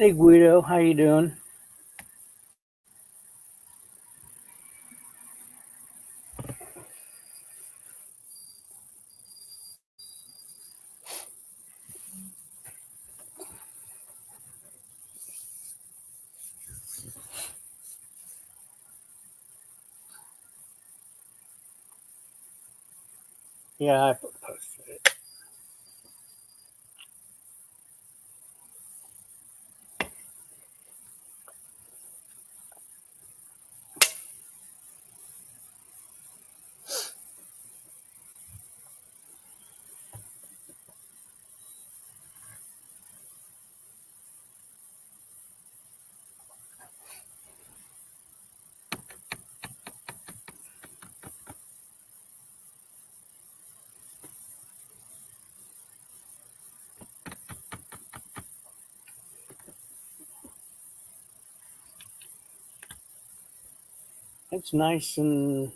Hey Guido, how you doing? Yeah, I posted it. It's nice and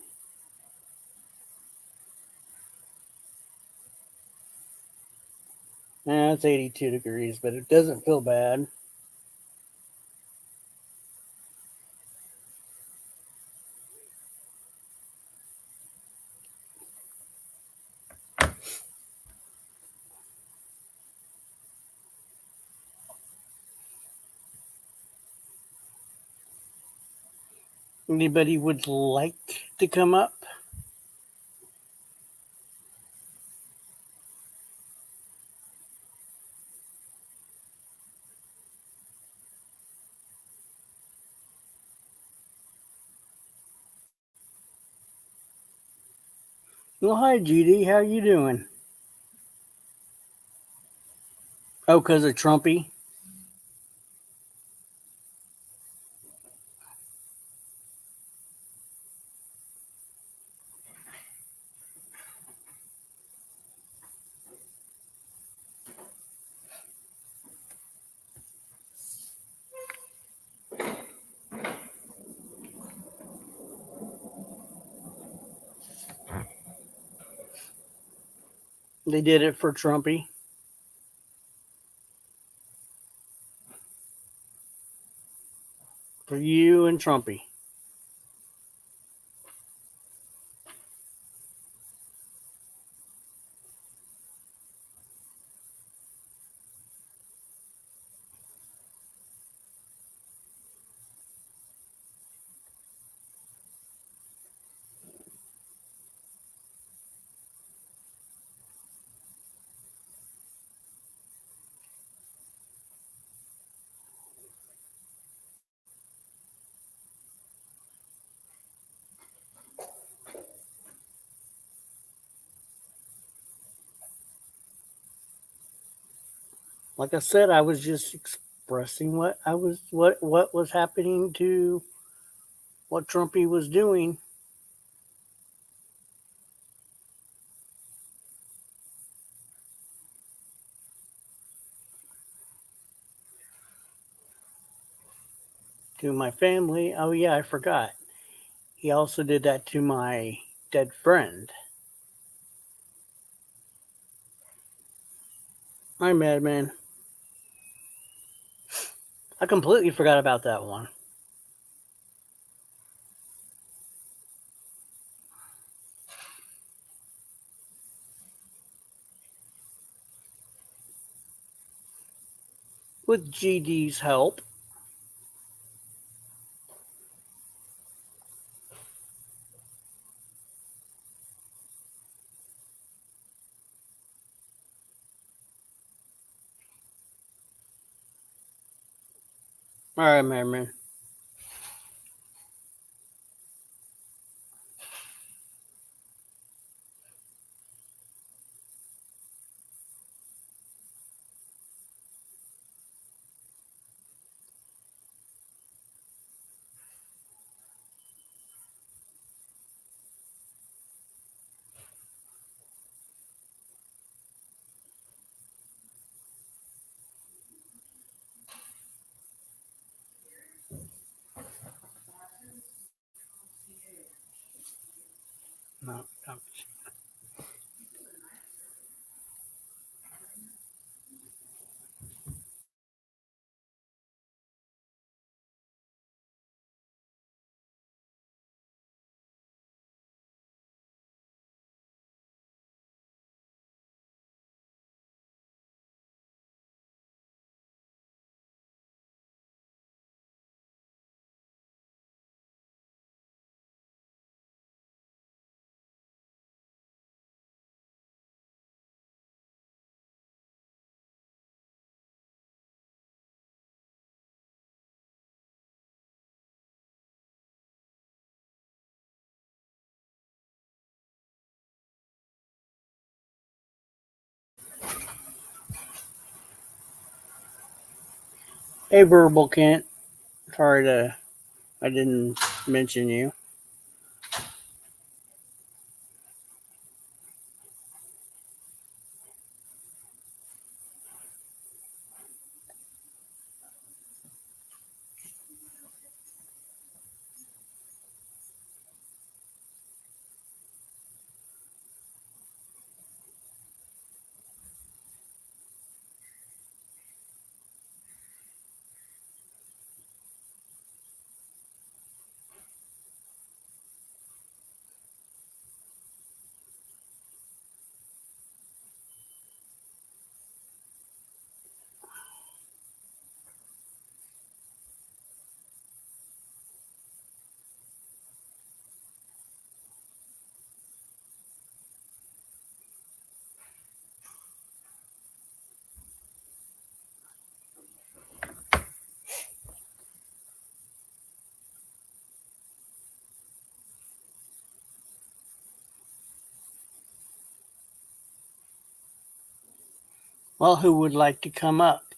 it's 82 degrees, but it doesn't feel bad. Anybody would like to come up? Well, hi GD, how you doing? Oh, because of Trumpy? They did it for Trumpy. For you and Trumpy. Like I said, I was just expressing what was happening to what Trumpy was doing. To my family. Oh yeah, I forgot. He also did that to my dead friend. My madman. I completely forgot about that one. With GD's help. All right, madman. No, no. Hey, Verbal Kent. Sorry I didn't mention you. Well, who would like to come up?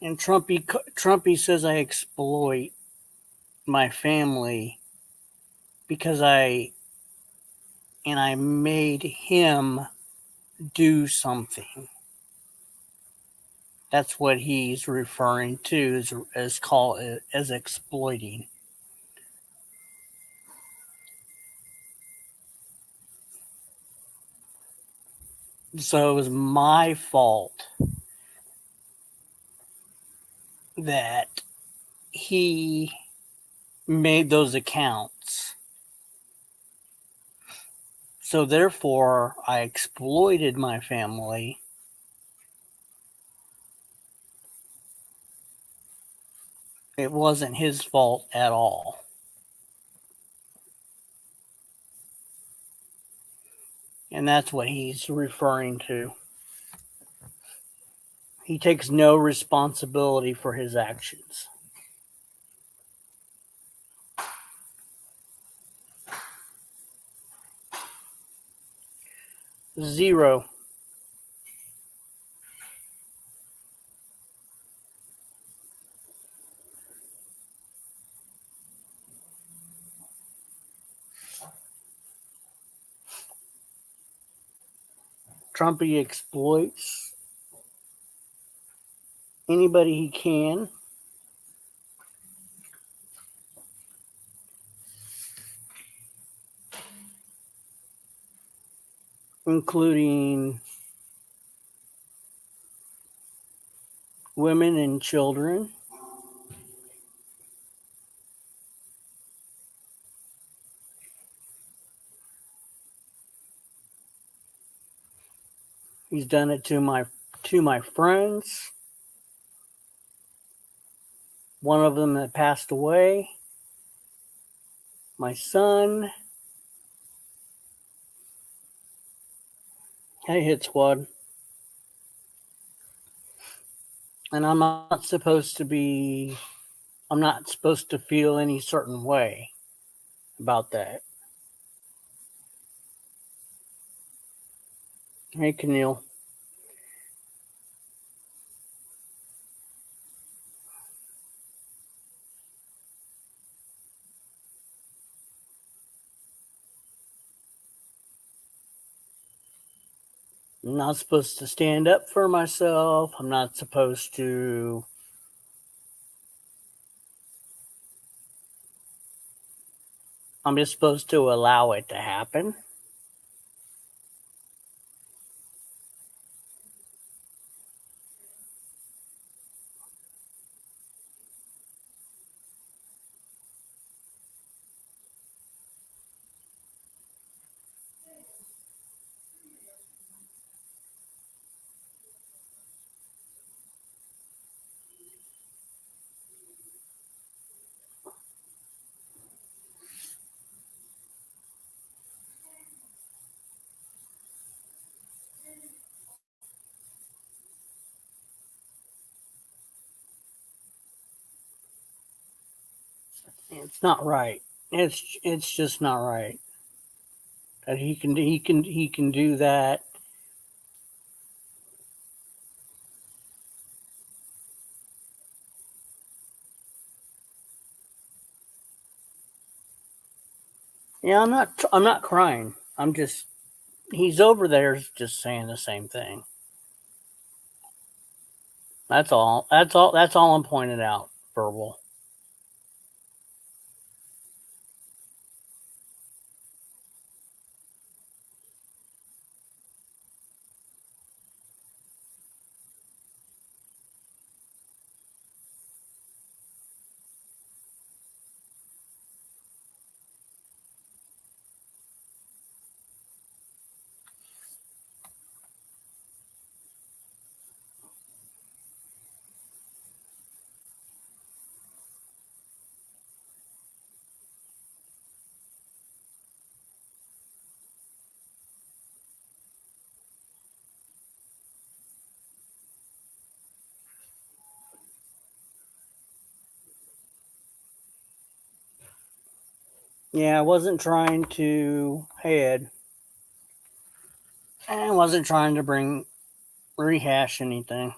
And Trumpy says I exploit my family because I made him do something. That's what he's referring to as exploiting. So it was my fault that he made those accounts. So therefore, I exploited my family. It wasn't his fault at all. And that's what he's referring to. He takes no responsibility for his actions. Zero. Trumpy exploits anybody he can, including women and children. He's done it to my friends. One of them that passed away. My son. Hey, Hit Squad. And I'm not supposed to be, I'm not supposed to feel any certain way about that. Hey, Keneal. I'm not supposed to stand up for myself. I'm not supposed to. I'm just supposed to allow it to happen. It's not right. It's just not right that he can do that. Yeah, I'm not crying. I'm just he's over there just saying the same thing. That's all. That's all I'm pointing out. Verbal. Yeah, I wasn't trying to head. I wasn't trying to rehash anything.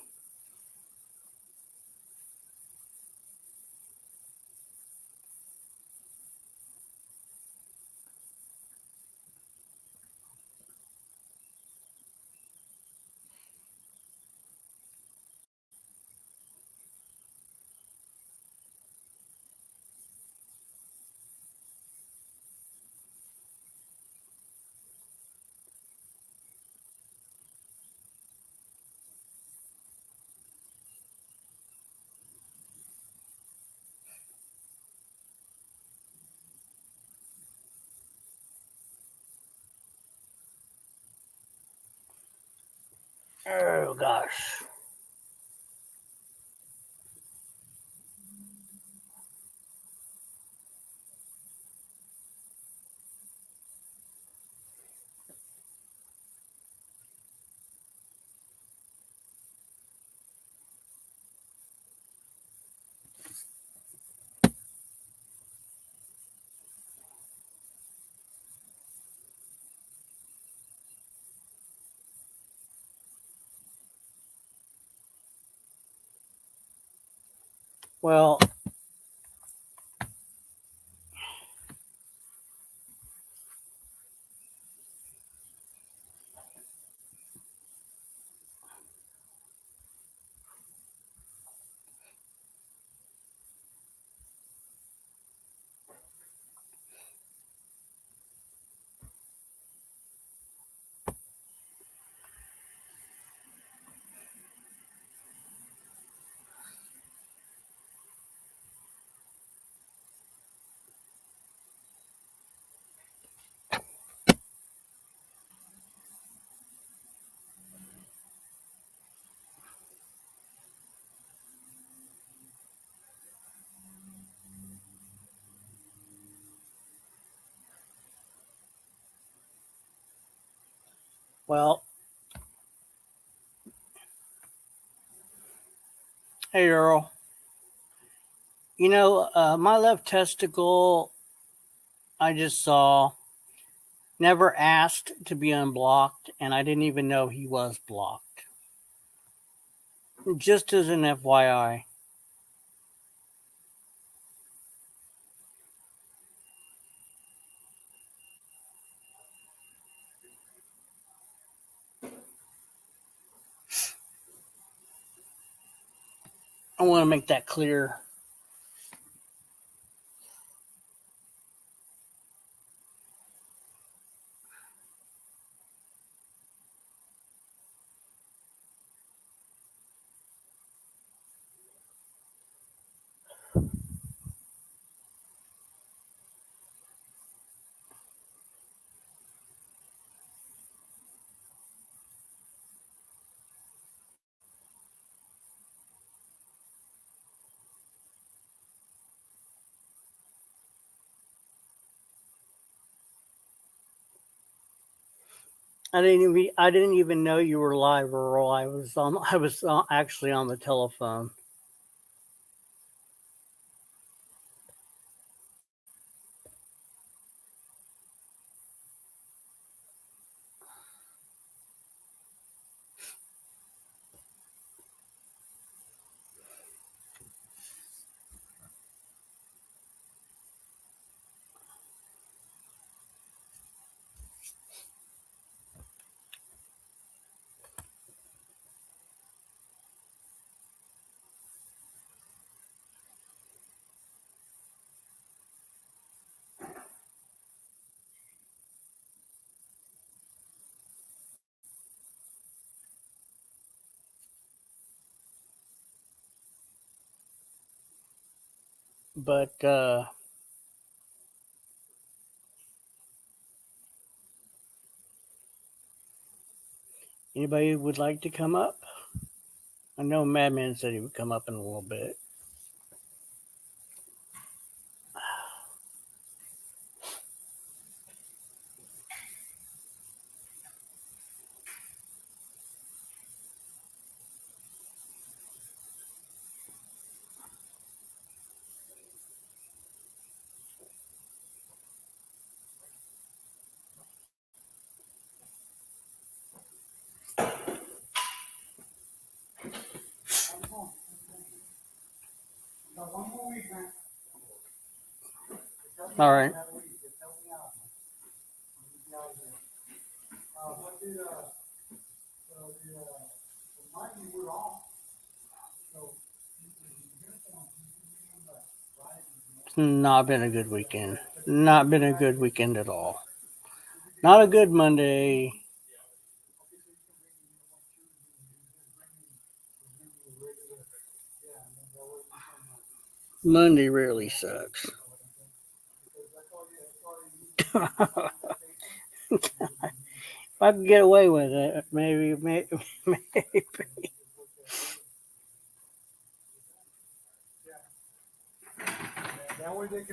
Oh gosh. Well, well, Hey, Earl. My left testicle, I just saw, never asked to be unblocked, and I didn't even know he was blocked. Just as an FYI. I want to make that clear. I didn't even know you were live, Earl. I was actually on the telephone. But anybody would like to come up? I know Madman said he would come up in a little bit. All right. It's not been a good weekend. Not been a good weekend at all. Not a good Monday. Monday really sucks. If I could get away with it, maybe.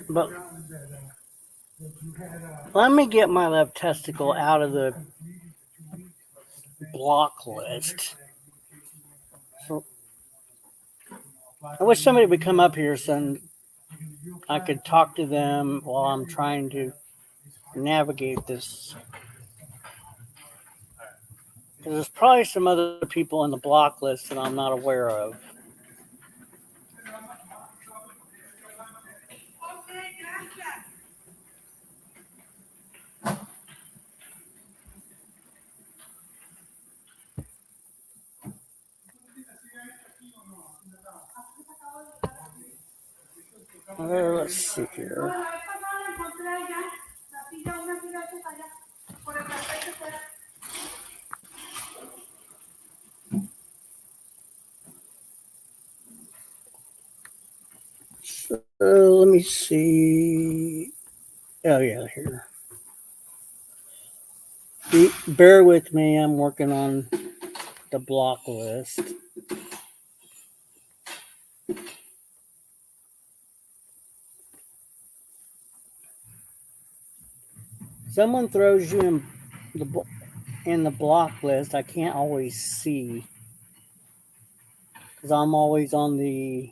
But let me get my left testicle out of the block list. So I wish somebody would come up here so I could talk to them while I'm trying to navigate this. There's probably some other people on the block list that I'm not aware of. Let's see here. Let me see. Oh, yeah, here. Bear with me. I'm working on the block list. Someone throws you in the block list. I can't always see. because I'm always on the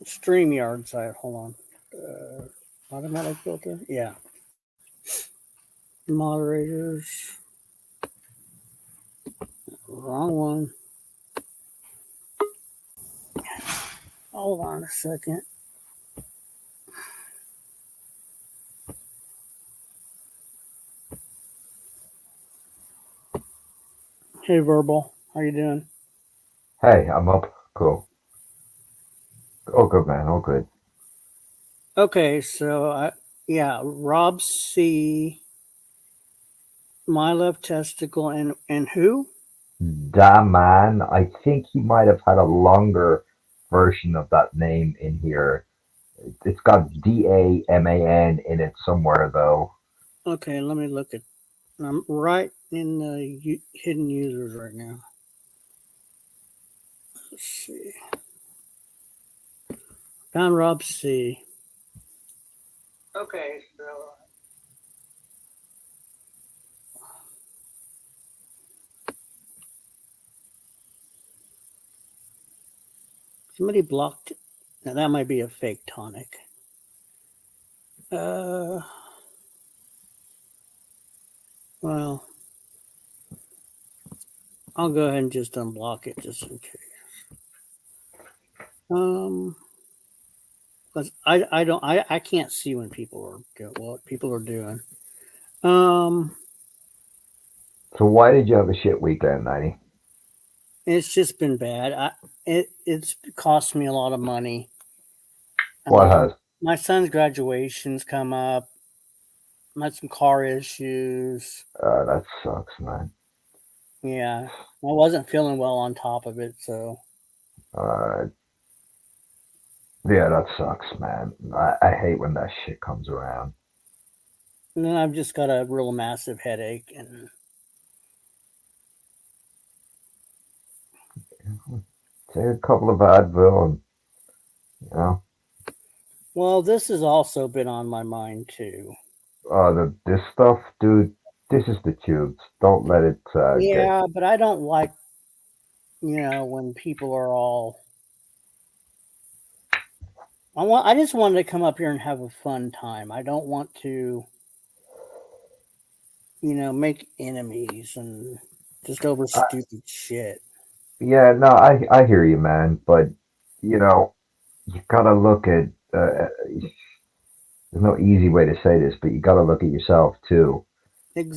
StreamYard side. Hold on. Automatic filter? Yeah. Moderators. Wrong one. Hold on a second. Hey, Verbal. How you doing? Hey, I'm up. Cool. All good, man. All good. Okay, so yeah, Rob C, my left testicle, and who? Da man, I think he might have had a longer version of that name in here. It's got DAMAN in it somewhere, though. Okay, let me look at. I'm right in the hidden users right now. Let's see. Found Rob C. Okay, so somebody blocked. Now that might be a fake tonic. Well, I'll go ahead and just unblock it just in case. Because I can't see when people are doing what people are doing. So why did you have a shit weekend, 90? It's just been bad. It's cost me a lot of money. What has? My son's graduation's come up. I had some car issues. That sucks, man. Yeah, I wasn't feeling well on top of it, so Uh, yeah, that sucks, man. I hate when that shit comes around. and then I've just got a real massive headache. And Take a couple of Advil and, you know, well, this has also been on my mind too. this stuff, dude, this is the tubes. Don't let it get. Yeah, but I don't like when people are all. I just wanted to come up here and have a fun time. I don't want to make enemies and just over stupid shit. Yeah, no, I hear you, man. But you know, you gotta look at. There's no easy way to say this, but you gotta look at yourself too.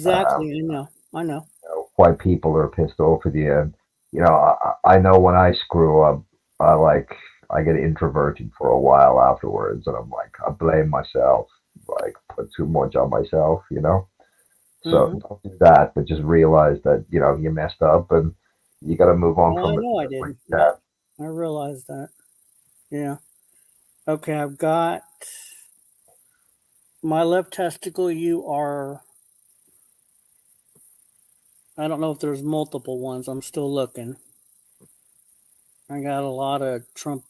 Um, Exactly. I know. I know. why people are pissed off with you. And you know, I know when I screw up, I like I get introverted for a while afterwards, and I'm like, I blame myself, like put too much on myself, you know. So Hmm. don't do that, but just realize that you messed up and you got to move on Well, I from it know I when did. you Yeah, can. I realized that. Yeah. Okay, I've got my left testicle. You are. I don't know if there's multiple ones. I'm still looking. I got a lot of Trump.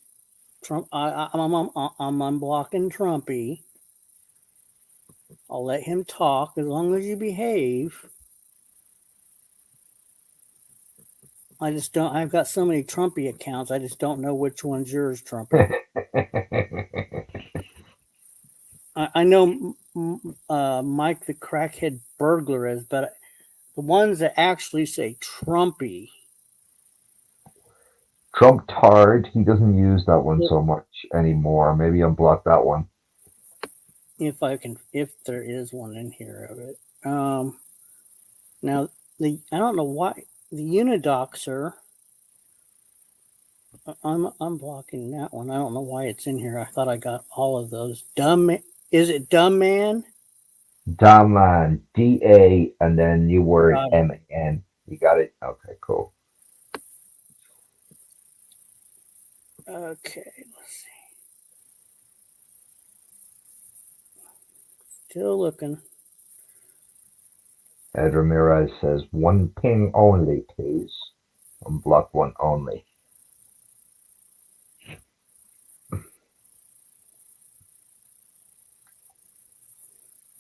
Trump. I'm unblocking Trumpy. I'll let him talk as long as you behave. I just don't. I've got so many Trumpy accounts. I just don't know which one's yours, Trumpy. I know Mike the Crackhead Burglar is, but the ones that actually say Trumpy. Trump Tard, he doesn't use that one so much anymore. Maybe unblock that one. If there is one in here of it. Now I don't know why the Unidoxer. I'm blocking that one. I don't know why it's in here. I thought I got all of those. Is it Dumb Man? Daman, DA, and then new word Got it. MAN. You got it? Okay, cool. Okay, let's see. Still looking. Ed Ramirez says, one ping only, please. Unblock one only.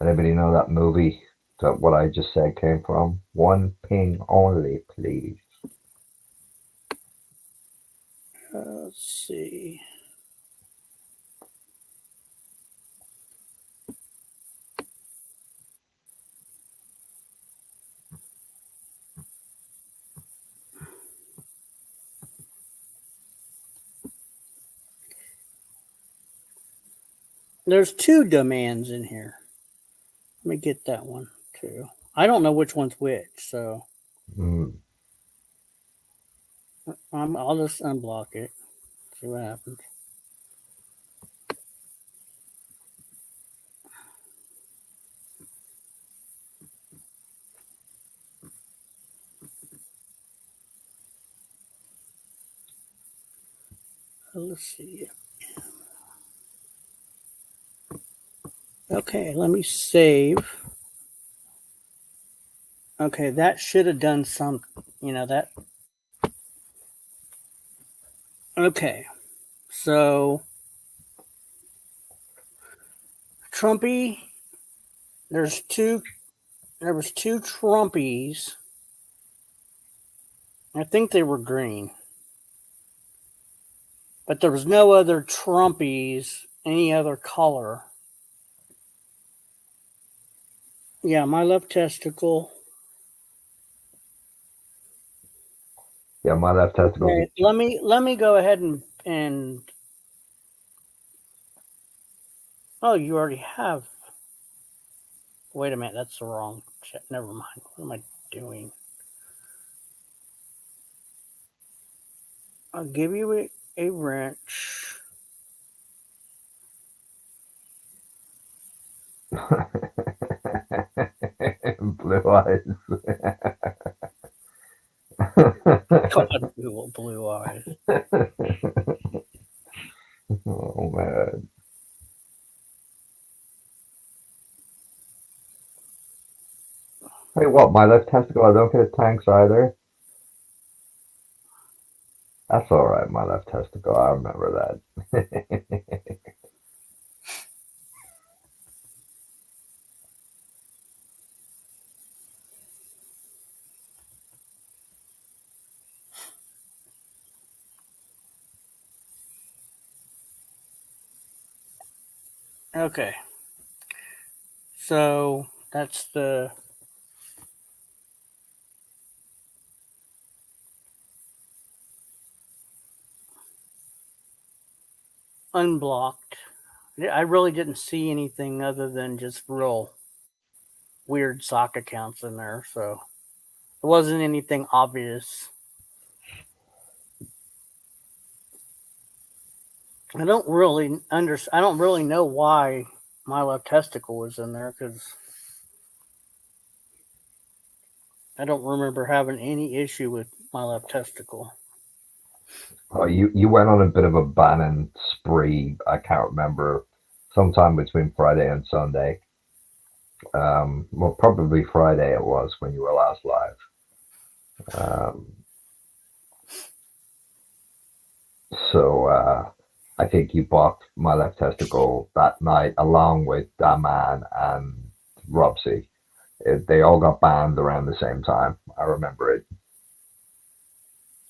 Anybody know that movie that what I just said came from? One ping only, please. Let's see. There's two demands in here. Let me get that one too. I don't know which one's which, so I'll just unblock it. See what happens. Let's see. Okay, let me save. Okay, that should have done some, that. Okay, so Trumpy, there was two Trumpies. I think they were green. But there was no other Trumpies, any other color. Yeah, my left testicle. Yeah, my left testicle. Okay, let me go ahead and oh, you already have. Wait a minute, that's the wrong shit. Never mind. What am I doing? I'll give you a wrench. Blue eyes. God, blue eyes. Oh man. Hey, what? My left testicle, I don't get tanks either. That's all right. My left testicle, I remember that. Okay. So that's the unblocked. I really didn't see anything other than just real weird sock accounts in there, so it wasn't anything obvious. I don't really know why my left testicle was in there because I don't remember having any issue with my left testicle. Oh, you went on a bit of a banning spree. I can't remember. Sometime between Friday and Sunday. Well, probably Friday it was when you were last live. So I think you bought my left testicle that night along with Daman and Robsy. They all got banned around the same time. I remember it.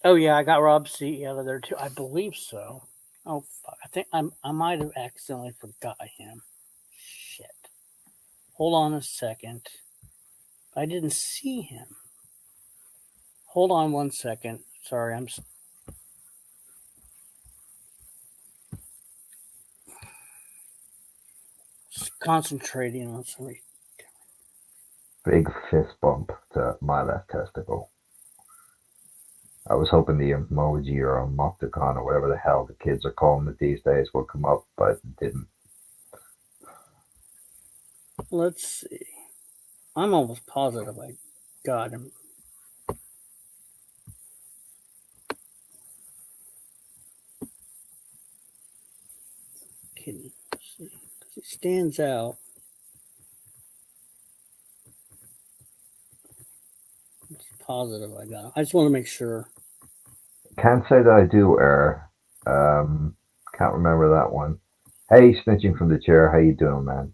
Oh yeah, I got Rob C out of there too. I believe so. Oh fuck! I think I might have accidentally forgot him. Shit. Hold on a second. I didn't see him. Hold on one second. Sorry, I'm concentrating on something. Big fist bump to my left testicle. I was hoping the emoji or emoticon or whatever the hell the kids are calling it these days would come up, but it didn't. Let's see. I'm almost positive I got him. Kidding. See. It stands out. It's positive I got him. I just want to make sure. Can't say that I do, can't remember that one. Hey, snitching from the chair, how you doing, man?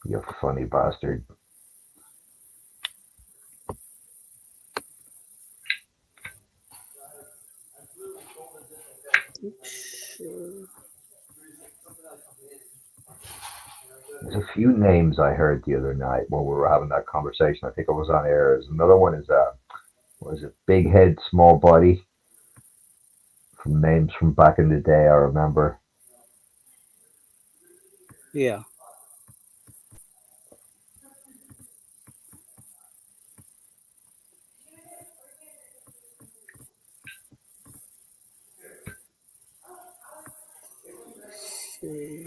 You funny bastard. There's a few names I heard the other night when we were having that conversation. I think it was on air. There's another one is what is it? Big head, small body. From names from back in the day, I remember. Yeah. See.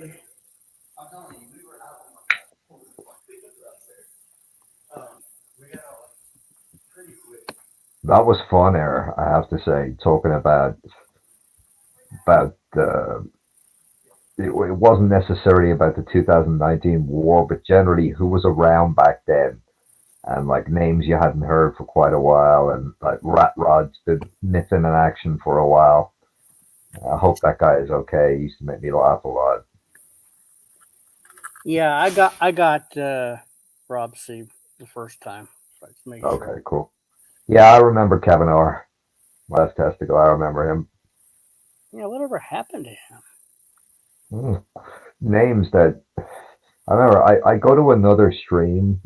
That was fun, air. I have to say, talking about it wasn't necessarily about the 2019 war, but generally who was around back then and like names you hadn't heard for quite a while, and like Rat Rod's been missing in action for a while. I hope that guy is okay. He used to make me laugh a lot. Yeah, I got Rob C the first time. So let's make Okay, sure. cool. Yeah, I remember Kevin R. Last testicle. I remember him. Yeah, whatever happened to him? Mm. Names that I remember. I go to another stream.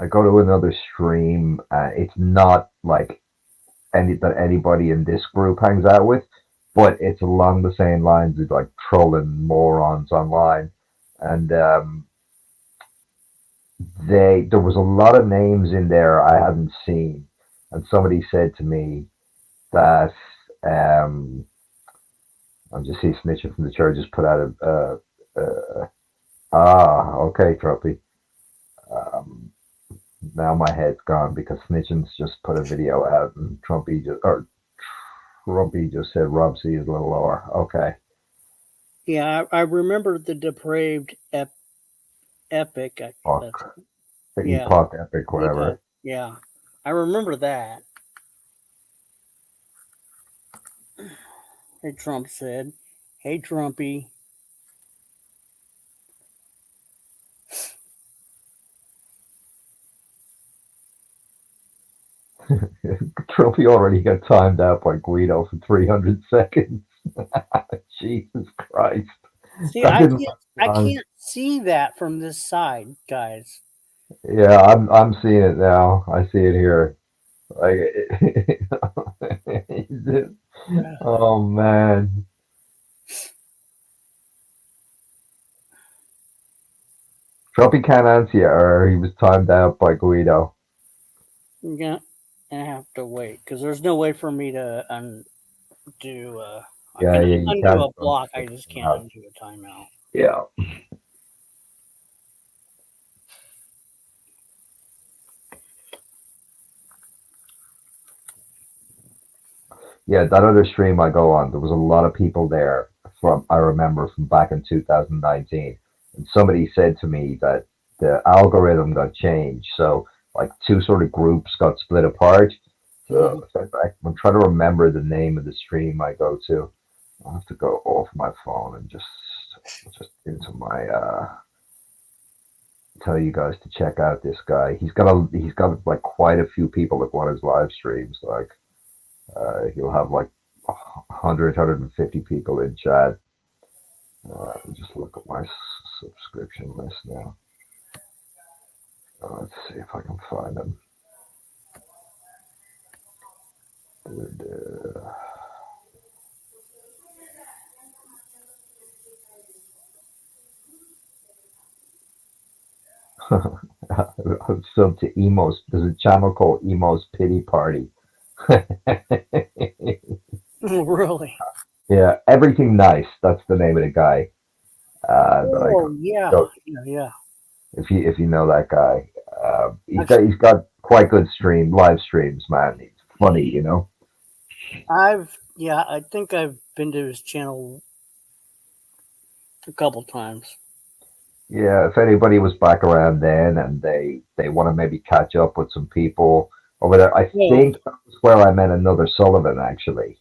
I go to another stream. It's not like anybody in this group hangs out with, but it's along the same lines as like trolling morons online. And there was a lot of names in there I hadn't seen, and somebody said to me that I'm just seeing Snitching from the Church just put out okay, Truppy. Um, Now my head's gone because Snitchins just put a video out and Trumpy just said Rob C is a little lower. Okay. Yeah, I remember the depraved epic. That's, Fuck. The yeah, Epoch Epic, Epoch. whatever. Yeah, I remember that. Hey, Trump said, "Hey, Trumpy." Trumpy already got timed out by Guido for 300 seconds. Jesus Christ. See, That didn't I last long. can't see that from this side, guys. Yeah, I'm seeing it now. I see it here. Like, oh man. Trumpy can't answer you, or he was timed out by Guido. I'm gonna have to wait because there's no way for me to undo. I Yeah, can yeah, you undo can't. a block. I just can't undo a timeout. Yeah. Yeah, that other stream I go on, there was a lot of people there from I remember from back in 2019. And somebody said to me that the algorithm got changed. So like two sort of groups got split apart. Mm-hmm. So I'm trying to remember the name of the stream I go to. I'll have to go off my phone and just into my tell you guys to check out this guy. He's got like quite a few people that want his live streams. Like he'll have like 100, 150 people in chat. Just look at my subscription list now. Let's see if I can find him. I'm subbed to Emo's. There's a channel called Emo's Pity Party. Really? Yeah, Everything Nice. That's the name of the guy. That I Oh yeah, go. yeah. If you know that guy, he's got quite good live streams, man. He's funny, you know. I think I've been to his channel a couple times. Yeah, if anybody was back around then and they want to maybe catch up with some people over there, I Yeah. think that's where I met another Sullivan actually.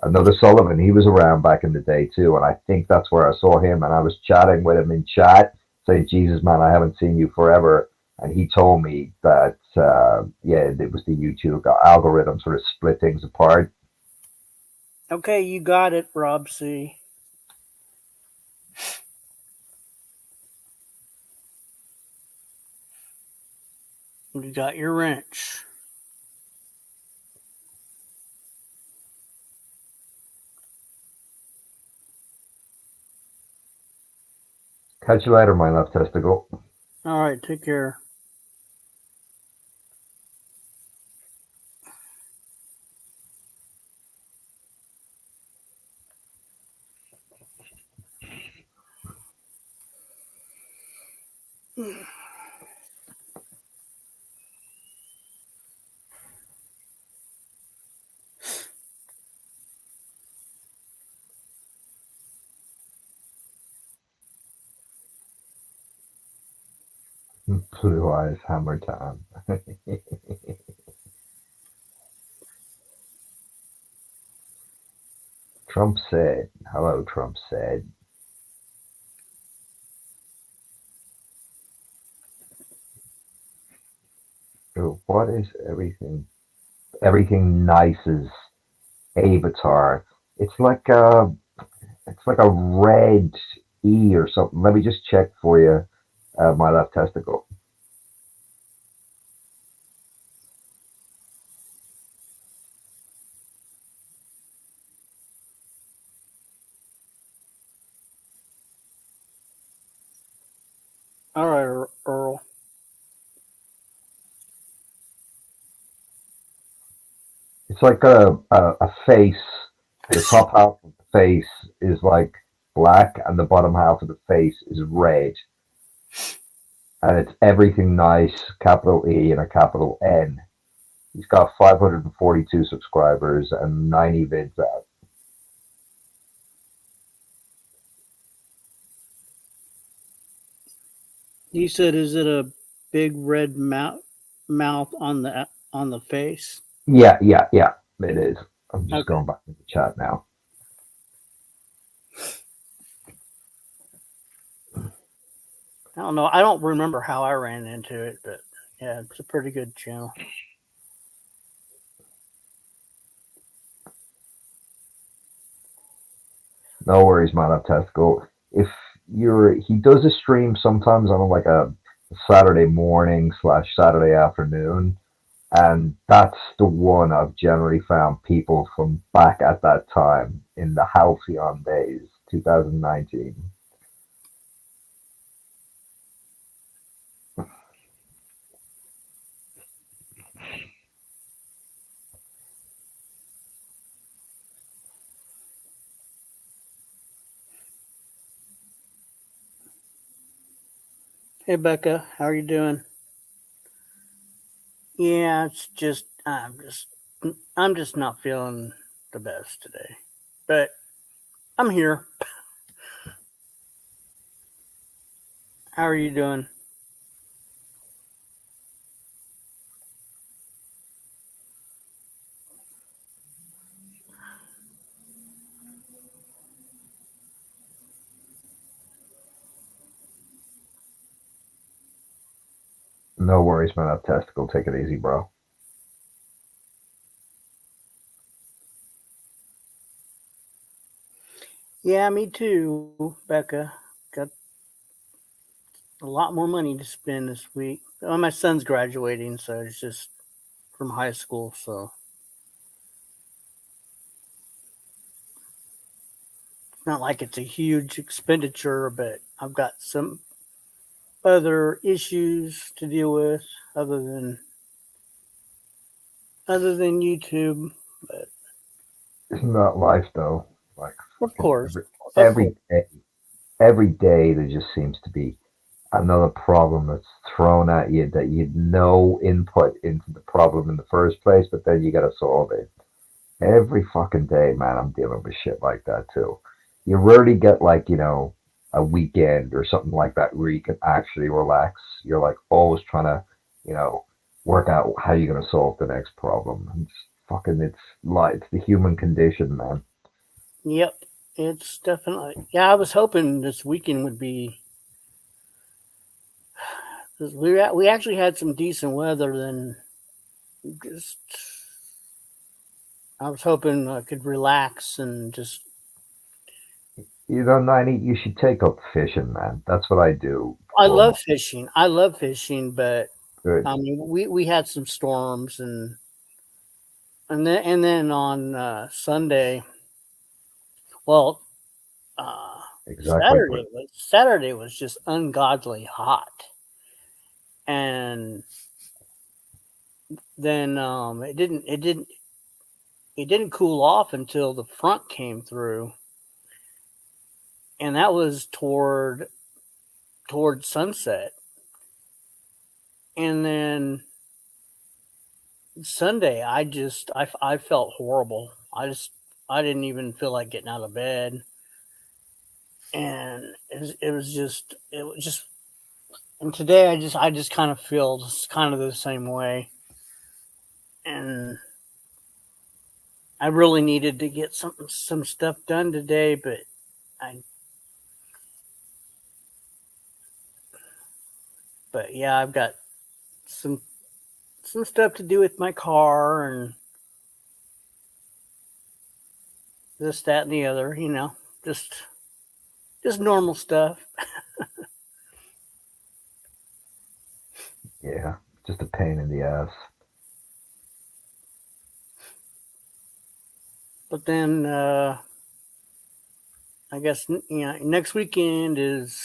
Another Sullivan, he was around back in the day too, and I think that's where I saw him. And I was chatting with him in chat, saying, "Jesus, man, I haven't seen you forever." And he told me that yeah, it was the YouTube algorithm sort of split things apart. Okay, you got it, Rob C. You got your wrench. Catch you later, my left testicle. All right, take care. Blue eyes, hammer time. Trump said, hello, Trump said. Oh, what is everything? Everything nice's avatar. It's like a red E or something. Let me just check for you, my left testicle. All right, Earl. It's like a face. The top half of the face is like black, and the bottom half of the face is red. And it's everything nice, capital E and a capital N. He's got 542 subscribers and 90 vids out. You said, is it a big red mouth on the face? Yeah, yeah, yeah, it is. I'm just Okay. going back to the chat now. I don't know. I don't remember how I ran into it, but yeah, it's a pretty good channel. No worries, man. Up testicle. If he does a stream sometimes on like a Saturday morning / Saturday afternoon, and that's the one I've generally found people from back at that time in the halcyon days, 2019. Hey, Becca, how are you doing? Yeah, it's just I'm just not feeling the best today, but I'm here. How are you doing? No worries, man. Up testicle. Take it easy, bro. Yeah, me too, Becca. Got a lot more money to spend this week. Oh, my son's graduating, so it's just from high school, so it's not like it's a huge expenditure, but I've got some other issues to deal with other than YouTube. But Isn't that life, though? Like of fucking course, every of course, every day, every day there just seems to be another problem that's thrown at you that you had no input into the problem in the first place, but then you got to solve it. Every fucking day, man, I'm dealing with shit like that too. You rarely get like, a weekend or something like that where you can actually relax. You're like always trying to, you know, work out how you're gonna solve the next problem. It's the human condition, man. yep, it's definitely. Yeah, I was hoping this weekend would be. We actually had some decent weather, then just I was hoping I could relax and just. You know, 90, you should take up fishing, man. That's what I do I for my love fishing. I love fishing, but good. I mean, we had some storms, and then on Sunday, well, uh, Exactly. Saturday was just ungodly hot, and then it didn't cool off until the front came through, and that was toward sunset, and then Sunday I felt horrible. I didn't even feel like getting out of bed, and it was just and today I just kind of feel kind of the same way, and I really needed to get some stuff done today, I but yeah, I've got some some stuff to do with my car and this, that, and the other. Just just normal stuff. Yeah, just a pain in the ass. But then I guess next weekend is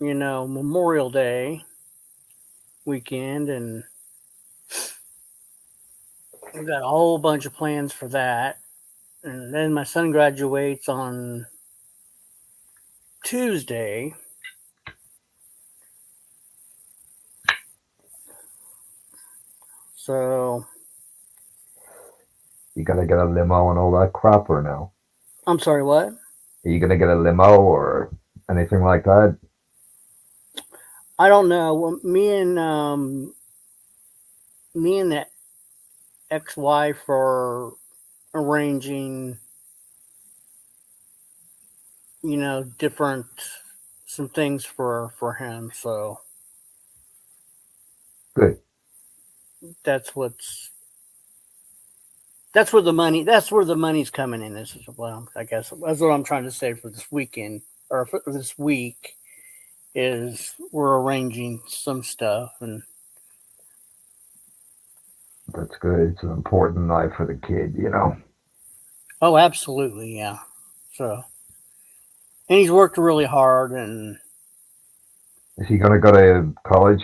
Memorial Day weekend, and we've got a whole bunch of plans for that. And then my son graduates on Tuesday, so You gotta get a limo and all that crap, or no? I'm sorry. What? Are you gonna get a limo or anything like that? I don't know. Well, me and the ex-wife are arranging, different some things for him. So Good. that's what's that's where the money's coming in. This is what I guess that's what I'm trying to say for this weekend or for this week is we're arranging some stuff. And That's good. It's an important night for the kid, you know. oh, absolutely, yeah. So and he's worked really hard, and Is he gonna go to college?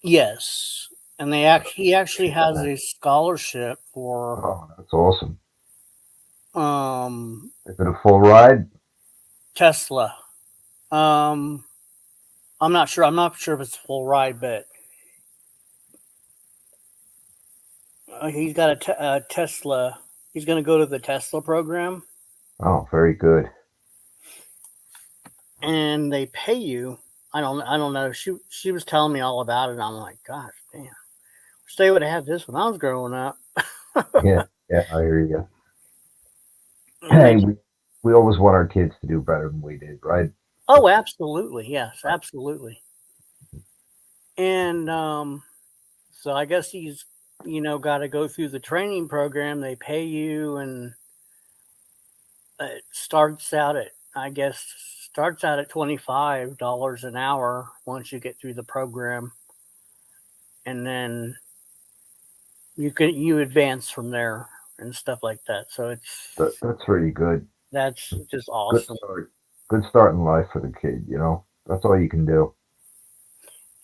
yes, and he actually has a scholarship for Oh, that's awesome. um Is it a full ride? Tesla. Um, I'm not sure. I'm not sure if it's a full ride, but he's got a Tesla. He's going to go to the Tesla program, Oh, very good. and they pay you. I don't know. She was telling me all about it. And I'm like, gosh, damn. Wish they would have had this when I was growing up. Yeah, yeah, I hear you. And Hey, they, we always want our kids to do better than we did, right? oh, absolutely, yes, Right. absolutely. And so I guess he's got to go through the training program. They pay you, and it starts out at $25 an hour once you get through the program, and then you advance from there and stuff like that. So That's really good. that's just Good awesome. start. Good start in life for the kid, you know. That's all you can do.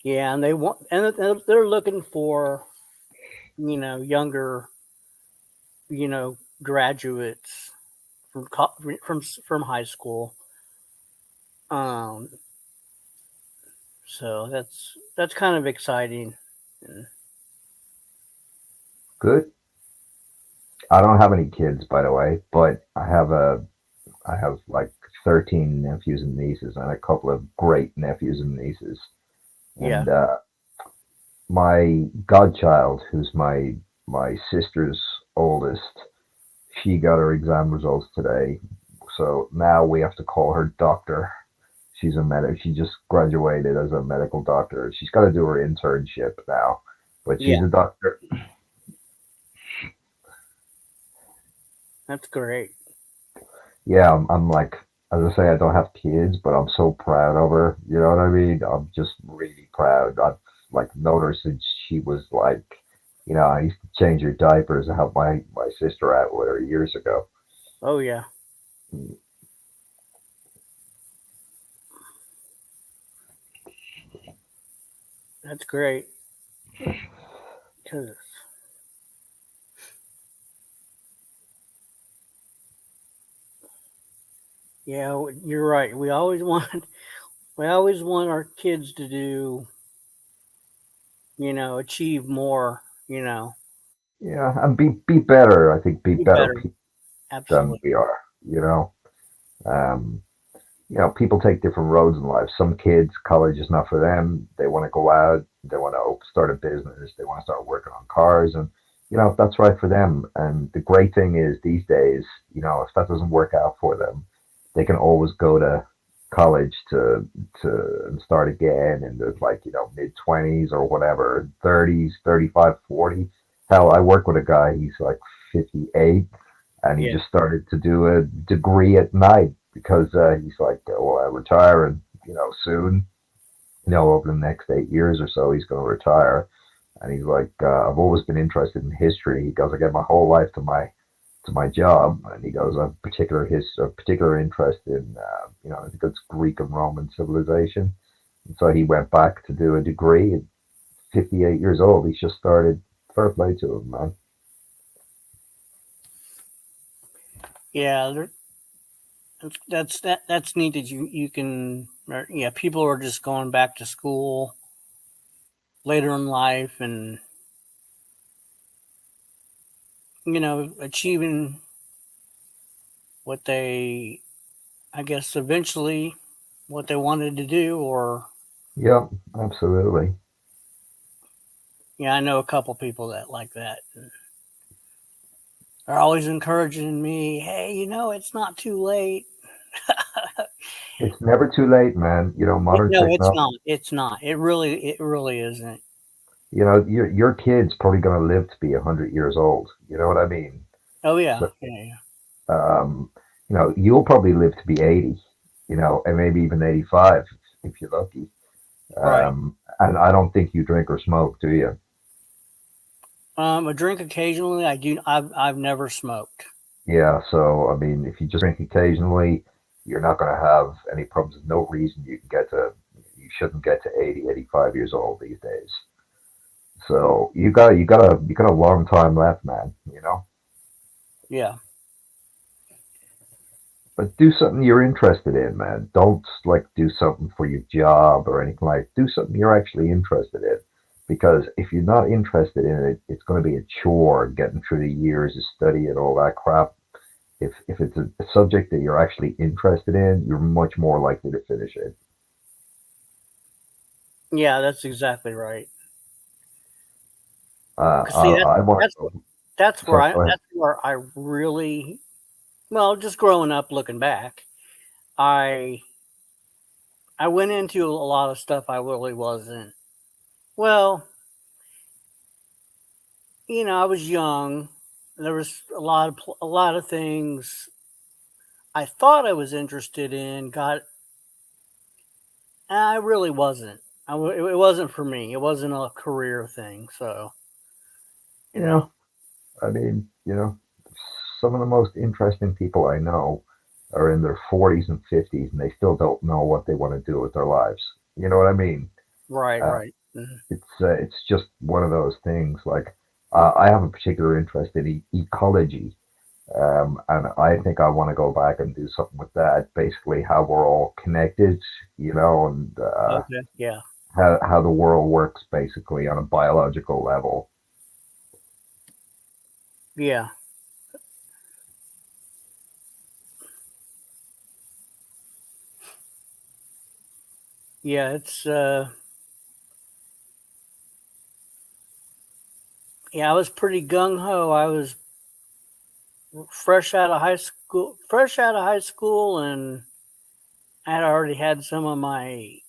Yeah, and they're looking for younger graduates from high school. Um, so that's kind of exciting. And Good. I don't have any kids, by the way, but I have like 13 nephews and nieces and a couple of great nephews and nieces. yeah, And my godchild, who's my sister's oldest, she got her exam results today. So now we have to call her doctor. She's a medic. She just graduated as a medical doctor. She's got to do her internship now, but yeah. she's a doctor. That's great. Yeah, I'm like, as I say, I don't have kids, but I'm so proud of her. You know what I mean? I'm just really proud. I've like known her since she was like, I used to change her diapers and help my sister out with her years ago. Oh yeah, that's great. 'Cause yeah, you're right. We always want we always want our kids to do, achieve more. Yeah, and be better. I think be Be better better. people than Absolutely. we are. Um, people take different roads in life. Some kids, college is not for them. They want to go out. They want to start a business. They want to start working on cars, and that's right for them. And the great thing is these days, if that doesn't work out for them, they can always go to college to start again in the like mid 20s or whatever, 30s, 35, 40. Hell, I work with a guy. He's like 58 and he Yeah. just started to do a degree at night because he's like, well, I retire and soon, over the next 8 years or so, he's going to retire. And he's like, I've always been interested in history. He goes, I get my whole life to my job, and he goes, I have a particular interest in, I think it's Greek and Roman civilization. And so he went back to do a degree at 58 years old. He's just started. Fair play to him, man. Yeah, that's neat that you can. Yeah, people are just going back to school later in life and achieving what they, I guess, eventually what they wanted to do. Or Yep, absolutely. yeah, I know a couple people that like that. And they're always encouraging me. Hey, it's not too late. It's never too late, man. Modern No, it's technology. not. It's not. It really isn't. Your kid's probably going to live to be 100 years old. You know what I mean? Oh yeah, So, yeah, yeah. um, you'll probably live to be 80. And maybe even 85 if you're lucky. Right. And I don't think you drink or smoke, do you? I drink occasionally. I do. I've never smoked. Yeah. So I mean, if you just drink occasionally, you're not going to have any problems. There's no reason you shouldn't get to 80, 85 years old these days. So you got a long time left, man. Yeah. But do something you're interested in, man. Don't like do something for your job or anything like. Do something you're actually interested in, because if you're not interested in it, it's going to be a chore getting through the years of study and all that crap. If it's a subject that you're actually interested in, you're much more likely to finish it. Yeah, that's exactly right. Uh, 'Cause see, I want that's to. that's where Sorry, I go ahead. that's where I really, well, just growing up, looking back, I I went into a lot of stuff I really wasn't. Well, I was young. There was a lot of things I thought I was interested in. I really wasn't. It wasn't for me. It wasn't a career thing. So you Yeah, know, I mean, some of the most interesting people I know are in their 40s and 50s, and they still don't know what they want to do with their lives. You know what I mean? right, Uh, right. Mhm. it's just one of those things. Like I have a particular interest in ecology, and I think I want to go back and do something with that. Basically, how we're all connected, and Okay, yeah, how the world works, basically on a biological level. yeah, yeah. Yeah. I was pretty gung ho. I was fresh out of high school, and I had already had some of my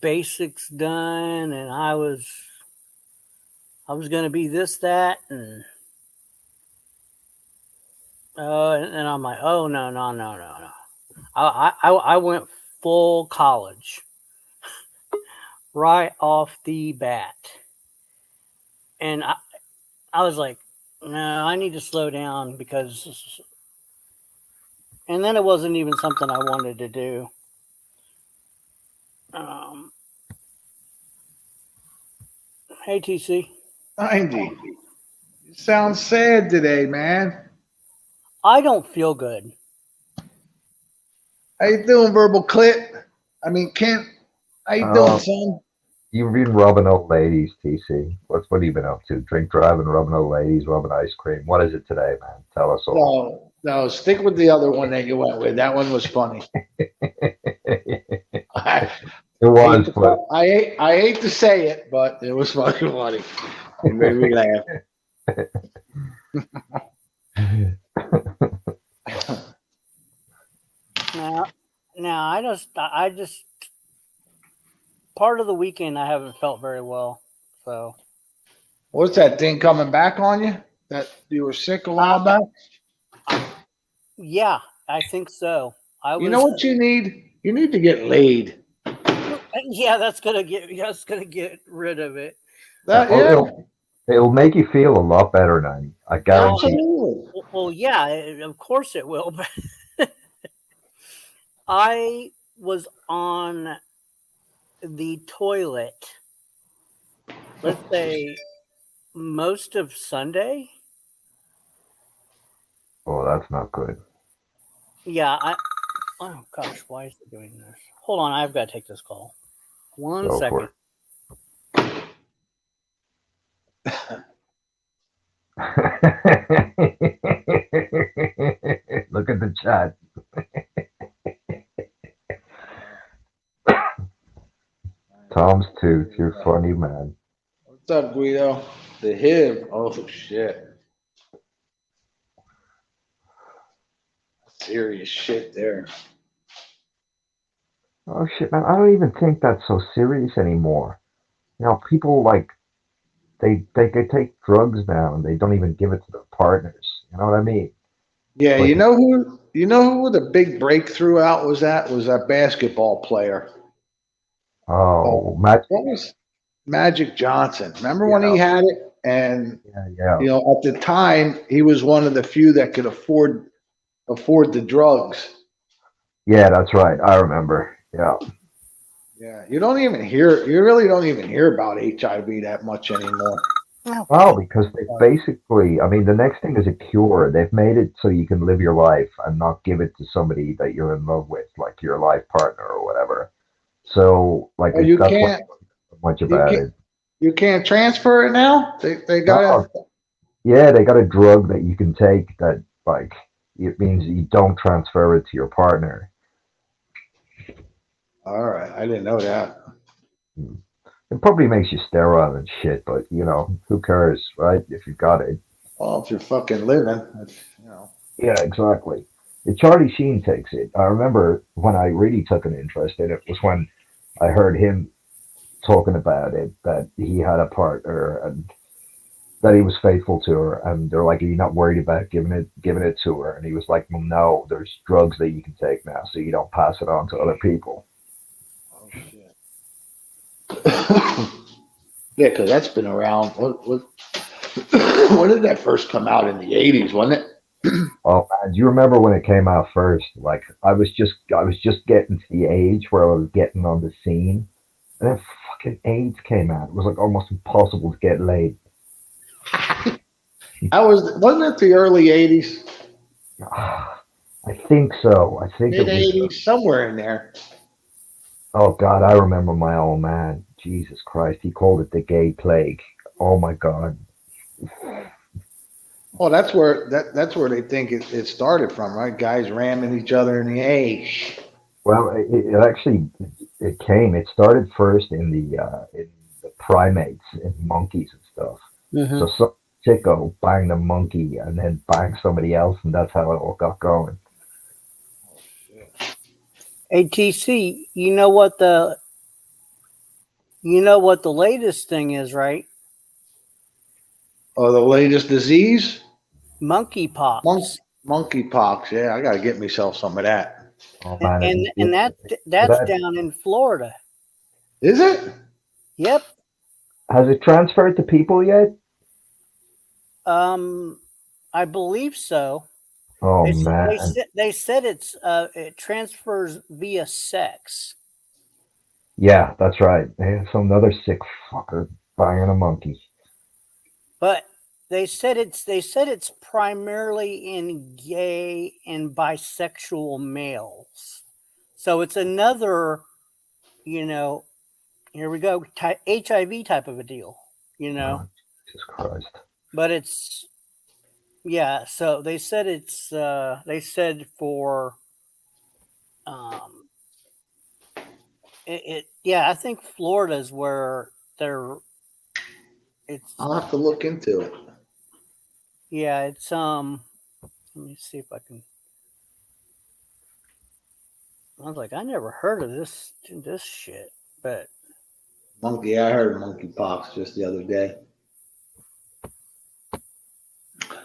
basics done, and I was going to be this, that, and And I'm like, oh no, no, no, no, no. I went full college right off the bat, and I was like, no, I need to slow down because, and then it wasn't even something I wanted to do. Um, hey TC, 90. You sound sad today, man. I don't feel good. How you doing, Verbal Clit? I mean, Kent. How you doing, Oh, son? you've been rubbing old ladies, TC. What have you been up to? Drink driving, rubbing old ladies, rubbing ice cream. What is it today, man? Tell us all. No, no, stick with the other one that you went with. That one was funny. It I was, but I hate to say it, but it was fucking funny. It made me laugh. Now, now I just part of the weekend I haven't felt very well. So What's that thing coming back on you? That you were sick a while back? yeah, I think so. I You know was what you need? You need to get laid. yeah, that's gonna get rid of it. That oh, yeah, it'll make you feel a lot better, Nanny. I guarantee. absolutely. Well, yeah, of course it will. But I was on the toilet, let's say most of Sunday. Oh, that's not good. Yeah, oh gosh, why is it doing this? Hold on, I've got to take this call. One Go second. for it. Look at the chat. Tom's tooth. You're funny, man. What's up, Guido? The hib. Oh shit. Serious shit there. Oh shit, man! I don't even think that's so serious anymore. You know, people like they take drugs now and they don't even give it to their partners. You know what I mean? Yeah, Like, you know who the big breakthrough out was that? Was that basketball player. oh, Magic. What was Magic Johnson? Remember when he Yeah, had it? And yeah, yeah. you know, at the time, he was one of the few that could afford the drugs. Yeah, that's right. I remember. Yeah. Yeah, you really don't even hear about HIV that much anymore. Well, because they basically, I mean, the next thing is a cure. They've made it so you can live your life and not give it to somebody that you're in love with, like your life partner or whatever. So, like, Well, you that's why can't, so much you about can't, it. you can't transfer it now. They No, gotta. yeah, they got a drug that you can take that, like, it means you don't transfer it to your partner. All right, I didn't know that. It probably makes you sterile and shit, but you know, who cares, right? If you got it. Well, if you're fucking living, that's, you know. Yeah, exactly. Charlie Sheen takes it. I remember when I really took an interest in it was when I heard him talking about it, that he had a partner and that he was faithful to her, and they're like, "Are you not worried about giving it to her?" And he was like, "Well, no. There's drugs that you can take now, so you don't pass it on to other people." Oh shit. Yeah, because that's been around. When did that first come out? In the '80s, wasn't it? Oh man, do you remember when it came out first? Like I was just getting to the age where I was getting on the scene, and then fucking AIDS came out. It was like almost impossible to get laid. Wasn't it the early '80s, I think so. I think mid it was. '80s, somewhere in there? Oh God, I remember my old man. Jesus Christ, he called it the gay plague. Oh my God. Well, that's where they think it started from, right? Guys ramming each other in the A. Well, it actually it came. It started first in the primates, in monkeys and stuff. Mm-hmm. So some sicko banged a monkey and then banged somebody else, and that's how it all got going. ATC, the latest thing is, right? Oh, the latest disease? Monk, Monkeypox. Monkeypox. Yeah, I gotta get myself some of that. Oh man, And that's down in Florida. Is it? Yep. has it transferred to people yet? I believe so. Oh They man, they said it transfers via sex, yeah, that's right. There's some other sick fucker banging a monkey. but they said it's primarily in gay and bisexual males. So it's another, you know, here we go, HIV type of a deal, you know. Oh, Jesus Christ. But it's yeah. So they said they said for um it yeah. I think Florida is where they're it's I'll have to look into it. yeah. It's Let me see if I can. I was like, I never heard of this shit, but Monkey. I heard monkeypox just the other day.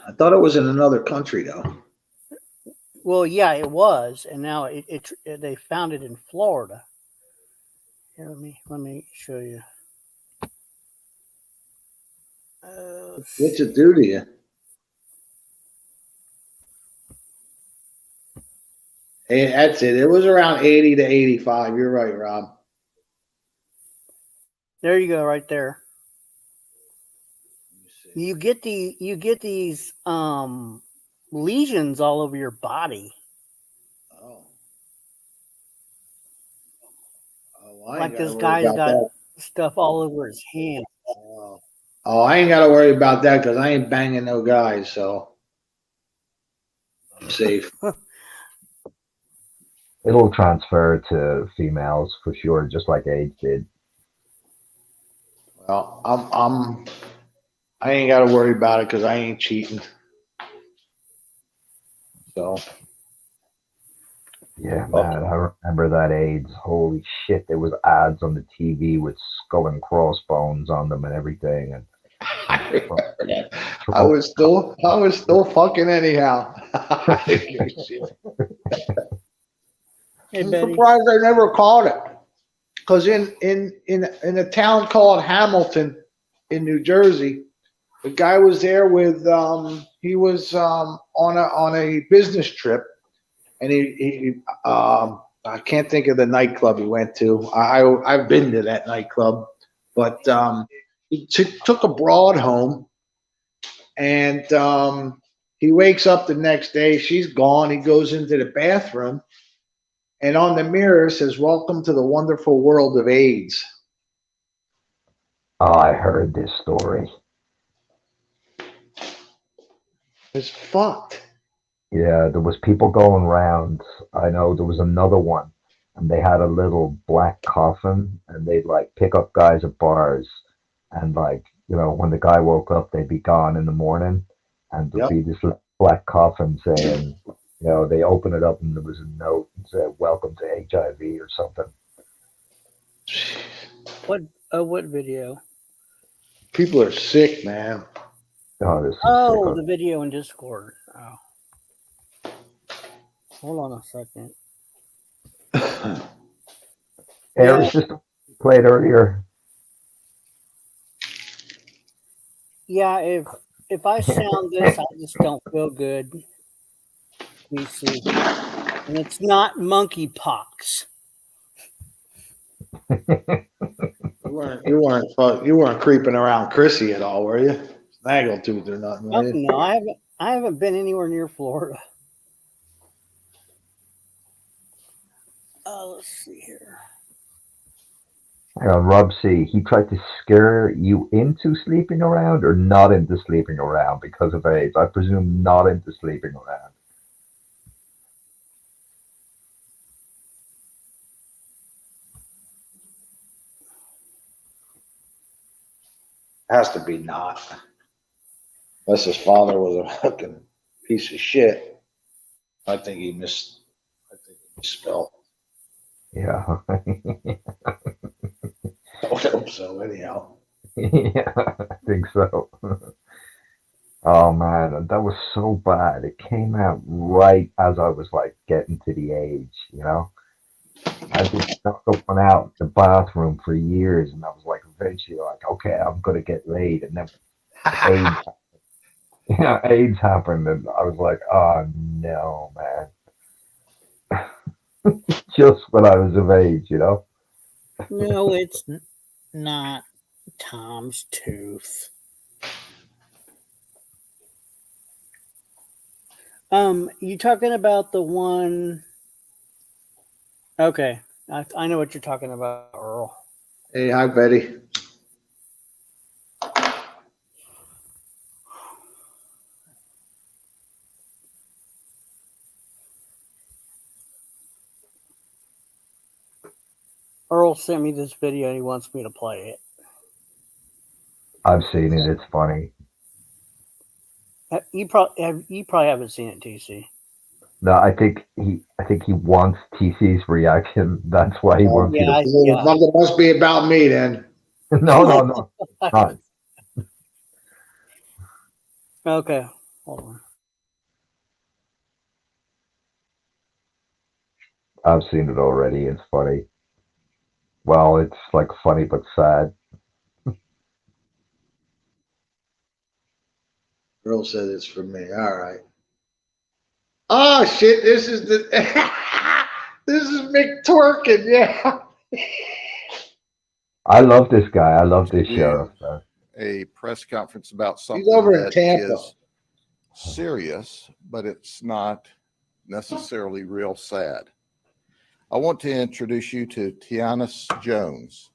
I thought it was in another country though. well, yeah, it was, and now they found it in Florida. Here, let me show you. What's it do to you? Hey, that's it. It was around 80 to 85. You're right, Rob. There you go, right there. You get these lesions all over your body, Oh. Oh, I ain't like gotta this worry guy's about got that. stuff all over his hand. Oh, I ain't got to worry about that because I ain't banging no guys, so I'm safe. It'll transfer to females for sure, just like AIDS did. Well, I ain't got to worry about it because I ain't cheating. So Yeah, man, I remember that AIDS. Holy shit, there was ads on the TV with skull and crossbones on them and everything. And I remember that. I was still fucking anyhow. I didn't give a shit. Hey, I'm Betty. surprised I never caught it. Because in a town called Hamilton in New Jersey, the guy was there with he was on a business trip, and he I can't think of the nightclub he went to. I've been to that nightclub, but he took a broad home, and he wakes up the next day. She's gone. He goes into the bathroom, and on the mirror says, "Welcome to the wonderful world of AIDS." Oh, I heard this story. It's fucked. Yeah, there was people going around. I know there was another one, and they had a little black coffin, and they'd like pick up guys at bars, and like when the guy woke up, they'd be gone in the morning, and there'd Yep. be this black coffin saying, they open it up and there was a note and said, "Welcome to HIV" or something. What video? People are sick, man. Oh, this is Oh, sick. the video in Discord. Oh. Hold on a second. Yeah, it was just played earlier. Yeah, if I sound this, I just don't feel good. Let me see. And it's not monkeypox. You weren't creeping around Chrissy at all, were you? Snaggletooth or nothing, were you? No, I haven't been anywhere near Florida. Let's see here. Hang on, Rob C. He tried to scare you into sleeping around or not into sleeping around because of AIDS. I presume not into sleeping around. Has to be not. Unless his father was a fucking piece of shit. I think he misspelled. Yeah. I would hope so, anyhow. Yeah, I think so. Oh man, that was so bad. It came out right as I was like getting to the age, you know. I did not go one out the bathroom for years, and I was like, eventually, like, okay, I'm gonna get laid, and then AIDS, AIDS happened, and I was like, oh no, man. Just when I was of age, you know. No, it's not Tom's tooth. You talking about the one? Okay, I know what you're talking about, Earl. Hey, hi, Betty. Earl sent me this video and he wants me to play it. I've seen it. It's funny. You probably haven't seen it, TC. No, I think he wants TC's reaction. That's why he Oh, wants you to. Yeah. Nothing must be about me then. No, no, no, not. Okay, hold on. I've seen it already. It's funny. Well, it's like funny but sad. Earl said it's for me. All right. Oh shit! This is the this is Mick Twerkin. Yeah. I love this guy. I love To this sheriff. do a press conference about He's something over in that Tampa. is serious, but it's not necessarily real sad. I want to introduce you to Tiana Jones.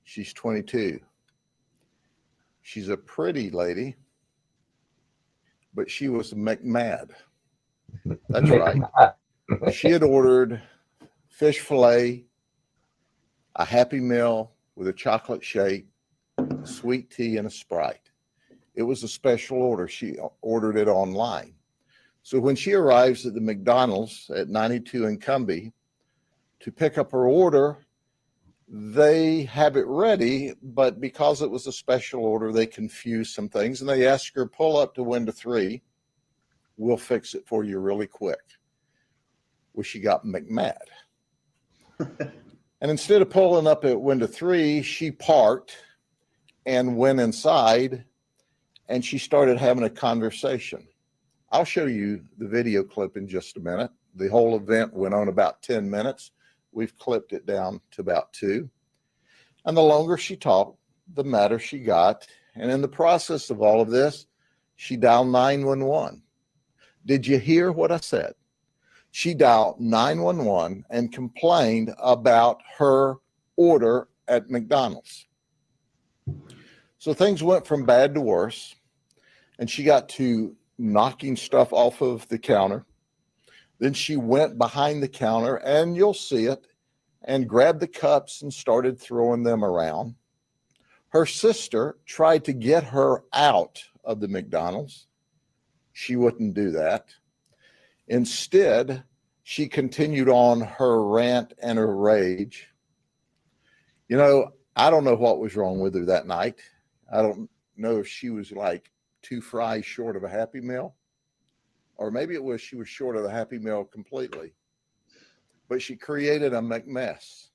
She's 22. She's a pretty lady, but she was McMad. That's right. She had ordered fish fillet, a Happy Meal with a chocolate shake, sweet tea, and a Sprite. It was a special order. She ordered it online. So when she arrives at the McDonald's at 92 in Cumbie to pick up her order, they have it ready, but because it was a special order, they confused some things and they asked her, pull up to window 3. We'll fix it for you really quick. Well, she got McMad. And instead of pulling up at window 3, she parked and went inside and she started having a conversation. I'll show you the video clip in just a minute. The whole event went on about 10 minutes. We've clipped it down to about 2. And the longer she talked, the madder she got. And in the process of all of this, she dialed 911. Did you hear what I said? She dialed 911 and complained about her order at McDonald's. So things went from bad to worse, and she got to knocking stuff off of the counter. Then she went behind the counter, and you'll see it, and grabbed the cups and started throwing them around. Her sister tried to get her out of the McDonald's. She wouldn't do that. Instead, she continued on her rant and her rage. You know, I don't know what was wrong with her that night. I don't know if she was like 2 fries short of a Happy Meal, or maybe it was she was short of the Happy Meal completely. But she created a McMess,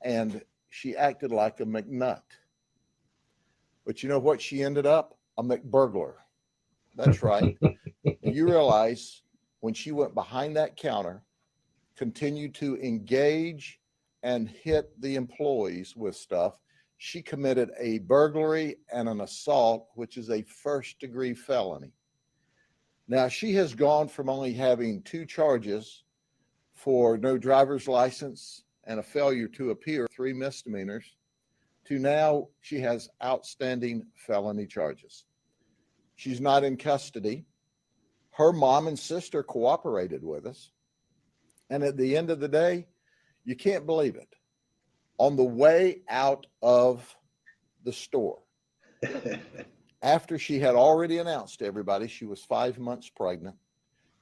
and she acted like a McNut. But you know what? She ended up a McBurglar. That's right. And you realize when she went behind that counter, continued to engage and hit the employees with stuff, she committed a burglary and an assault, which is a first-degree felony. Now, she has gone from only having 2 charges for no driver's license and a failure to appear, 3 misdemeanors, to now she has outstanding felony charges. She's not in custody. Her mom and sister cooperated with us. And at the end of the day, you can't believe it. On the way out of the store, after she had already announced to everybody she was 5 months pregnant,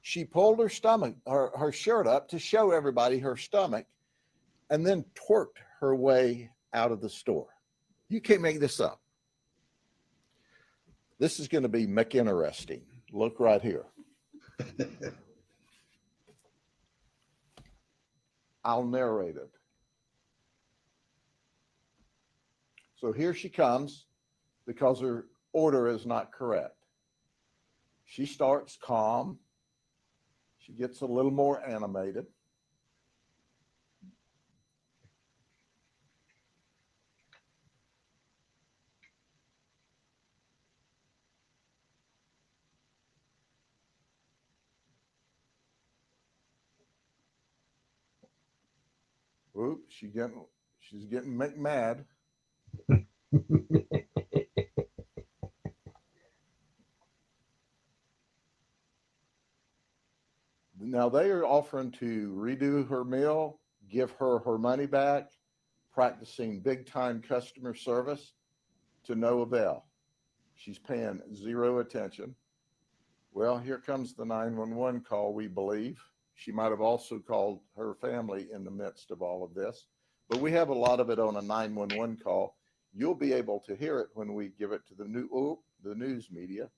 she pulled her stomach, her shirt up to show everybody her stomach, and then twerked her way out of the store. You can't make this up. This is going to be McInteresting. Look right here. I'll narrate it. So here she comes because her order is not correct. She starts calm. She gets a little more animated. Oops, she's getting mad. Now they are offering to redo her meal, give her her money back, practicing big time customer service to no avail. She's paying zero attention. Well, here comes the 911 call, we believe. She might have also called her family in the midst of all of this, but we have a lot of it on a 911 call. You'll be able to hear it when we give it to the news media.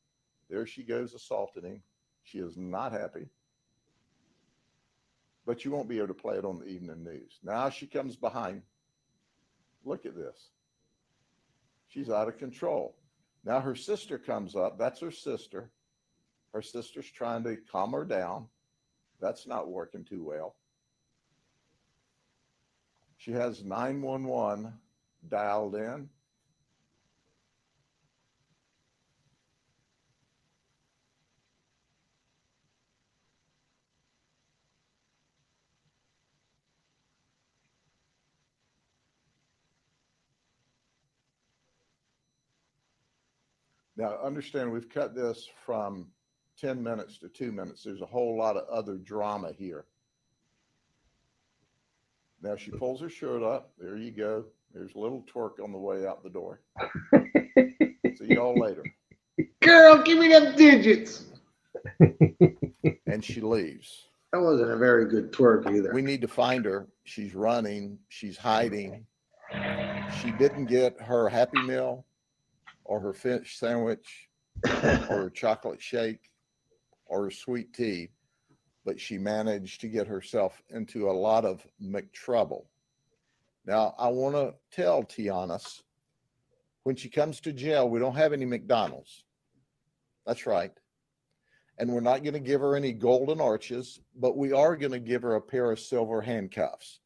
There she goes assaulting him. She is not happy, but you won't be able to play it on the evening news. Now she comes behind. Look at this. She's out of control. Now her sister comes up. That's her sister. Her sister's trying to calm her down. That's not working too well. She has 911 dialed in. Now, understand we've cut this from 10 minutes to 2 minutes. There's a whole lot of other drama here. Now she pulls her shirt up. There you go. There's a little twerk on the way out the door. See y'all later. Girl, give me them digits. And she leaves. That wasn't a very good twerk either. We need to find her. She's running. She's hiding. She didn't get her Happy Meal or her fish sandwich or her chocolate shake or her sweet tea, but she managed to get herself into a lot of McTrouble. Now, I want to tell Tiana, when she comes to jail, we don't have any McDonald's. That's right. And we're not going to give her any golden arches, but we are going to give her a pair of silver handcuffs.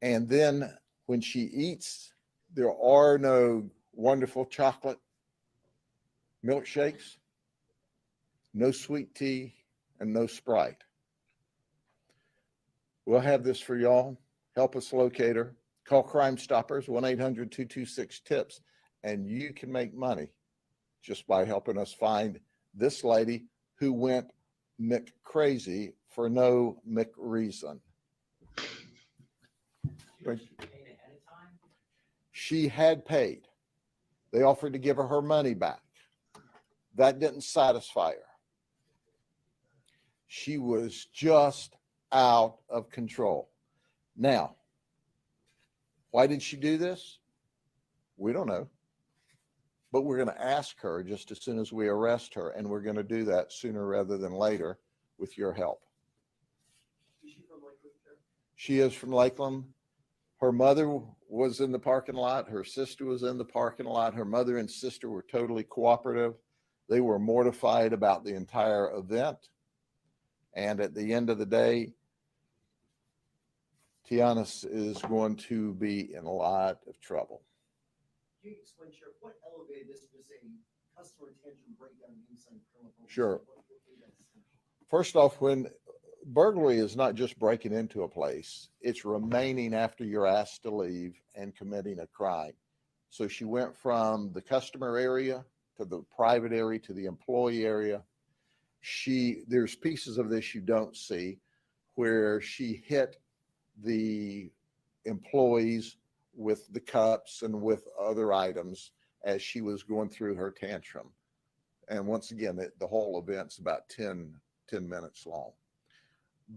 And then when she eats, there are no wonderful chocolate milkshakes, no sweet tea, and no Sprite. We'll have this for y'all. Help us locate her. Call Crime Stoppers, 1-800-226-TIPS, and you can make money just by helping us find this lady who went McCrazy for no reason. She had paid. They offered to give her her money back. That didn't satisfy her. She was just out of control. Now, why did she do this? We don't know. But we're going to ask her just as soon as we arrest her, and we're going to do that sooner rather than later with your help. Is she from Lakeland? She is from Lakeland. Her mother was in the parking lot. Her sister was in the parking lot. Her mother and sister were totally cooperative. They were mortified about the entire event. And at the end of the day, Tiana is going to be in a lot of trouble. Can you explain, Sheriff, what elevated this was a customer tantrum breakdown inside criminal? Sure. First off, when burglary is not just breaking into a place, it's remaining after you're asked to leave and committing a crime. So she went from the customer area to the private area to the employee area. There's pieces of this you don't see where she hit the employees with the cups and with other items as she was going through her tantrum. And once again, the whole event's about 10 minutes long.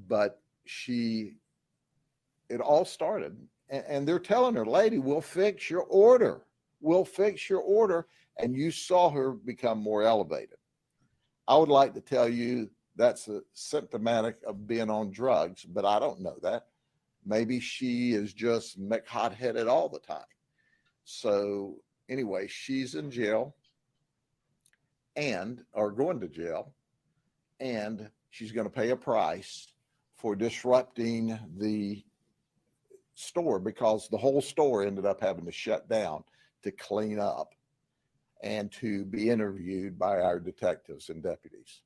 But it all started, and they're telling her, lady, we'll fix your order. we'll fix your order. And you saw her become more elevated. I would like to tell you that's a symptomatic of being on drugs, but I don't know that. Maybe she is just hot-headed all the time. So anyway, she's in jail or going to jail, and she's going to pay a price for disrupting the store, because the whole store ended up having to shut down to clean up and to be interviewed by our detectives and deputies.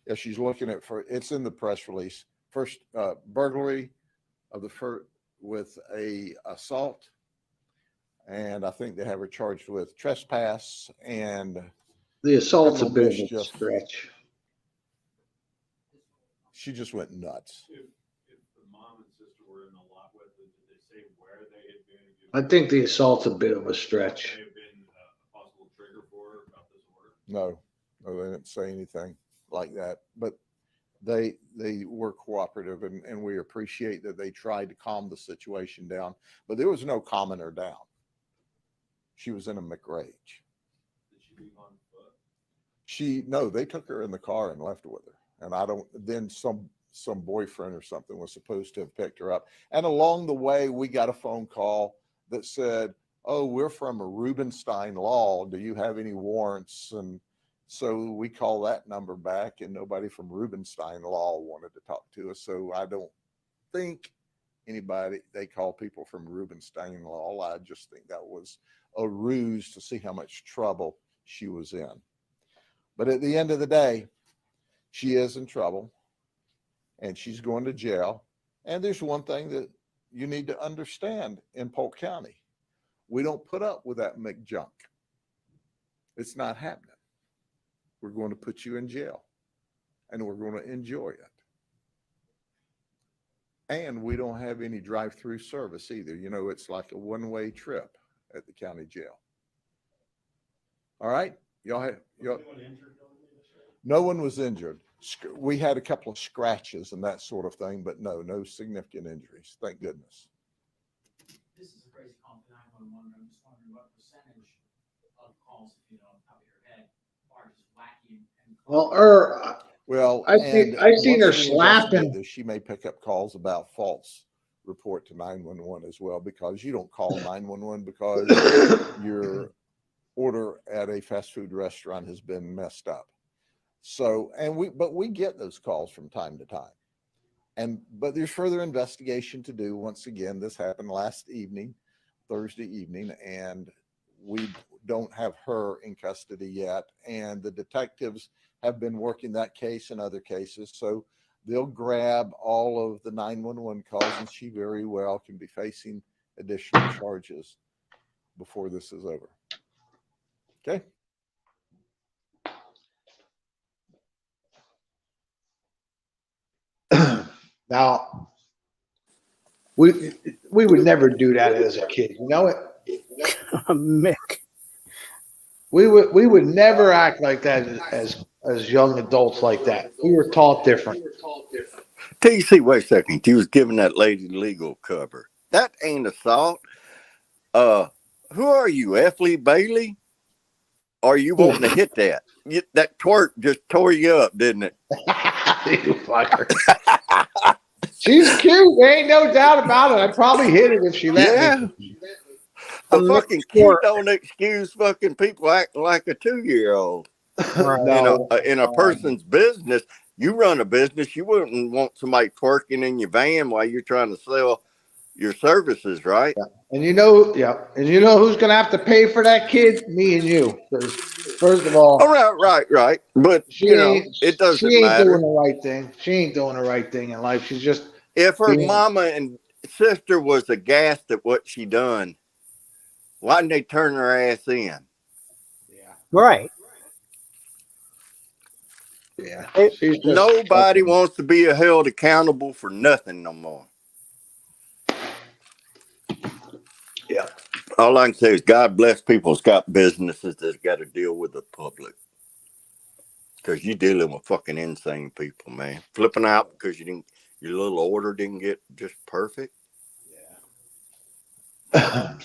Yeah, she's looking at it's in the press release. First, burglary of the first with a assault, and I think they have her charged with trespass and The assault's a criminal bit of a mischief. stretch. She just went nuts. If the mom and sister were in the lot with her, did they say where they had been? I think the assault's a bit of a stretch. May have been a possible trigger for her about this order. No, they didn't say anything like that, but they were cooperative, and we appreciate that they tried to calm the situation down, but there was no calming her down. She was in a McRage. Did she leave on foot? No, they took her in the car and left her with her. And then some boyfriend or something was supposed to have picked her up. And along the way, we got a phone call that said, "Oh, we're from a Rubenstein Law. Do you have any warrants?" And so we call that number back, and nobody from Rubenstein Law wanted to talk to us. So I don't think they call people from Rubenstein Law. I just think that was a ruse to see how much trouble she was in. But at the end of the day, she is in trouble, and she's going to jail. And there's one thing that you need to understand in Polk County. We don't put up with that McJunk. It's not happening. We're going to put you in jail, and we're going to enjoy it. And we don't have any drive-through service either. You know, it's like a one-way trip at the county jail. All right? No one was injured. We had a couple of scratches and that sort of thing, but no significant injuries. Thank goodness. This is a crazy call to 911. I'm just wondering what percentage of calls, if you know, off the top of your head, are just wacky and. Well, I seen her once we slapping. investigate this, she may pick up calls about false report to 911 as well, because you don't call 911 because your order at a fast food restaurant has been messed up. So, but we get those calls from time to time. But there's further investigation to do. Once again, this happened Thursday evening, and we don't have her in custody yet. And the detectives have been working that case and other cases. So they'll grab all of the 911 calls, and she very well can be facing additional charges before this is over. Okay. Now, we would never do that as a kid, you know it? Mick. We would never act like that as young adults like that. We were taught different. TC, wait a second. You was giving that lady legal cover. That ain't assault. Who are you, F. Lee Bailey? Or you wanting to hit that? That twerk just tore you up, didn't it? You fucker. She's cute. There ain't no doubt about it. I'd probably hit it if she let me. The fucking cute don't excuse fucking people acting like a 2-year-old. No. In a person's business. You run a business, you wouldn't want somebody twerking in your van while you're trying to sell your services, right? And you know who's gonna have to pay for that, kid? Me and you. 'Cause first of all, Right. But it doesn't she ain't matter. doing the right thing. She ain't doing the right thing in life. She's just If her Yeah. mama and sister was aghast at what she done, why didn't they turn her ass in? Right. Yeah. It- She's just- Nobody wants to be held accountable for nothing no more. Yeah. All I can say is God bless people that's got businesses that's got to deal with the public. Because you're dealing with fucking insane people, man. Flipping out because your little order didn't get just perfect. Yeah.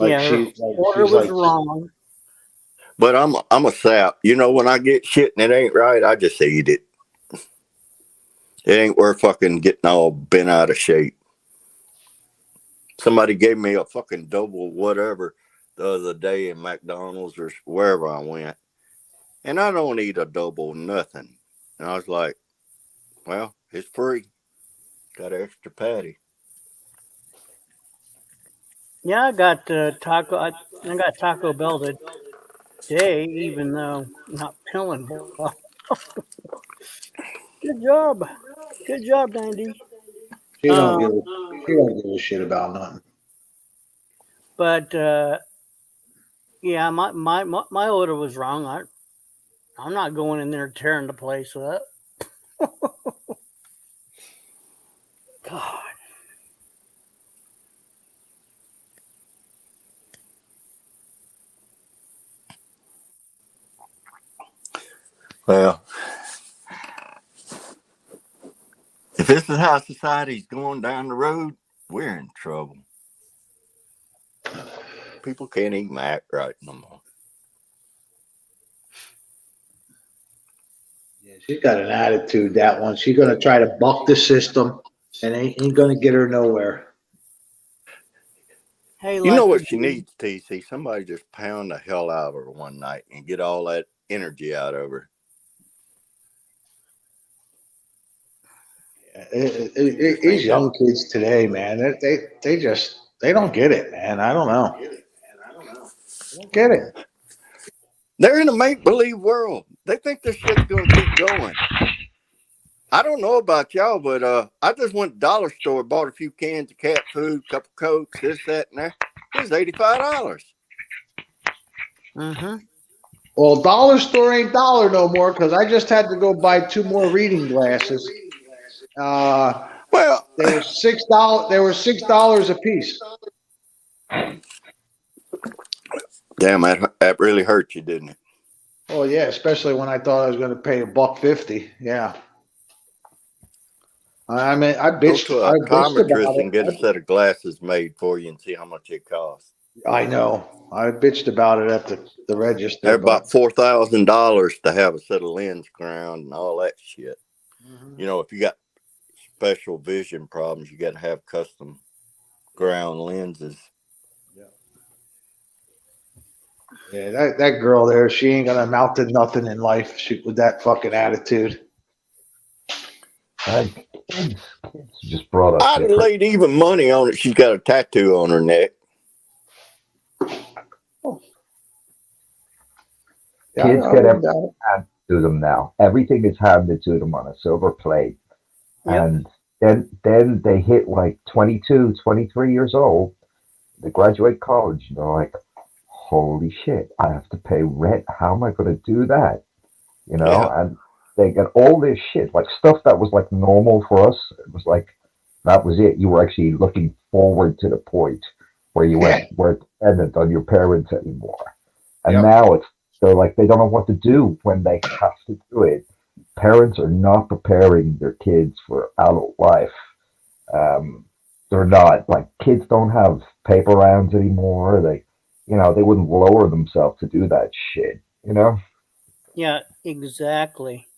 Like yeah, her she's order was wrong. But I'm a sap. You know, when I get shit and it ain't right, I just eat it. It ain't worth fucking getting all bent out of shape. Somebody gave me a fucking double whatever the other day in McDonald's or wherever I went. And I don't eat a double nothing. And I was like, well, it's free. Got an extra patty. Yeah, I got taco. I got Taco Bell today, even though I'm not feeling well. Good job, Dandy. she don't give Um, she don't give a shit about nothing. but yeah, my order was wrong. I'm not going in there tearing the place up. God. Well, if this is how society's going down the road, we're in trouble. People can't even act right no more. Yeah, she's got an attitude, that one. She's gonna try to buck the system and ain't gonna get her nowhere. Hey, You know Lefty, what she needs, TC? Somebody just pound the hell out of her one night and get all that energy out of her. These young kids today, man, they don't get it, man. I don't know. They don't get it. They're in a make-believe world. They think this shit's going to keep going. I don't know about y'all, but I just went to the dollar store, bought a few cans of cat food, couple Cokes, this, that, and that. It was $85. Mm-hmm. Well, dollar store ain't dollar no more because I just had to go buy 2 more reading glasses. Well, They were $6. They were $6 a piece. damn, that really hurt you, didn't it? Oh yeah, especially when I thought I was going to pay $1.50. Yeah. I mean, I Go bitched. to I a bitched about optometrist and get a it. set of glasses made for you and see how much it costs. I know. I bitched about it at the register. They're But about $4,000 to have a set of lens ground and all that shit. You know, if you got special vision problems, you got to have custom ground lenses. yeah, that girl there, she ain't gonna amount to nothing in life with that fucking attitude. Kids just brought up I'd have different. laid even money on it. She's got a tattoo on her neck. Yeah, Kids I get wouldn't everything doubt it. handed to them now. Everything is handed to them on a silver plate. Yep. And then they hit like 22, 23 years old. They graduate college. And they're like, holy shit, I have to pay rent. How am I going to do that? You know? Yeah. And they get all this shit, like stuff that was like normal for us. It was like, that was it. You were actually looking forward to the point where you weren't dependent on your parents anymore. And now they're like, they don't know what to do when they have to do it. Parents are not preparing their kids for adult life. They're not, like, kids don't have paper rounds anymore. They wouldn't lower themselves to do that shit, you know? Yeah, exactly.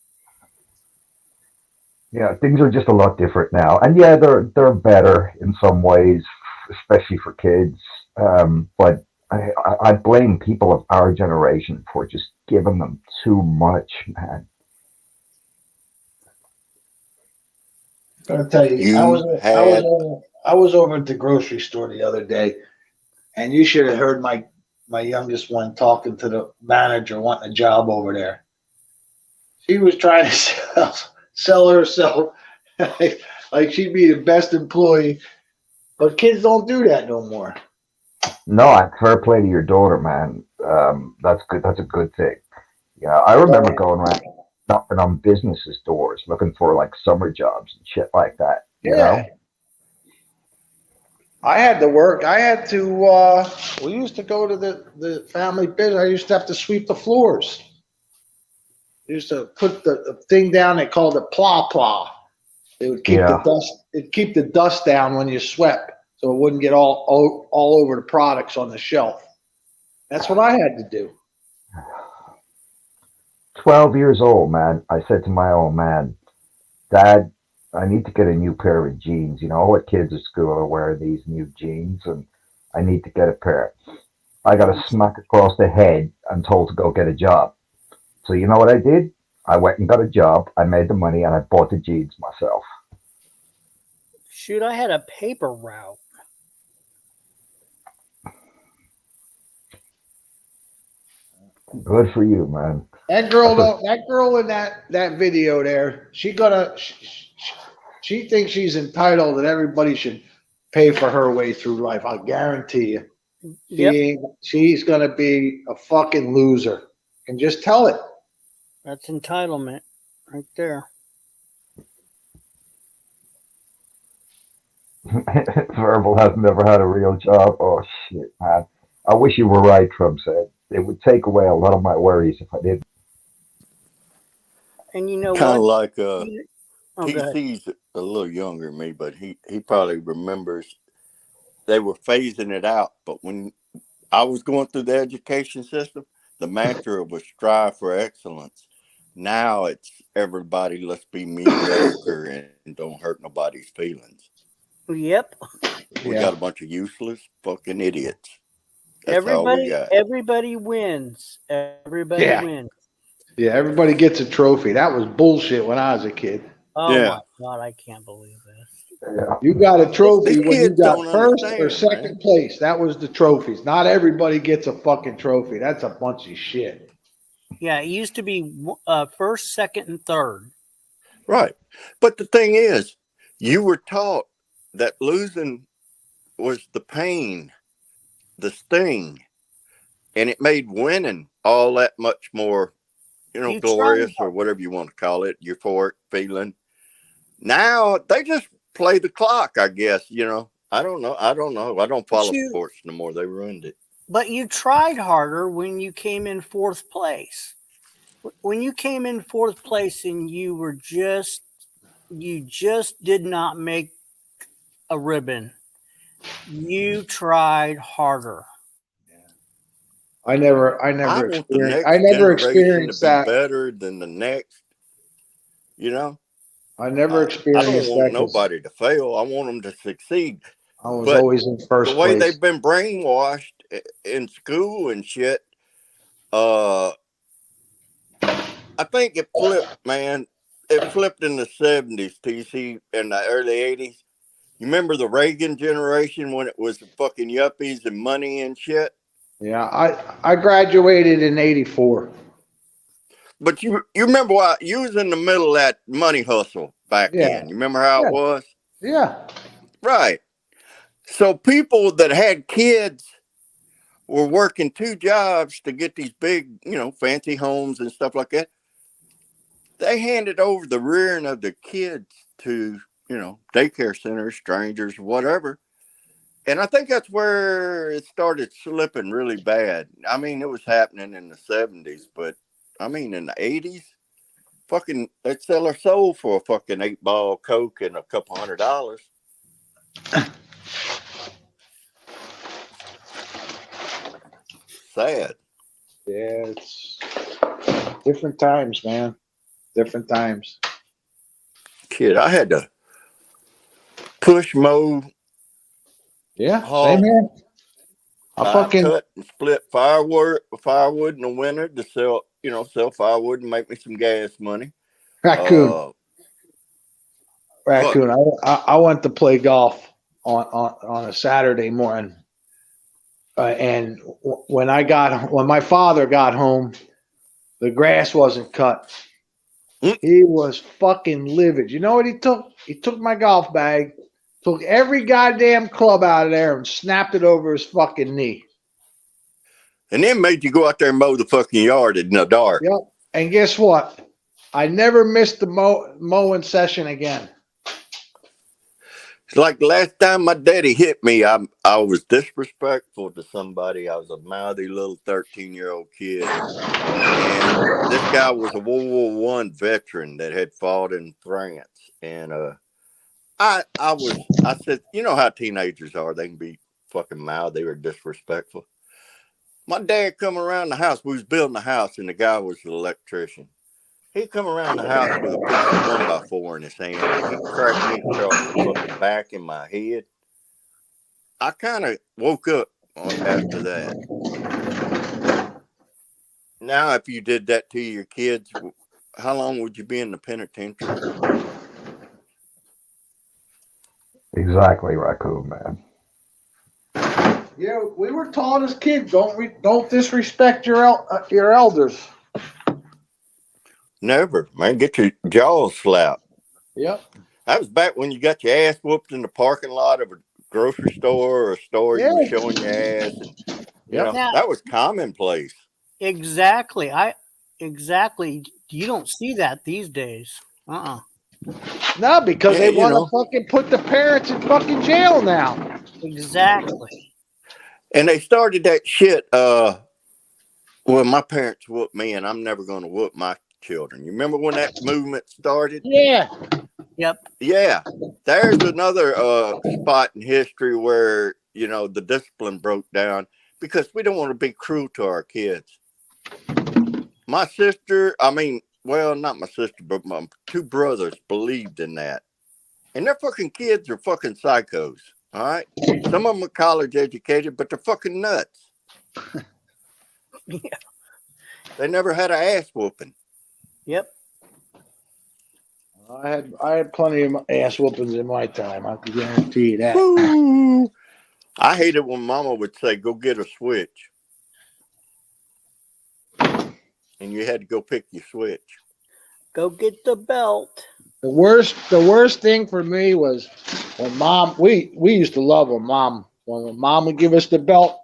Yeah, things are just a lot different now. And yeah, they're better in some ways, especially for kids. But I blame people of our generation for just giving them too much, man. I'm gonna tell you, I was over at the grocery store the other day, and you should have heard my youngest one talking to the manager wanting a job over there. She was trying to sell herself like she'd be the best employee, but kids don't do that no more. No, fair play to your daughter, man. That's good. That's a good thing. Yeah, I remember going around knocking on businesses' doors looking for like summer jobs and shit like that. You know? I had to work. I had to. We used to go to the family business. I used to have to sweep the floors. Used to put the thing down. They called it plah plah. It would keep the dust. It keep the dust down when you swept. so it wouldn't get all over the products on the shelf. That's what I had to do. 12 years old, man. I said to my old man, Dad, I need to get a new pair of jeans. You know, all the kids at school are wearing these new jeans, and I need to get a pair. I got a smack across the head and told to go get a job. So you know what I did? I went and got a job. I made the money, and I bought the jeans myself. Shoot, I had a paper route. Good for you, man. That girl in that video there, she thinks she's entitled and everybody should pay for her way through life. I'll guarantee you. Yep, She's gonna be a fucking loser. And just tell it. that's entitlement right there. Verbal has never had a real job. Oh shit, man. I wish you were right, Trump said. It would take away a lot of my worries if I didn't. And you know Kind of what? like Oh, go ahead. TC's a little younger than me, but he probably remembers they were phasing it out. But when I was going through the education system, the mantra was strive for excellence. Now it's everybody, let's be mediocre and don't hurt nobody's feelings. Yep. We Yeah. got a bunch of useless fucking idiots. That's all we got. Everybody wins. Everybody Yeah. wins. Yeah, everybody gets a trophy. That was bullshit when I was a kid. Oh Yeah. my God, I can't believe this. Yeah. You got a trophy These when you kids got don't first or understand, second man. place. That was the trophies. Not everybody gets a fucking trophy. That's a bunch of shit. Yeah, it used to be first, second, and third. Right. But the thing is, you were taught that losing was the pain, the sting, and it made winning all that much more, You glorious tried. or whatever you want to call it, euphoric feeling. Now they just play the clock, I guess, I don't know. I don't follow sports no more. They ruined it. But you tried harder when you came in fourth place. When you came in fourth place and you just did not make a ribbon. You tried harder. I never I want the experienced. next I never generation experienced to be that. better than the next. I never I experienced don't want that 'cause nobody to fail. I want them to succeed. I was But always in first the way place. they've been brainwashed in school and shit, I think it flipped, man. It flipped in the 70s, TC, in the early 80s. You remember the Reagan generation when it was the fucking yuppies and money and shit? Yeah, I graduated in '84. But you remember why you was in the middle of that money hustle back Yeah. then. You remember how Yeah. it was? Yeah. Right. So people that had kids were working 2 jobs to get these big, fancy homes and stuff like that. They handed over the rearing of the kids to, daycare centers, strangers, whatever. And I think that's where it started slipping really bad. I mean, it was happening in the 70s, but I mean, in the 80s, fucking, they'd sell their soul for a fucking 8-ball Coke and a couple $100. Sad. Yeah, it's different times, man. Different times. Kid, I had to push mow, Yeah, haul, same here. I fucking cut and split firewood in the winter to sell firewood and make me some gas money. raccoon. I went to play golf on a Saturday morning, and when my father got home, the grass wasn't cut. He was fucking livid. You know what he took? He took my golf bag, took every goddamn club out of there, and snapped it over his fucking knee. And then made you go out there and mow the fucking yard in the dark. Yep. And guess what? I never missed the mowing session again. It's like the last time my daddy hit me, I was disrespectful to somebody. I was a mouthy little 13-year-old kid. And this guy was a World War I veteran that had fought in France. And I said, you know how teenagers are. They can be fucking loud. They were disrespectful. My dad come around the house. We was building a house, and the guy was the electrician. He come around the house with a piece of 1x4 in his hand, and he cracked me across the fucking back in my head. I kind of woke up after that. Now, if you did that to your kids, how long would you be in the penitentiary? Exactly, Raccoon Man. Yeah, we were taught as kids, don't disrespect your elders. Never, man. Get your jaws slapped. Yep. That was back when you got your ass whooped in the parking lot of a grocery store or a store. You were Yeah. showing your ass, and you Yep. know Now, that was commonplace. exactly. Exactly. You don't see that these days. No, because Yeah, they you want know. to fucking put the parents in fucking jail now. Exactly. And they started that shit. Well, my parents whooped me, and I'm never going to whoop my children. You remember when that movement started? Yeah. Yep. Yeah, there's another spot in history where you know the discipline broke down because we don't want to be cruel to our kids. My sister, well, not my sister, but my two brothers believed in that, and their fucking kids are fucking psychos. All right, some of them are college educated, but they're fucking nuts. Yeah. They never had an ass whooping. Yep. I had plenty of ass whoopings in my time. I can guarantee you that. Woo! I hated when Mama would say, "Go get a switch," and you had to go pick your switch. Go get the belt. The worst thing for me was when mom. We used to love when mom would give us the belt.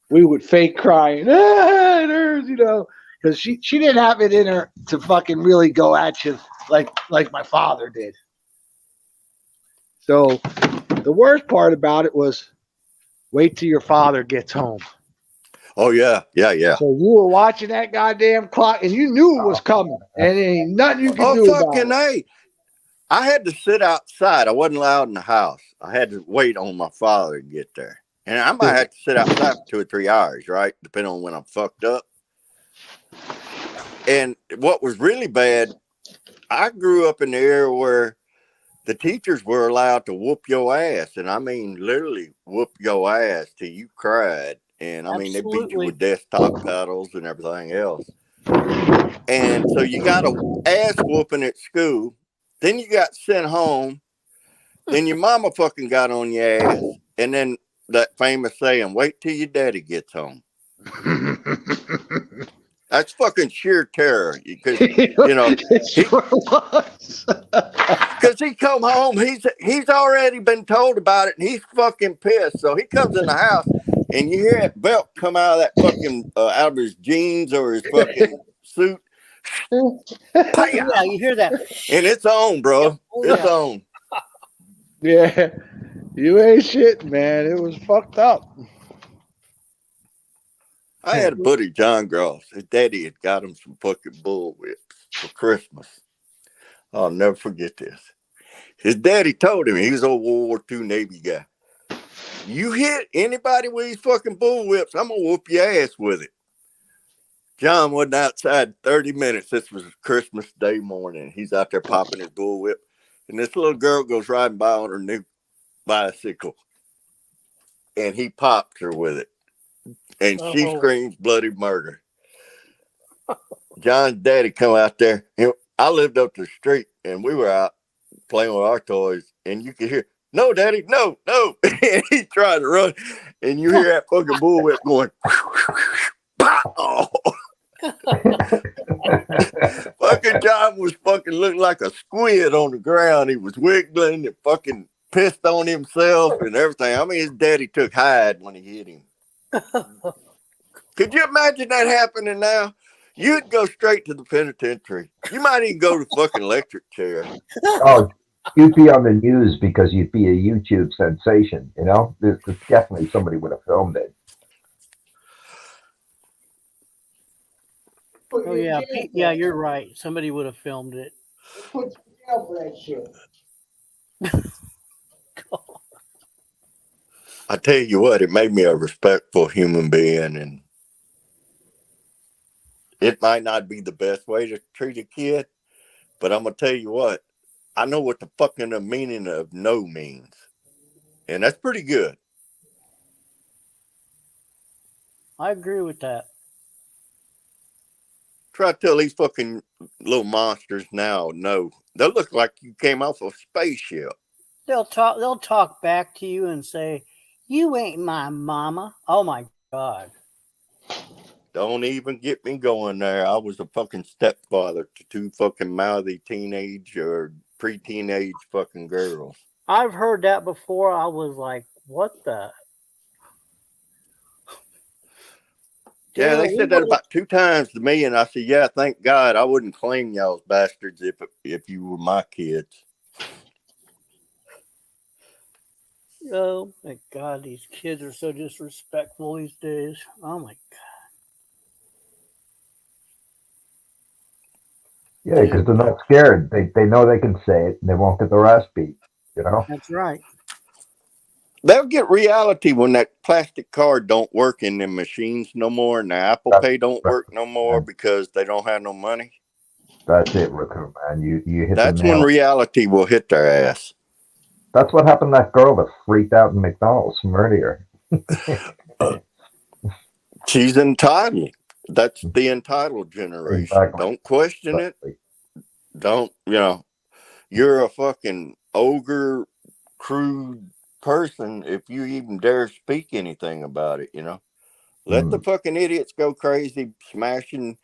We would fake crying, you know, because she didn't have it in her to fucking really go at you like my father did. So the worst part about it was wait till your father gets home. Oh yeah. So you were watching that goddamn clock and you knew it was coming, and there ain't nothing you could Oh do about fucking it. A! I had to sit outside. I wasn't allowed in the house. I had to wait on my father to get there, and I might have to sit outside for 2 or 3 hours, right, depending on when I'm fucked up. And what was really bad, I grew up in the era where the teachers were allowed to whoop your ass, and I mean literally whoop your ass till you cried. And I mean they beat you Absolutely. with desktop paddles and everything else. And so you got a ass whooping at school, then you got sent home, then your mama fucking got on your ass, and then that famous saying, "Wait till your daddy gets home." That's fucking sheer terror because you know It sure was. because he come home, he's already been told about it, and he's fucking pissed. So he comes in the house, and you hear that belt come out of that fucking out of his jeans or his fucking suit. Yeah, you hear that? And it's on, bro. Oh, It's yeah. on. Yeah, you ain't shit, man. It was fucked up. I had a buddy, John Gross. His daddy had got him some fucking bull whips for Christmas. I'll never forget this. His daddy told him, he was an old World War II Navy guy. You hit anybody with these fucking bull whips, I'm gonna whoop your ass with it. John wasn't outside 30 minutes. This was Christmas Day morning. He's out there popping his bull whip. And this little girl goes riding by on her new bicycle. And he pops her with it. And she screams bloody murder. John's daddy come out there. I lived up the street and we were out playing with our toys. And you could hear, "No, daddy, no." And he tried to run. And you hear that fucking bullwhip going, pow! Fucking John was fucking looking like a squid on the ground. He was wiggling and fucking pissed on himself and everything. I mean, his daddy took hide when he hit him. Could you imagine that happening now? You'd go straight to the penitentiary. You might even go to fucking electric chair. Oh, you'd be on the news because you'd be a YouTube sensation. You know, there's definitely somebody would have filmed it. Oh yeah, yeah, you're right. Somebody would have filmed it. Put you in jail for that shit. I tell you what, it made me a respectful human being, and it might not be the best way to treat a kid, but I'm gonna tell you what, I know what the fucking meaning of no means, and that's pretty good. I agree with that. Try to tell these fucking little monsters now, no. They look like you came off a spaceship. They'll talk back to you and say, "You ain't my mama." Oh my God. Don't even get me going there. I was a fucking stepfather to two fucking mouthy teenage or pre-teenage fucking girls. I've heard that before. I was like, what the? Yeah, they Dude, said that about 2 times to me, and I said, "Yeah, thank God I wouldn't claim y'all's bastards if you were my kids." Oh my God, these kids are so disrespectful these days. Oh my God. Yeah, because they're not scared. They know they can say it and they won't get their ass beat. You know? That's right. They'll get reality when that plastic card don't work in them machines no more, and the Apple That's Pay don't right. work no more because they don't have no money. That's it, Raku, man. You hit That's the nail. when reality will hit their ass. That's what happened to that girl that freaked out in McDonald's from earlier. She's entitled. That's the entitled generation. Exactly. Don't question it. Don't, you're a fucking ogre, crude person if you even dare speak anything about it, Let the fucking idiots go crazy smashing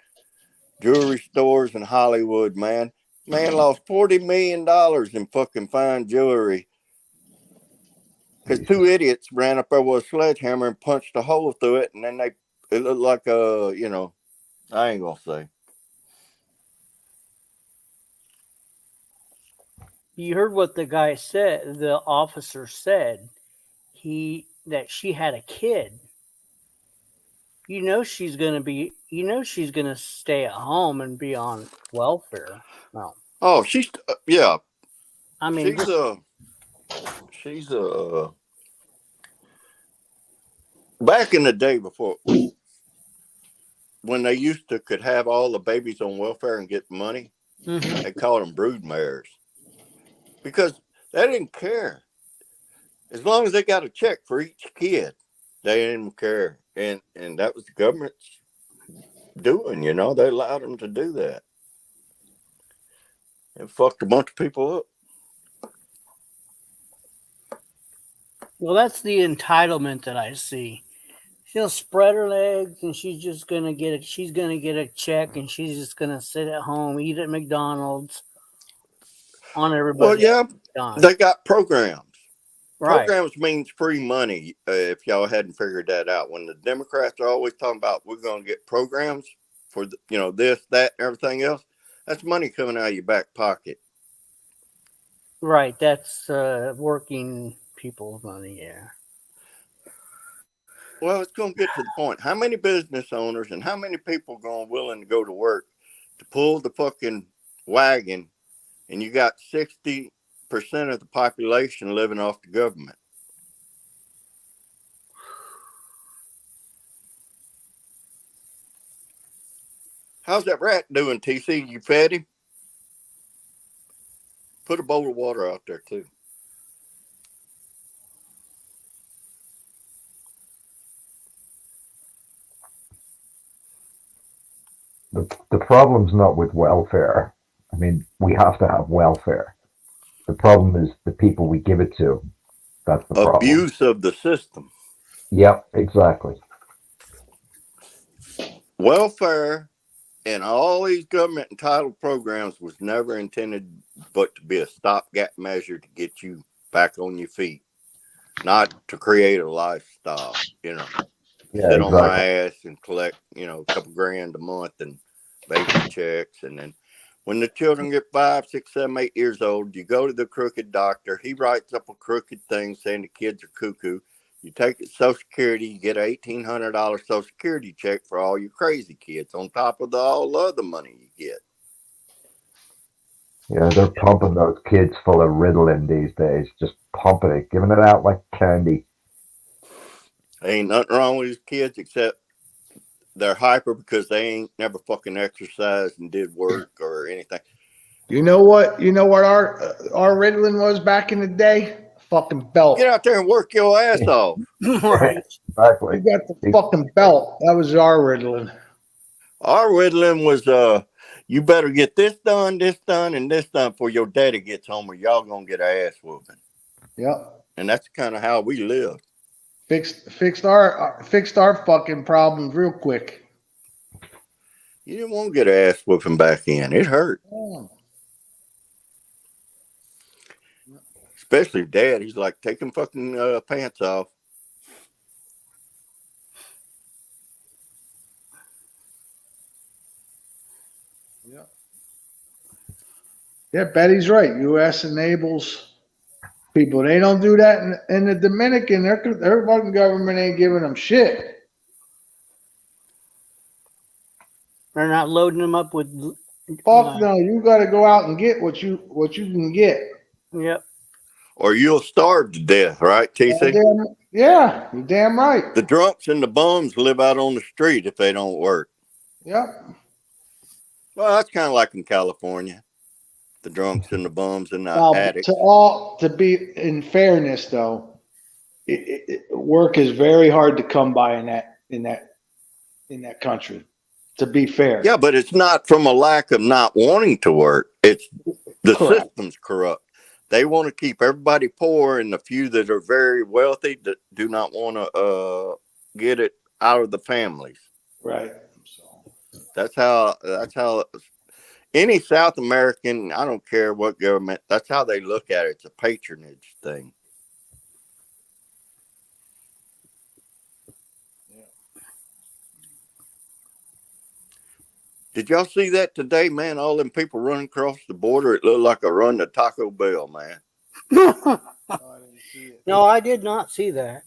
jewelry stores in Hollywood, man. Man lost $40 million in fucking fine jewelry because 2 idiots ran up there with a sledgehammer and punched a hole through it, and then it looked like I ain't gonna say. You heard what the guy said, the officer said, that she had a kid. She's gonna stay at home and be on welfare. No. Oh, she's yeah. I mean, She's back in the day before when they used to could have all the babies on welfare and get money, they called them brood mares because they didn't care. As long as they got a check for each kid, they didn't care. And that was the government's doing, they allowed them to do that. And fucked a bunch of people up. well, that's the entitlement that I see. She'll spread her legs and she's just gonna get it. She's gonna get a check and she's just gonna sit at home, eat at McDonald's on everybody. Well, yeah, they got programs. Right. Programs means free money. If y'all hadn't figured that out, when the Democrats are always talking about we're going to get programs for this, that, and everything else, that's money coming out of your back pocket. Right. That's working people's money. Yeah. Well, it's going to get to the point. How many business owners and how many people going willing to go to work to pull the fucking wagon, and you got 60% of the population living off the government? How's that rat doing, TC? You fed him? Put a bowl of water out there too. The problem's not with welfare. I mean, we have to have welfare. The problem is the people we give it to. That's the problem. Abuse of the system. Yep, exactly. Welfare and all these government entitled programs was never intended but to be a stopgap measure to get you back on your feet, not to create a lifestyle, Yeah, sit on my exactly. ass and collect, a couple grand a month and baby checks. And then when the children get 5, 6, 7, 8 years old, you go to the crooked doctor. He writes up a crooked thing saying the kids are cuckoo. You take it Social Security, you get an $1,800 Social Security check for all your crazy kids on top of all the other money you get. Yeah, they're pumping those kids full of Ritalin these days, just pumping it, giving it out like candy. Ain't nothing wrong with his kids except they're hyper because they ain't never fucking exercised and did work or anything. You know what? You know what our Ritalin was back in the day? Fucking belt. Get out there and work your ass off. Right. Exactly. You got the fucking belt. That was our Ritalin. Our Ritalin was you better get this done, and this done before your daddy gets home, or y'all gonna get an ass whooping. Yep. And that's kind of how we live. Fixed our fucking problems real quick. You didn't want to get an ass whooping back in. It hurt. Oh. Especially dad. He's like, take them fucking pants off. Yeah, Betty's right. U.S. enables people. They don't do that in the Dominican. Their fucking government ain't giving them shit. They're not loading them up with. Fuck no. You got to go out and get what you can get. Yep. Or you'll starve to death, right, TC? Yeah, you're damn right. The drunks and the bums live out on the street if they don't work. Yep. Well, that's kind of like in California. The drunks and the bums and the Now, addicts. to be in fairness though, work is very hard to come by in that country. To be fair. Yeah, but it's not from a lack of not wanting to work. It's the Correct. system's corrupt. They want to keep everybody poor, and the few that are very wealthy that do not want to get it out of the families. Right. So. That's how any South American, I don't care what government, that's how they look at it. It's a patronage thing. Did y'all see that today, man? All them people running across the border. It looked like a run to Taco Bell, man. No, I did not see that.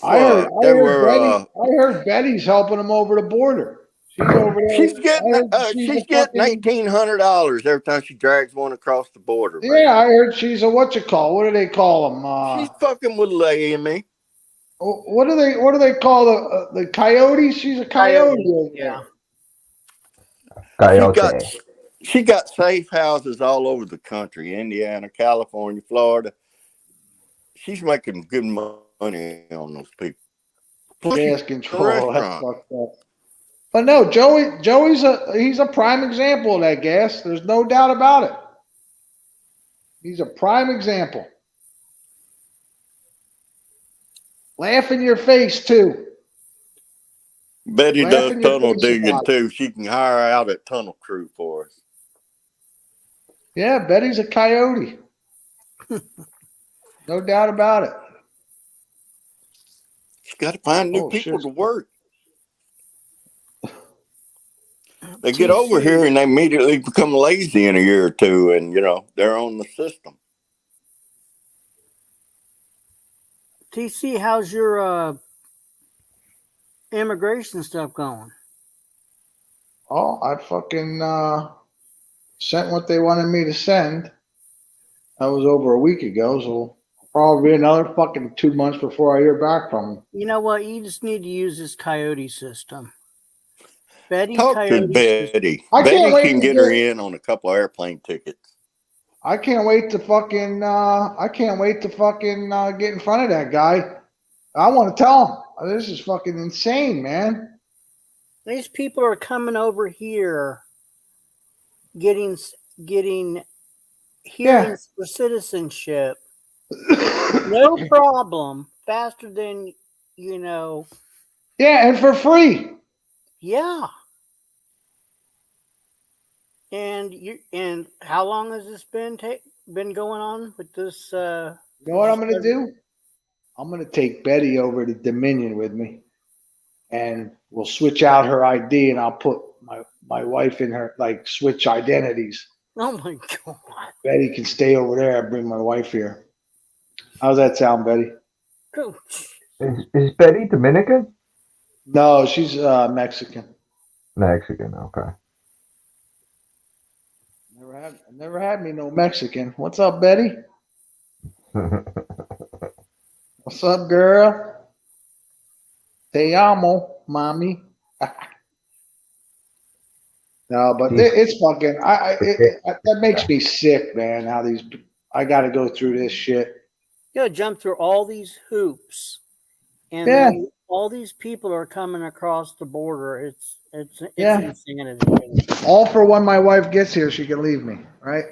I heard Betty's helping them over the border. She's over there. She's getting $1,800 every time she drags one across the border. Man. Yeah, I heard she's a what you call? What do they call them? She's fucking with Amy. What do they call the coyotes? She's a coyote. Yeah. Coyote. She got safe houses all over the country: Indiana, California, Florida. She's making good money on those people. Gas control. That's fucked up. But no, Joey's a prime example of that, gas. There's no doubt about it. He's a prime example. Laugh in your face too. Betty does in your tunnel face digging about it. too. She can hire out a tunnel crew for us. Yeah, Betty's a coyote. No doubt about it. She's got to find new people to work. They get over here and they immediately become lazy in a year or two, and they're on the system. TC, how's your immigration stuff going? Oh, I fucking sent what they wanted me to send. That was over a week ago, so probably another fucking 2 months before I hear back from them. You know what? You just need to use this coyote system. Betty Talk coyote to Betty. I can't Betty wait can to get her get- in on a couple of airplane tickets. I can't wait to fucking get in front of that guy. I want to tell him this is fucking insane, man. These people are coming over here, getting hearings for citizenship. No problem. Faster than Yeah, and for free. Yeah. And how long has this been going on with this? You know what I'm gonna do? I'm gonna take Betty over to Dominion with me, and we'll switch out her ID, and I'll put my wife in her, like, switch identities. Oh my God! Betty can stay over there. I bring my wife here. How's that sound, Betty? Is Betty Dominican? No, she's Mexican. Mexican. Okay. Never had me no Mexican. What's up, Betty? What's up, girl? Te amo, mommy. No, but Jeez. it's fucking. That makes me sick, man. How these I got to go through this shit. You gotta jump through all these hoops, and Yeah. then all these people are coming across the border. It's Yeah. insanity. All for when my wife gets here, she can leave me, right?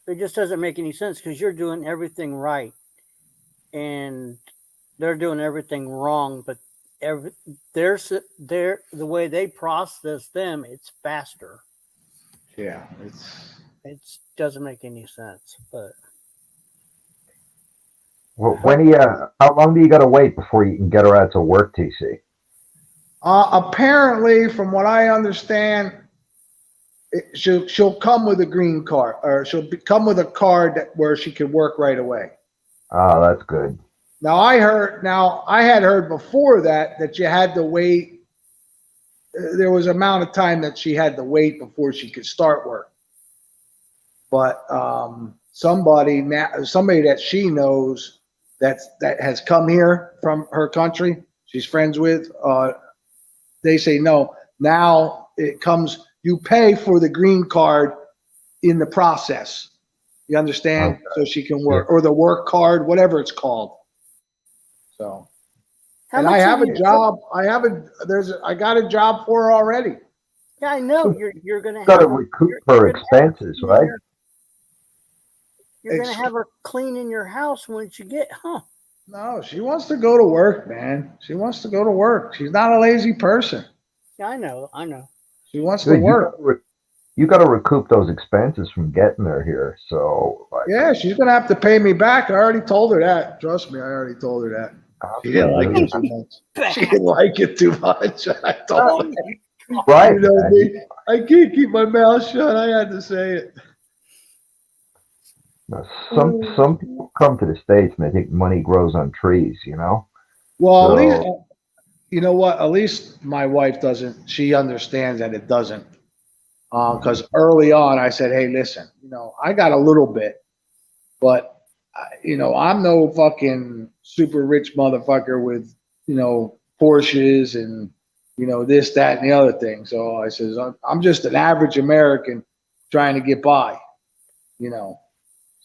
It just doesn't make any sense because you're doing everything right, and they're doing everything wrong. But the way they process them, it's faster. Yeah. It doesn't make any sense. But Well, how long do you got to wait before you can get her out to work, TC? Apparently, from what I understand, she'll come with a green card, or come with a card where she can work right away. Ah, that's good. Now I had heard before that you had to wait. There was an amount of time that she had to wait before she could start work. But somebody that she knows that has come here from her country, she's friends with, they say no. Now it comes. You pay for the green card in the process. You understand? Okay. So she can work, or the work card, whatever it's called. So, and I have a job. I got a job for her already. Yeah, I know you're gonna You got to have recoup you're her gonna have expenses, right? You're gonna have her clean in your house once you get home. No, she wants to go to work, man. She wants to go to work. She's not a lazy person. Yeah, I know. She wants to Dude, work. you got to recoup those expenses from getting her here. So, like, Yeah, she's gonna have to pay me back. I already told her that. Trust me, I already told her that. She didn't like it too much. She didn't like it too much. I told her. right? You know man. me. I can't keep my mouth shut. I had to say it. Now, some people come to the States and they think money grows on trees, you know? Well, So- at least you know what? At least my wife doesn't. She understands that it doesn't. Because early on, I said, "Hey, listen. You know, I got a little bit, but you know, I'm no fucking super rich motherfucker with Porsches and this, that, and the other thing." So I says, "I'm just an average American trying to get by."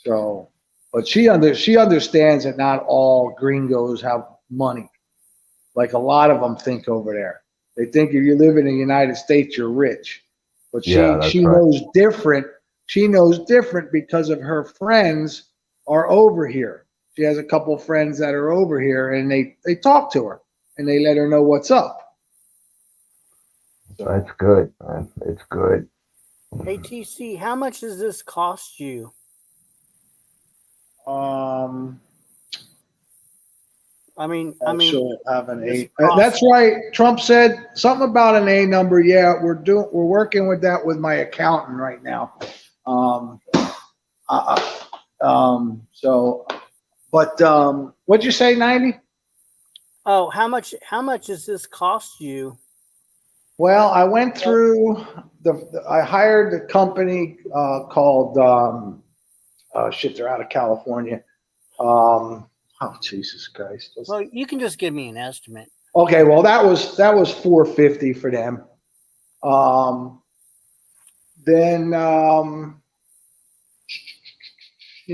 So, but she understands that not all gringos have money. Like a lot of them think over there. They think if you live in the United States, you're rich. But Yeah, that's she right. knows different. She knows different because of her friends are over here. She has a couple of friends that are over here, and they talk to her and they let her know what's up. That's good, man. It's good. Hey TC, how much does this cost you? I mean, She'll have an this A. That's right. Trump said something about an A number. Yeah, we're working with that with my accountant right now. What'd you say, 90? oh, how much does this cost you? Well, I went through I hired the company called they're out of California. Oh, Jesus Christ. Well, you can just give me an estimate. Okay, well that was $450 for them. Then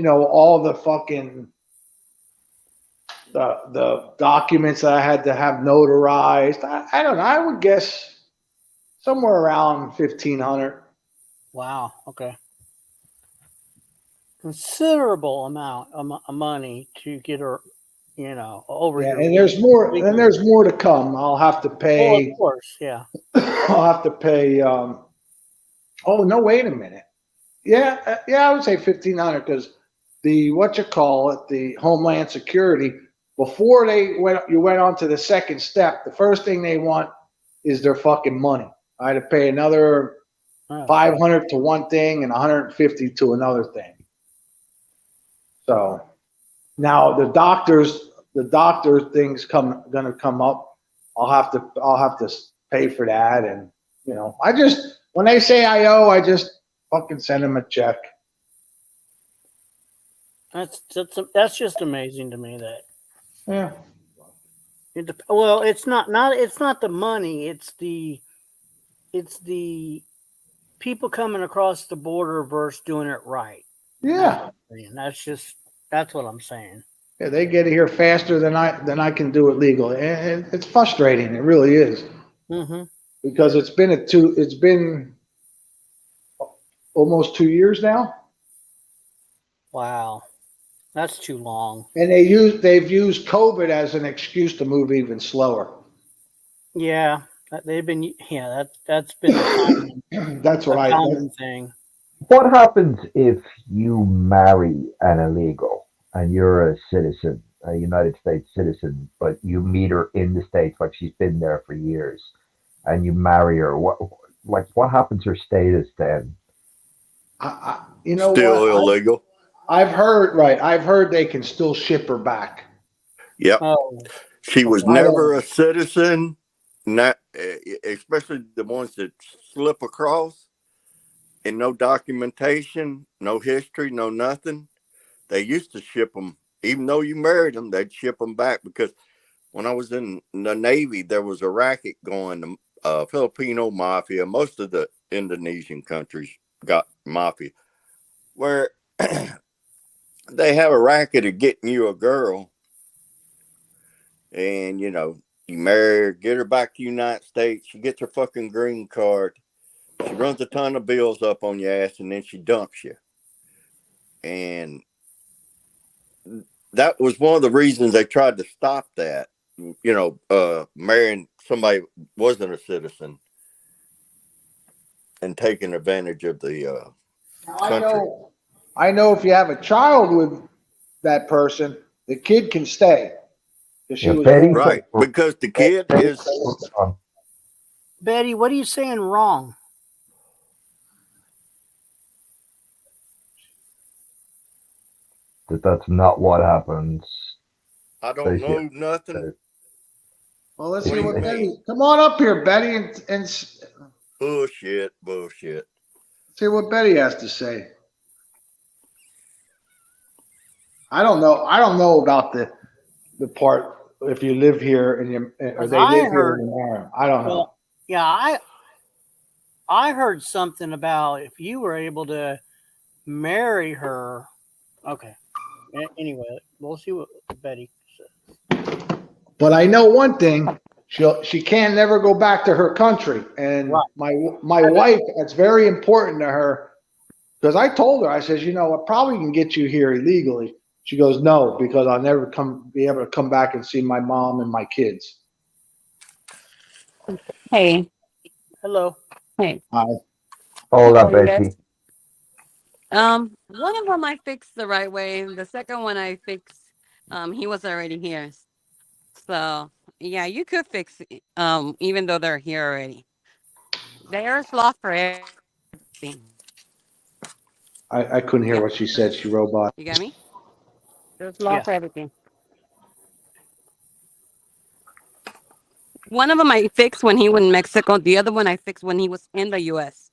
all the fucking the documents that I had to have notarized. I don't know. I would guess somewhere around 1,500. Wow. Okay. Considerable amount of money to get her, over Yeah, here. and there's more. And there's more to come. I'll have to Oh, pay. of course, yeah. I'll have to pay. Oh no! Wait a minute. Yeah, I would say 1,500 because the the Homeland Security, before you went on to the second step, the first thing they want is their fucking money. I had to pay another 500 to one thing and 150 to another thing. So now the doctor thing's gonna come up. I'll have to pay for that, and when they say I owe, I just fucking send them a check. That's just amazing to me that. Yeah. Well, it's not the money. It's the people coming across the border versus doing it right. Yeah. And that's what I'm saying. Yeah, they get here faster than I can do it legally, and it's frustrating. It really is, Mm-hmm. because it's been almost 2 years now, Wow, that's too long. and they've used COVID as an excuse to move even slower. Yeah, they've been. Yeah, that's been a That's what common thing. What happens if you marry an illegal and you're a citizen, a United States citizen, but you meet her in the States, like she's been there for years, and you marry her? What happens to her status then? You know Still what? illegal. I've heard they can still ship her back. Yep. Oh, She was I never don't- a citizen, not especially the ones that slip across, and no documentation, no history, no nothing. They used to ship them, even though you married them, they'd ship them back, because when I was in the Navy, there was a racket going, Filipino mafia. Most of the Indonesian countries got mafia, where they have a racket of getting you a girl, and you marry her, get her back to the United States, she gets her fucking green card, she runs a ton of bills up on your ass, and then she dumps you. And that was one of the reasons they tried to stop that, marrying somebody who wasn't a citizen and taking advantage of the I know if you have a child with that person, the kid can stay. 'Cause she Yeah, was Betty- born- right, because the kid is Betty, what are you saying wrong? That's not what happens. I don't know nothing. Well, let's What see do you what mean? Betty. Come on up here, Betty, and Bullshit. see what Betty has to say. I don't know about the part if you live here and you or Because they I live here heard- and marry. I don't know. Well, yeah, I heard something about if you were able to marry her. Okay. Anyway, we'll see what Betty says. But I know one thing: she can never go back to her country. And Right. my wife, that's very important to her, because I told her, I says, I probably can get you here illegally. She goes, no, because I'll never be able to come back and see my mom and my kids. Hey, Hello. hey. Hola, How are you Betty. guys? One of them I fixed the right way. The second one I fixed, he was already here. So yeah, you could fix it, even though they're here already. There's law for everything. I couldn't hear what she said. She robot. You got me? There's law Yeah. for everything. One of them I fixed when he was in Mexico. The other one I fixed when he was in the U.S.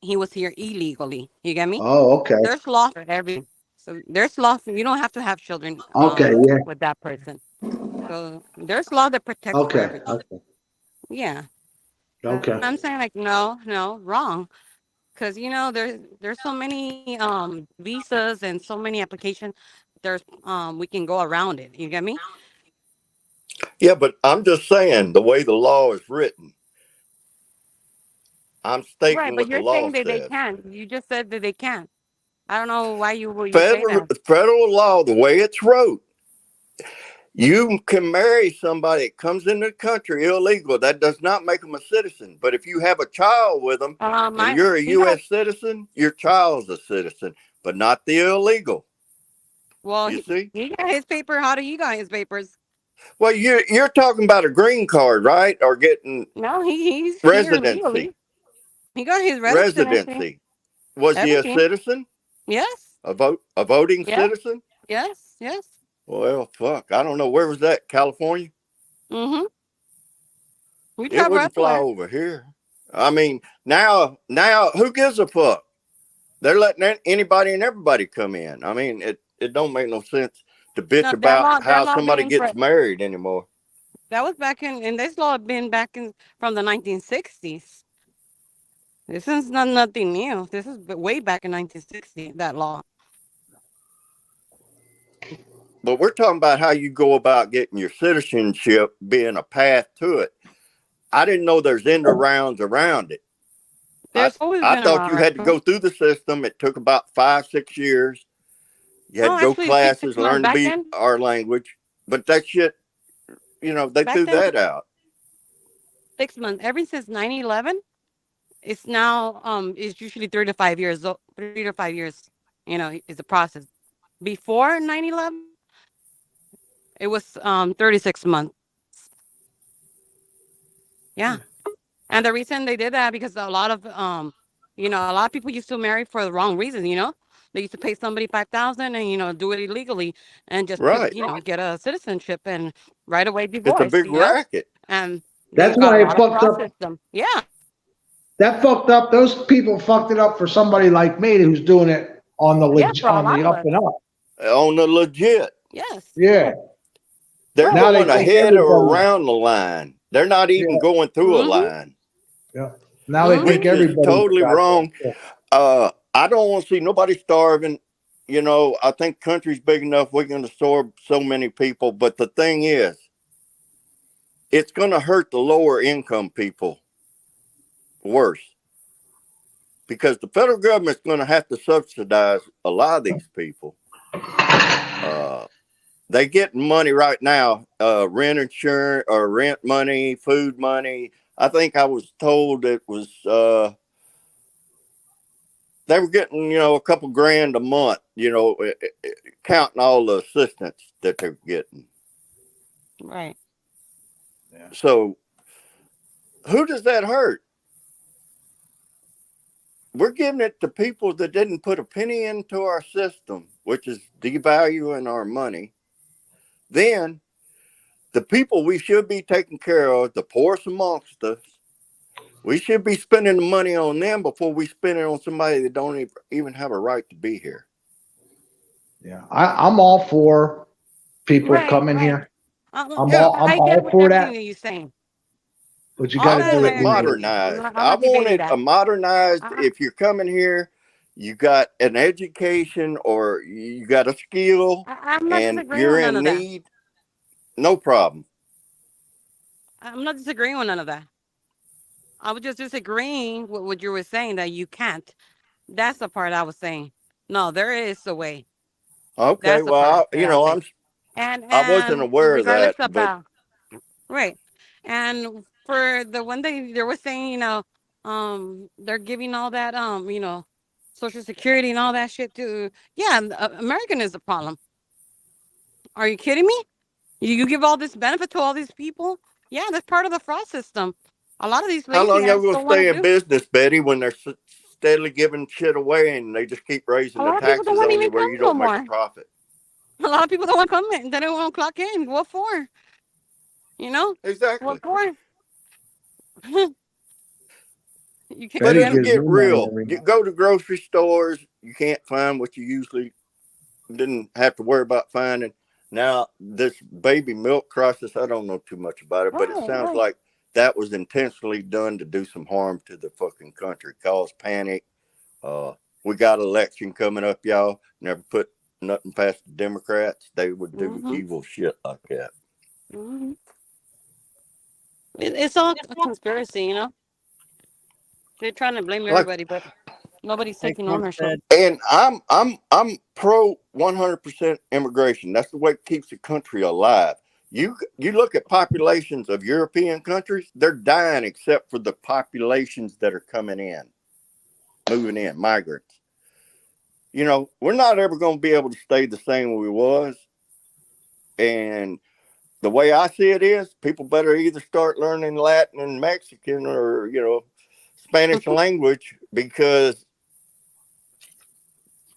He was here illegally. You get me? Oh, okay. There's law for everything. So there's law for, you don't have to have children Okay, yeah. with that person. So there's law that protects for Okay. everything. Okay. Yeah. Okay. I'm saying like no, wrong. Because there's so many visas and so many applications. There's we can go around it. You get me? Yeah, but I'm just saying the way the law is written. I'm stating Right, what but the you're law saying that they says. can. You just said that they can. I don't know why you say that. Federal law, the way it's wrote, you can marry somebody that comes into the country illegal. That does not make them a citizen. But if you have a child with them and you're a U.S. citizen, your child's a citizen, but not the illegal. Well, You see? he got his paper. How do you got his papers? Well, you're talking about a green card, right? Or getting No, he's here residency. legally. He got his residency. Was he a Everything. citizen? Yes. A voting Yeah. citizen? Yes. Yes. Well, fuck. I don't know. Where was that? California? Mm-hmm. We It travel wouldn't fly everywhere. over here. I mean, now, who gives a fuck? They're letting anybody and everybody come in. I mean, it don't make no sense to bitch No, about they're how not somebody being gets married anymore. That was back in, and this law had been back in from the 1960s. This is not nothing new. This is way back in 1960, that law. But we're talking about how you go about getting your citizenship being a path to it. I didn't know there's end rounds around it. There's always I been thought a you had to go through the system. It took about 5-6 years. You had Oh, to go actually, it takes 6 classes, months. learn to Back be then, our language. But that shit, they back threw then, that out. 6 months. Ever since 9/11, it's now it's usually 3 to 5 years. 3 to 5 years, is the process. Before 9/11, it was 36 months. Yeah. And the reason they did that because a lot of people used to marry for the wrong reasons. They used to pay somebody 5,000 and do it illegally and just Right. get a citizenship and right away It's a divorce, big racket. and That's they've got why a it lot of fucked fraud up. system. Yeah. That fucked up. Those people fucked it up for somebody like me who's doing it on the Yeah, for a on lot the of up us. and up. On the legit. Yes. Yeah. They're Now they going think ahead or everybody. around the line. They're not even Yeah. going through a Mhm. line, Yeah. Now they Mhm. think which is everybody. totally wrong. I don't want to see nobody starving. I think country's big enough we can absorb so many people. But the thing is, it's going to hurt the lower income people worse because the federal government's going to have to subsidize a lot of these people. They get money right now, rent insurance or rent money, food money. I think I was told it was they were getting, a couple grand a month, counting all the assistance that they're getting. Right. So who does that hurt? We're giving it to people that didn't put a penny into our system, which is devaluing our money. Then the people we should be taking care of, the poorest amongst us, we should be spending the money on them before we spend it on somebody that don't even have a right to be here. Yeah. I'm all for people Right. coming Right. here. I'm Yeah, all I get for everything that, that you're saying. but you All got to that do want I it it agree. legally. modernized. I'm I not want debating it that. modernized. Uh, If you're coming here, you got an education or you got a skill I'm not and disagreeing you're with none in of that. need, no problem. I'm not disagreeing with none of that. I was just disagreeing with what you were saying that you can't. That's the part I was saying. No, there is a way. Okay, That's the part well, that I was saying. I wasn't And aware of regardless that, but about right. And for the one they were saying, they're giving all that Social Security and all that shit to American is the problem. Are you kidding me? You give all this benefit to all these people? Yeah, that's part of the fraud system. A lot of these how lazy long y'all ass gonna don't want stay to in do. business, Betty, when they're steadily giving shit away and they just keep A raising the lot of people don't taxes want to on you even where come you no don't make a more. profit? A lot of people don't want to come in. They don't want to clock in. What for? You know? Exactly. What for? You can't. But Betty You let's end gives get me money real. every You month. go to grocery stores, you can't find what you usually didn't have to worry about finding. Now, this baby milk crisis, I don't know too much about it, but it right, sounds right. like that was intentionally done to do some harm to the fucking country, cause panic. We got election coming up, y'all. Never put nothing past the Democrats. They would do Mm-hmm. evil shit like that. Mm-hmm. It's all a conspiracy. They're trying to blame Like, everybody, but nobody's Like taking Trump ownership. said, and I'm pro 100% immigration. That's the way it keeps the country alive. You look at populations of European countries, they're dying except for the populations that are moving in, migrants. We're not ever going to be able to stay the same we was. And the way I see it is, people better either start learning Latin and Mexican or, Spanish language, because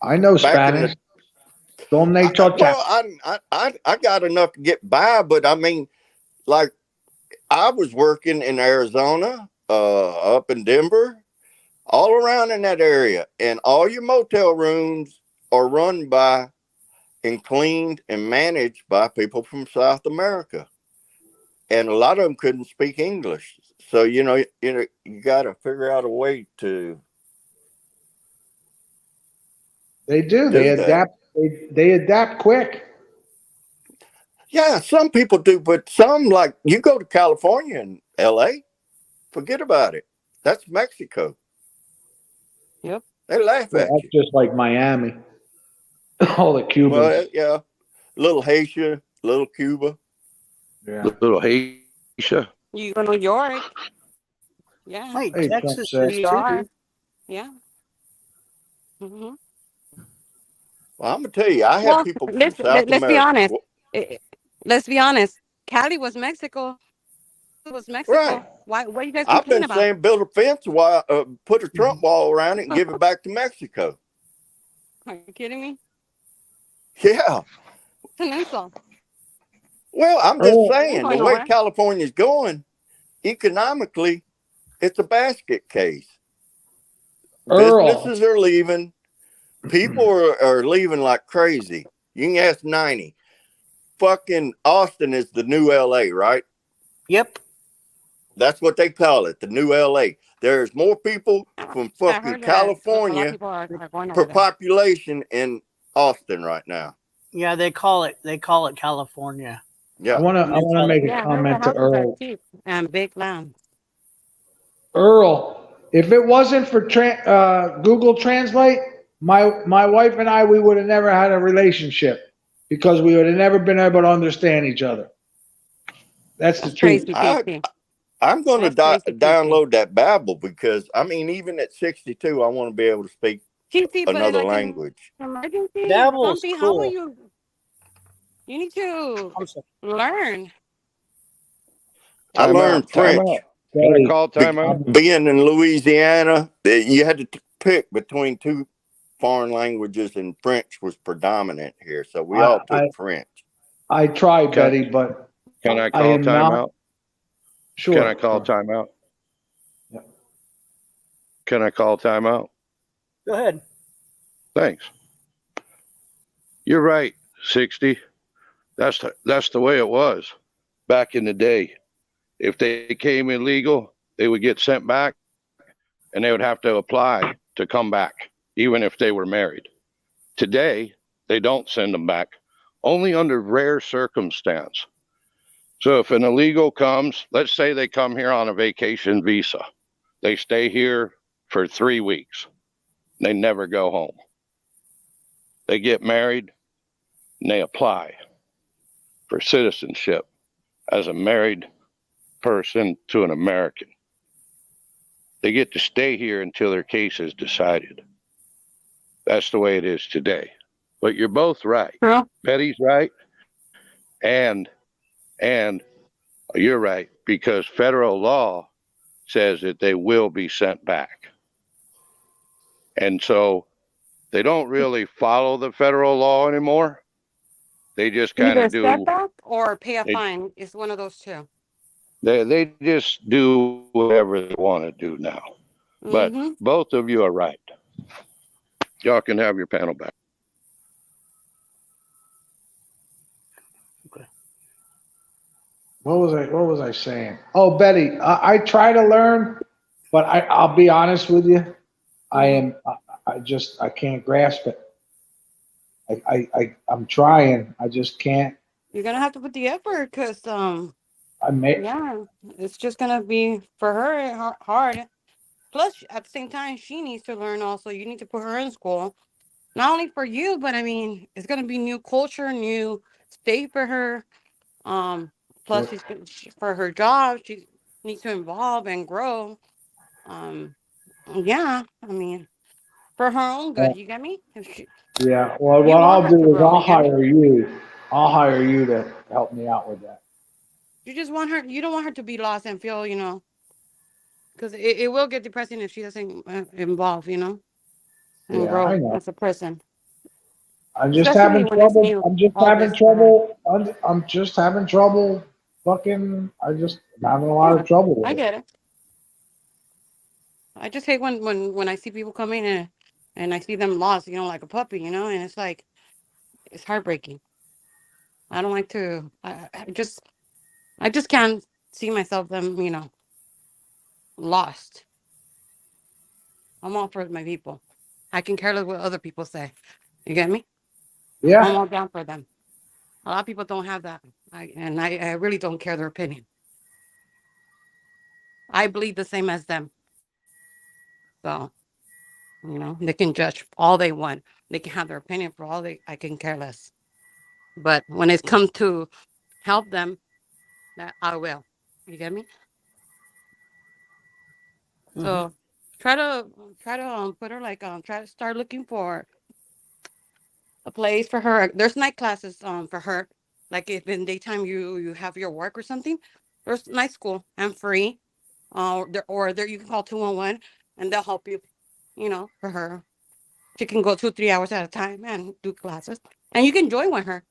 I know back in Spanish. the Don't they touch well, I got enough to get by, but I mean, like, I was working in Arizona, up in Denver, all around in that area, and all your motel rooms are run by and cleaned and managed by people from South America. and a lot of them couldn't speak English. So you got to figure out a way to They do. do They that. adapt. They adapt quick. Yeah, some people do, but some, like you go to California and LA, forget about it. That's Mexico. Yep. They laugh Well, at that's you. just like Miami. All the Cubans. Well, yeah, little Haitian, little Cuba. Yeah. Little Haitian. You go to New York. Yeah. Wait, Hey, Trump Texas said. is You are. too. Yeah. hmm Well, I'm gonna tell you, I have Well, people from let's South let's be America. honest. Let's be honest. Cali was Mexico. It was Right. Mexico. Why? What are you guys I've complaining been about? saying build a fence, put a Trump wall around it, and give it back to Mexico. Are you kidding me? Yeah. It's an insult. Well, I'm just Oh, saying, going the way nowhere. California's going, economically, it's a basket case. Earl. Businesses are leaving. People are leaving like crazy. You can ask 90. Fucking Austin is the new LA, right? Yep. That's what they call it, the new LA. There's more people from I fucking heard that a lot of California people are going per over there. population in Austin right now. Yeah, they call it California. I Yeah. want to make a Yeah, I heard the comment to houses are Earl. cheap and big land. Earl, if it wasn't for Google Translate, my wife and I, we would have never had a relationship because we would have never been able to understand each other. That's the That's truth. crazy, I, PC. I'm going to That's crazy, PC. download that Babbel because, I mean, even at 62, I want to be able to speak PC, but another like language. in emergency, Babbel's something, how will cool. you need to I'm sorry. learn. I learned French. Can I call timeout? Being in Louisiana, you had to pick between two foreign languages, and French was predominant here. So we all took French. I tried, Okay. Betty, but Can I I call am not- timeout? sure. Can I call timeout? Yeah. Can I call timeout? Go ahead. Thanks. You're right, 60. That's the way it was back in the day. If they came illegal, they would get sent back and they would have to apply to come back, even if they were married. Today, they don't send them back, only under rare circumstance. So if an illegal comes, let's say they come here on a vacation visa, they stay here for 3 weeks. They never go home. They get married and they apply for citizenship as a married person to an American. They get to stay here until their case is decided. That's the way it is today. But you're both right. True. Betty's right. And you're right, because federal law says that they will be sent back. And so they don't really follow the federal law anymore. They just kind Either of do. step back or pay a They- fine. It's one of those two. They just do whatever they want to do now. But Mhm. both of you are right. Y'all can have your panel back. What was I saying? Oh, Betty, I try to learn, but I'll be honest with you. I can't grasp it. I'm trying. I just can't. You're gonna have to put the effort, cause I yeah, it's just gonna be for her hard. Plus, at the same time, she needs to learn. Also, you need to put her in school, not only for you, but I mean, it's gonna be new culture, new state for her. Plus, for her job, she needs to evolve and grow. Yeah, I mean, for her own good. You get me? Yeah. Well, You what want I'll her do to is grow, I'll you get me? hire you. I'll hire you to help me out with that. You just want her. You don't want her to be lost and feel, because it will get depressing if she doesn't evolve, and Yeah, I grow know. as a person. I'm just Especially having when it's trouble. new, I'm just all having this for her. trouble. I'm just having trouble. I'm having a lot Yeah, of trouble with I it. get it. I just hate when I see people come in and I see them lost, like a puppy, and it's like it's heartbreaking. I don't like to. I just I just can't see myself them, lost. I'm all for my people. I can care less what other people say. You get me? I'm Yeah, all down for them. A lot of people don't have that. I really don't care their opinion. I believe the same as them. So, they can judge all they want. They can have their opinion for all I can care less. But when it's come to help them, that I will. You get me? Mhm. So try to put her like try to start looking for a place for her. There's night classes for her. Like if in daytime you have your work or something, there's night school and free. There you can call 211 and they'll help you. For her, she can go 2-3 hours at a time and do classes, and you can join with her.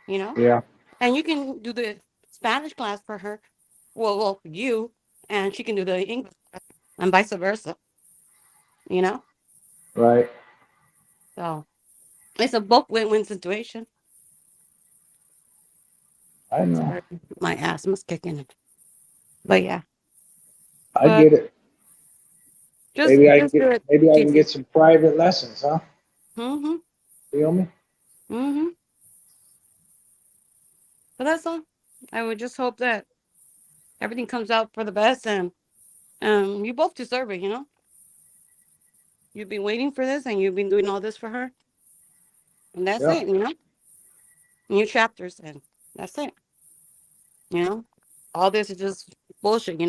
You know, yeah, and you can do the Spanish class for her. Well, you and she can do the English class and vice versa. You know, right. so it's a both win-win situation. I know. Sorry, my asthma's kicking in. But yeah, I but get it. just Maybe I can just do get it, maybe I can TC. get some private lessons, huh? Mm-hmm. Feel me? Mm-hmm. But that's all. I would just hope that everything comes out for the best, and you both deserve it. You've been waiting for this, and you've been doing all this for her, and that's Yeah. it. New chapters, and that's it. All this is just bullshit.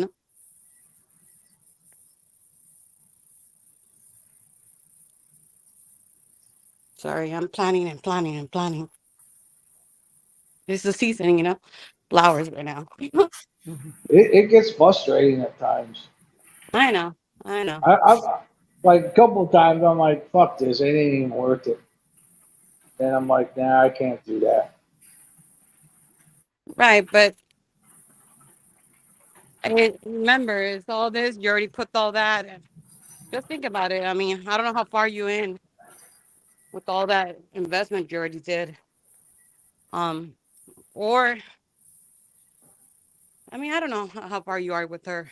Sorry, I'm planning and planning and planning. It's the season, flowers right now. Mhm. It gets frustrating at times. I know, I know. I like a couple of times I'm like, fuck this, it ain't even worth it. Then I'm like, nah, I can't do that. Right, but remember, it's all this. You already put all that. And just think about it. I mean, I don't know how far you in with all that investment you already did. Um, or I mean, I don't know how far you are with her.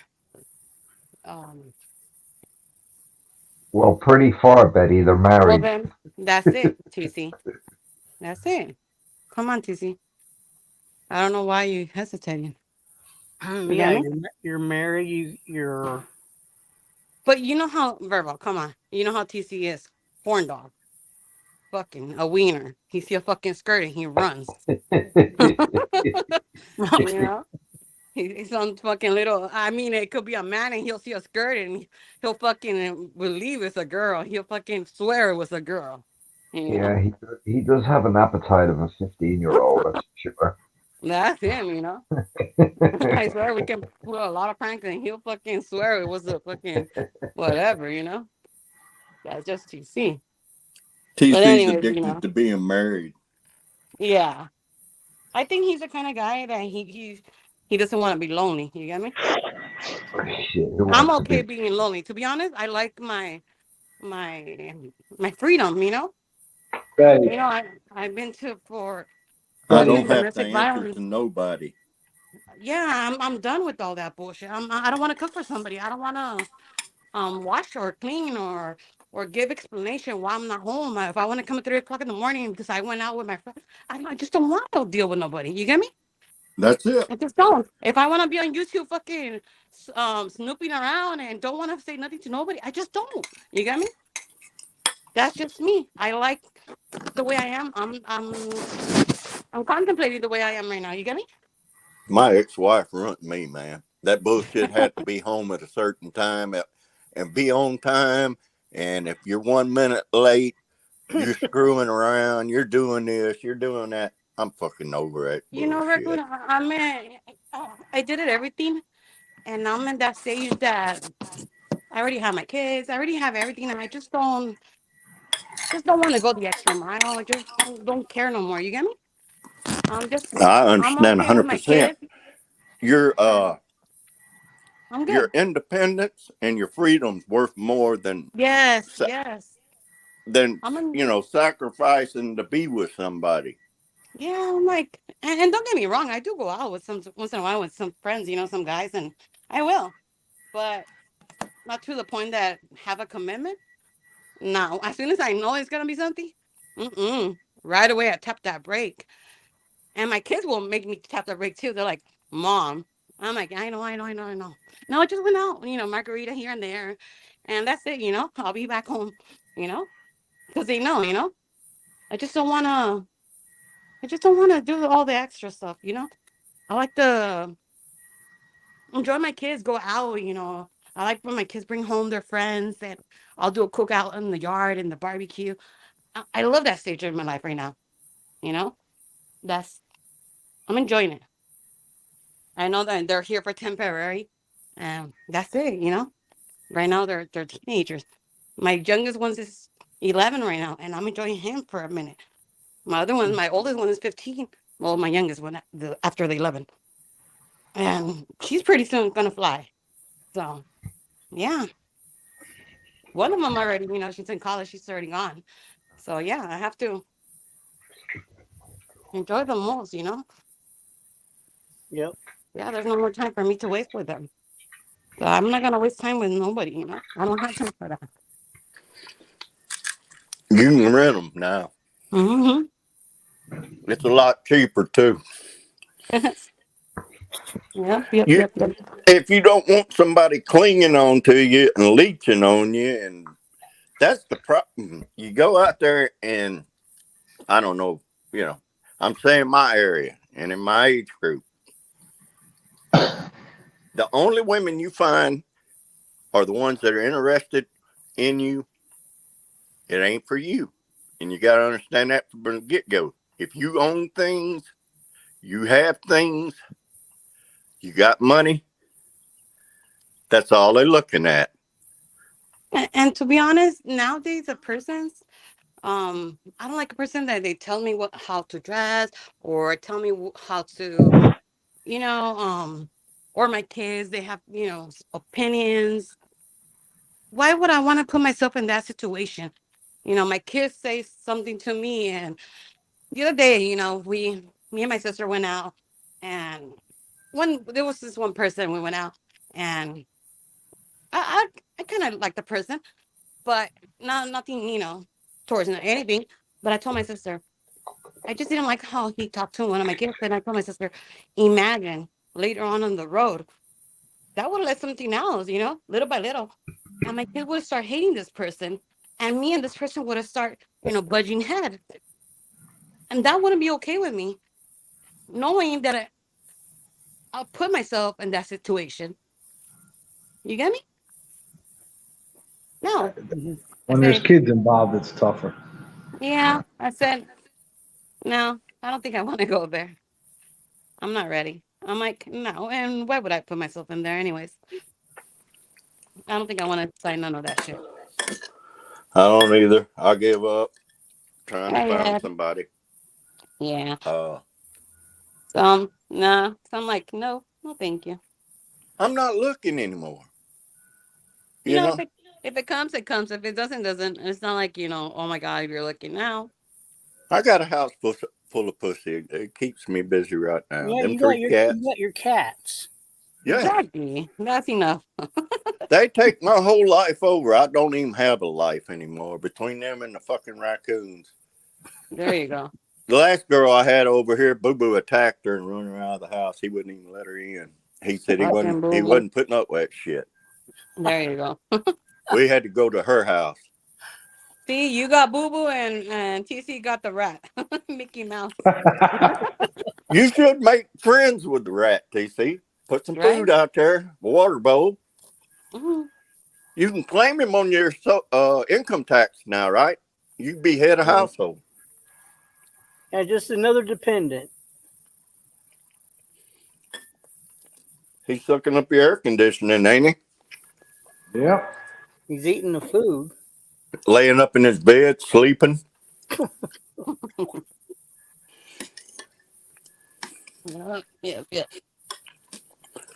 Um, Well, pretty far, Betty. They're well married. then, that's it, TC. That's it. Come on, TC. I don't know why you hesitating. You get Yeah, me? you're married. You're But you know how Verbal. Come on. You know how TC is. Horn dog. Fucking a wiener. He see a fucking skirt and he runs. You know? He's on fucking little. I mean, it could be a man and he'll see a skirt and he'll fucking believe it's a girl. He'll fucking swear it was a girl. You know? Yeah, he does have an appetite of a 15-year-old, that's for sure. That's him. I swear we can pull a lot of pranks and he'll fucking swear it was a fucking whatever. That's just TC. But TC's anyways, addicted to being married. yeah. I think he's the kind of guy that he doesn't want to be lonely. You get me? Shit, who I'm wants to okay be? being lonely. To be honest, I like my freedom. Betty, I've been to for I Betty, don't have to domestic answer violence. to nobody. Yeah, I'm done with all that bullshit. I don't want to cook for somebody. I don't want to wash or clean or give explanation why I'm not home. If I want to come at 3 o'clock in the morning because I went out with my friend, I just don't want to deal with nobody. You get me? That's it. I just don't. If I want to be on YouTube fucking snooping around and don't want to say nothing to nobody, I just don't. You get me? That's just me. I like the way I am. I'm contemplating the way I am right now. You get me? My ex-wife ruined me, man. That bullshit had to be home at a certain time and be on time. And if you're 1 minute late, you're screwing around, you're doing this, you're doing that. I'm fucking over that bullshit. Raccoon, I did it everything, and I'm in that stage that I already have my kids. I already have everything, and I just don't want to go the extra mile. I just don't care no more. You get me? I I'm understand okay with my 100%. kids. Your I'm your good. independence and your freedom's worth more than Yes. than I'm in. sacrificing to be with somebody. Yeah, I'm like, and don't get me wrong, I do go out with some once in a while with some friends, some guys, and I will, but not to the point that have a commitment. No, as soon as I know it's gonna be something, right away I tap that brake, and my kids will make me tap the brake too. They're like, "Mom," I'm like, "I know, I know, I know, I know." No, I just went out, margarita here and there, and that's it. I'll be back home, because they know, I just don't wanna, I just don't wanna do all the extra stuff. I like to enjoy my kids go out. I like when my kids bring home their friends and I'll do a cookout in the yard and the barbecue. I love that stage of my life right now. You know, that's I'm enjoying it. I know that they're here for temporary, and that's it. Right now they're teenagers. My youngest one is 11 right now, and I'm enjoying him for a minute. My oldest one is 15. Well, my youngest one after the 11, and she's pretty soon gonna fly. So yeah, one of them already. She's in college. She's already gone. So yeah, I have to enjoy them most. Yep. Yeah, there's no more time for me to waste with them. So I'm not gonna waste time with nobody. I don't have time for that. You can rent them now. Mm-hmm. It's a lot cheaper too. Yep. You, if you don't want somebody clinging on to you and leeching on you, and that's the problem. You go out there and I don't know, I'm saying my area and in my age group, the only women you find are the ones that are interested in you. It ain't for you. And you got to understand that from the get-go. If you own things, you have things, you got money, that's all they're looking at. And to be honest, nowadays I don't like a person that they tell me how to dress or tell me how to, you know, or my kids, they have, opinions. Why would I want to put myself in that situation? My kids say something to me, and the other day, me and my sister went out, and there was this one person we went out, and I kind of like the person, but nothing, towards anything. But I told my sister, I just didn't like how he talked to one of my kids, and I told my sister, imagine later on the road, that would have led something else, little by little, and my kid would start hating this person, and me and this person would have start, budging head, and that wouldn't be okay with me, knowing that I'll put myself in that situation. You get me? No. When there's kids involved, it's tougher. Yeah, I said, no, I don't think I want to go there. I'm not ready. I'm like, no, and why would I put myself in there anyways? I don't think I want to sign none of that shit. I don't either. I give up trying to Yeah. find somebody. Yeah. No. So I'm like, no, thank you. I'm not looking anymore. You know? If it comes, it comes. If it doesn't. It's not like, oh my God, if you're looking now. I got a house full of pussy. It keeps me busy right now. Yeah, Them you three cats. got your cats. Yeah. Exactly. That's enough. They take my whole life over. I don't even have a life anymore between them and the fucking raccoons. There you go. The last girl I had over here, Boo Boo attacked her and run her out of the house. He wouldn't even let her in. He said he wasn't putting up with that shit. There you go. We had to go to her house. See, you got Boo Boo and TC got the rat. Mickey Mouse. You should make friends with the rat, TC. Put some food out there, a water bowl. Mm-hmm. You can claim him on your income tax now, right? You'd be head of household. Yeah, just another dependent. He's sucking up your air conditioning, ain't he? Yep. He's eating the food. Laying up in his bed, sleeping. Yeah.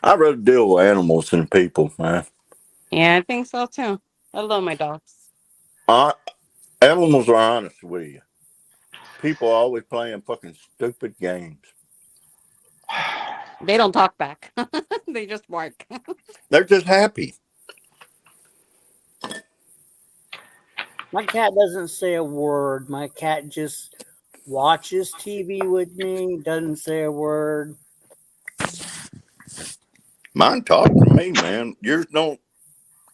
I'd rather deal with animals than people, man. Yeah, I think so too. I love my dogs. Animals are honest with you. People are always playing fucking stupid games. They don't talk back. They just bark. They're just happy. My cat doesn't say a word. My cat just watches TV with me, doesn't say a word. Mine talk to me, man. Yours don't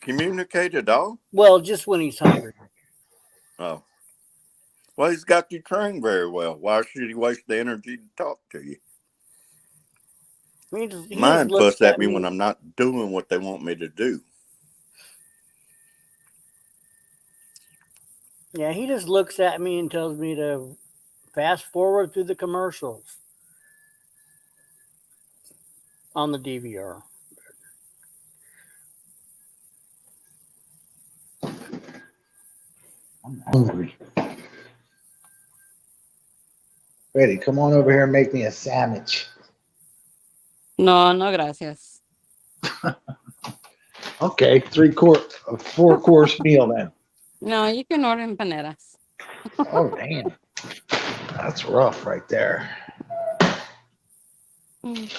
communicate at all? Well, just when he's hungry. Oh. Well, he's got you trained very well. Why should he waste the energy to talk to you? He Mine just looks fuss at me when I'm not doing what they want me to do. Yeah, he just looks at me and tells me to fast forward through the commercials on the DVR. I'm hungry. Betty, come on over here and make me a sandwich. No, no, gracias. Okay, a 4-course meal then. No, you can order empanadas. Oh, damn. That's rough right there. Mm.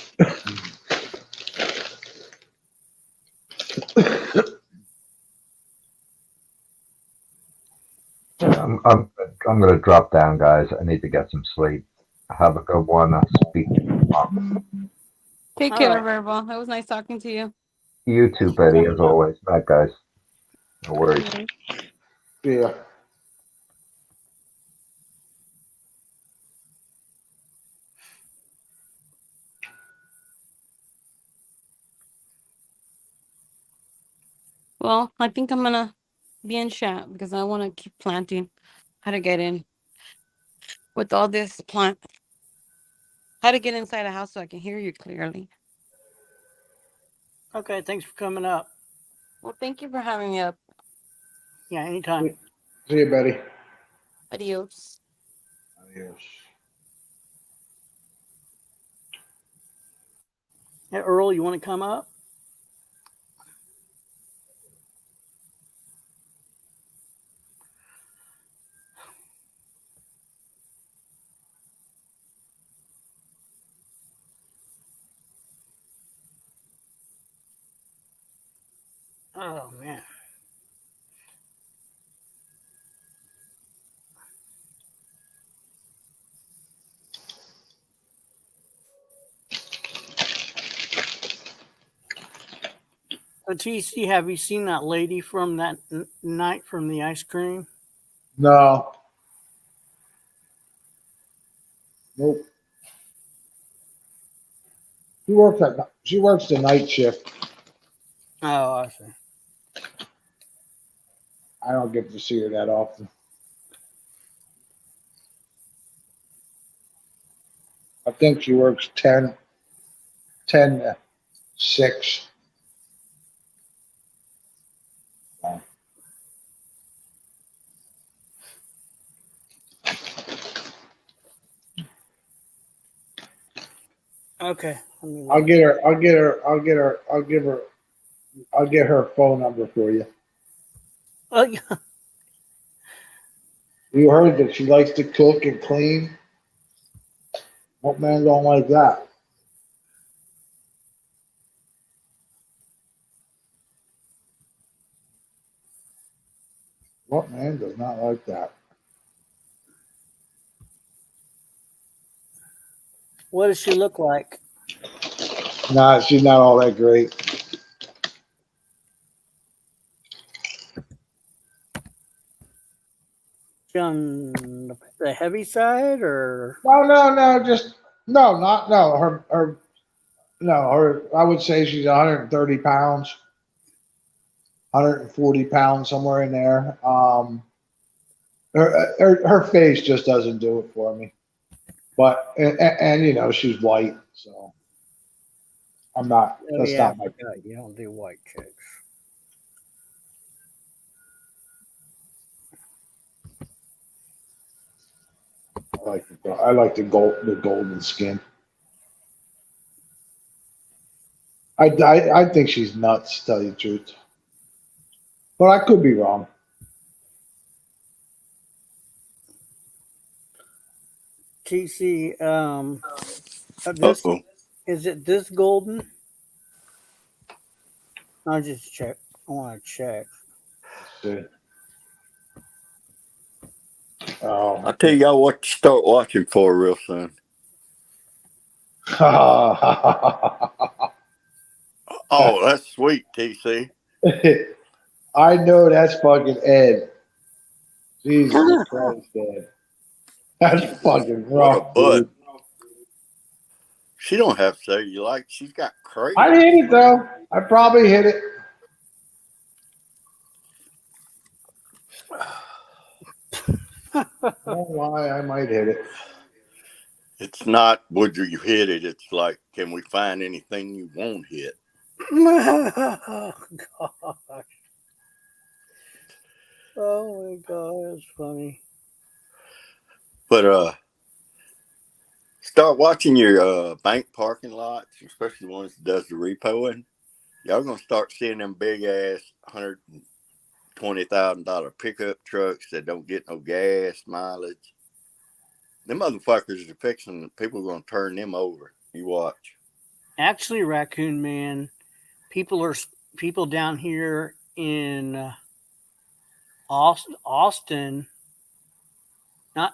I'm going to drop down, guys. I need to get some sleep. Have a good one. I'll speak to you tomorrow. Take All care, right. Verbal. It was nice talking to you. You too, Betty, as always. Night, guys. No worries. Yeah. Well, I think I'm gonna be in chat because I want to keep planting. How to get in with all this plant? How to get inside a house so I can hear you clearly. Okay, thanks for coming up. Well, thank you for having me up. Yeah, anytime. See you, Betty. Adios. Adios. Hey, Earl, you want to come up? Oh, man. So, TC, have you seen that lady from that night from the ice cream? No. Nope. She works the night shift. Oh, I see. I don't get to see her that often. I think she works 10 to 6. Okay. I'll get her phone number for you. Oh, yeah. You heard that she likes to cook and clean? What man don't like that? What man does not like that? What does she look like? Nah, she's not all that great. She on the heavy side or? No, just no, not no. Her. I would say she's 130 pounds, 140 pounds, somewhere in there. Her face just doesn't do it for me. But and you know she's white, so I'm not. Oh, That's yeah, not my. you don't do white chicks. I like the golden skin. I think she's nuts, to tell you the truth. But I could be wrong. TC, this Uh-oh. is it this golden? I'll just check. I want to check. Oh. I'll tell y'all what to start watching for real soon. Oh, that's sweet, TC. I know that's fucking Ed. Jesus Christ, Ed. That's fucking What a rough, butt. dude. She don't have cellulite. She's got crazy. I hit it though. I probably hit it. I don't know why I might hit it. It's not would you hit it. It's like, can we find anything you won't hit? Oh gosh. Oh my god, that's funny. But start watching your bank parking lots, especially the ones that does the repoing. Y'all gonna start seeing them big ass $120,000 pickup trucks that don't get no gas mileage. Them motherfuckers are fixing. People are gonna turn them over. You watch. Actually, Raccoon Man, people down here in Austin, not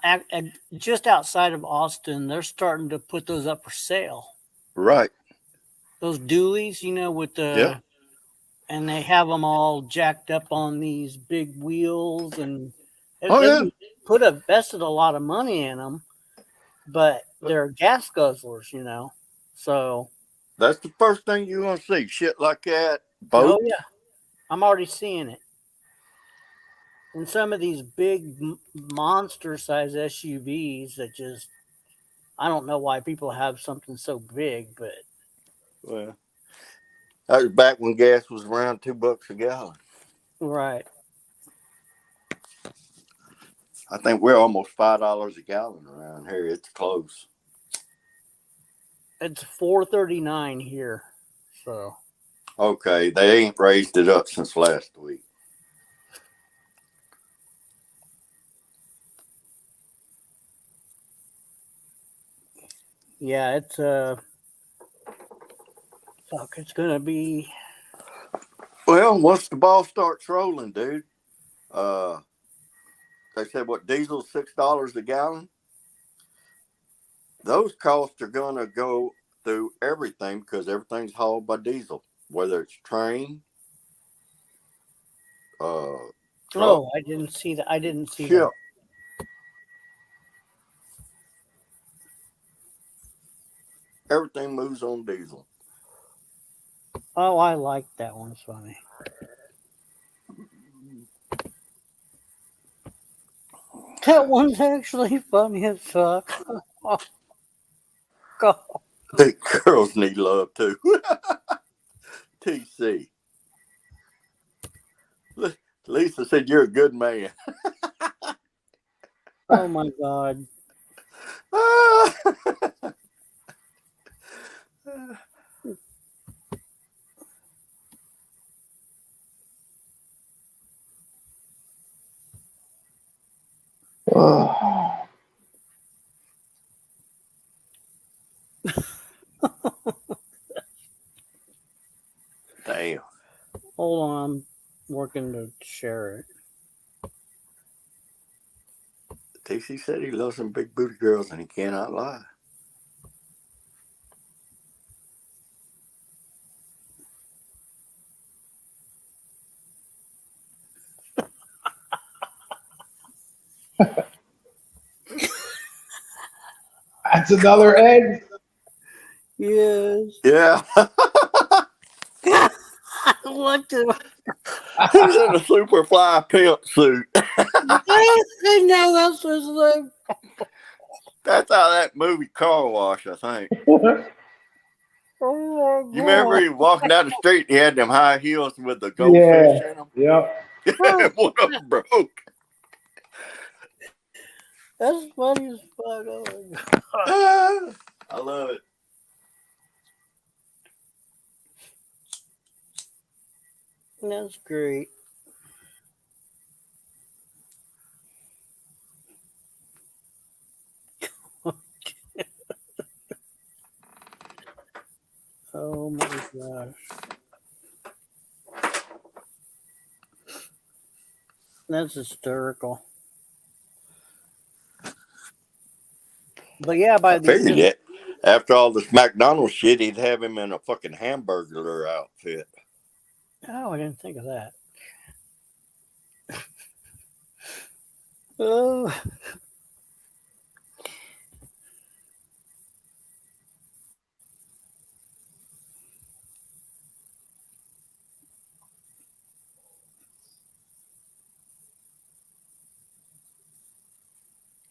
just outside of Austin, they're starting to put those up for sale. Right. Those dualies, with the Yeah. and they have them all jacked up on these big wheels, and Oh, they invested a lot of money in them, but they're gas guzzlers, So, That's the first thing you're gonna see. Shit like that. oh Boat. yeah, I'm already seeing it. And some of these big monster size SUVs that just, I don't know why people have something so big, but Well, that was back when gas was around $2 a gallon. right. I think we're almost $5 a gallon around here. It's close. It's $4.39 here. So Okay, they ain't raised it up since last week. yeah, it's it's gonna be. Well, once the ball starts rolling, dude, they said what diesel's $6 a gallon. Those costs are gonna go through everything because everything's hauled by diesel, whether it's train, truck, Oh, I didn't see that. I didn't see ship. that. Everything moves on diesel. Oh, I like that one. It's funny. That one's actually funny as fuck. Oh, God. Big girls need love too. TC. Lisa said you're a good man. Oh my God. Damn. Hold on, I'm working to share it. TC said he loves some big booty girls and he cannot lie. That's another Ed. Yes. Yeah. What the? He's in a Superfly pimp suit. I know that's his name. That's how that movie Car Wash, I think. Oh my God. You remember he was walking down the street and he had them high heels with the goldfish in them? Yep. And one of them broke. That's funny as fuck. Oh my God. I love it. That's great. That's hysterical. But yeah, by I the end figured of it. After all this McDonald's shit, he'd have him in a fucking hamburger outfit. oh, I didn't think of that. Oh,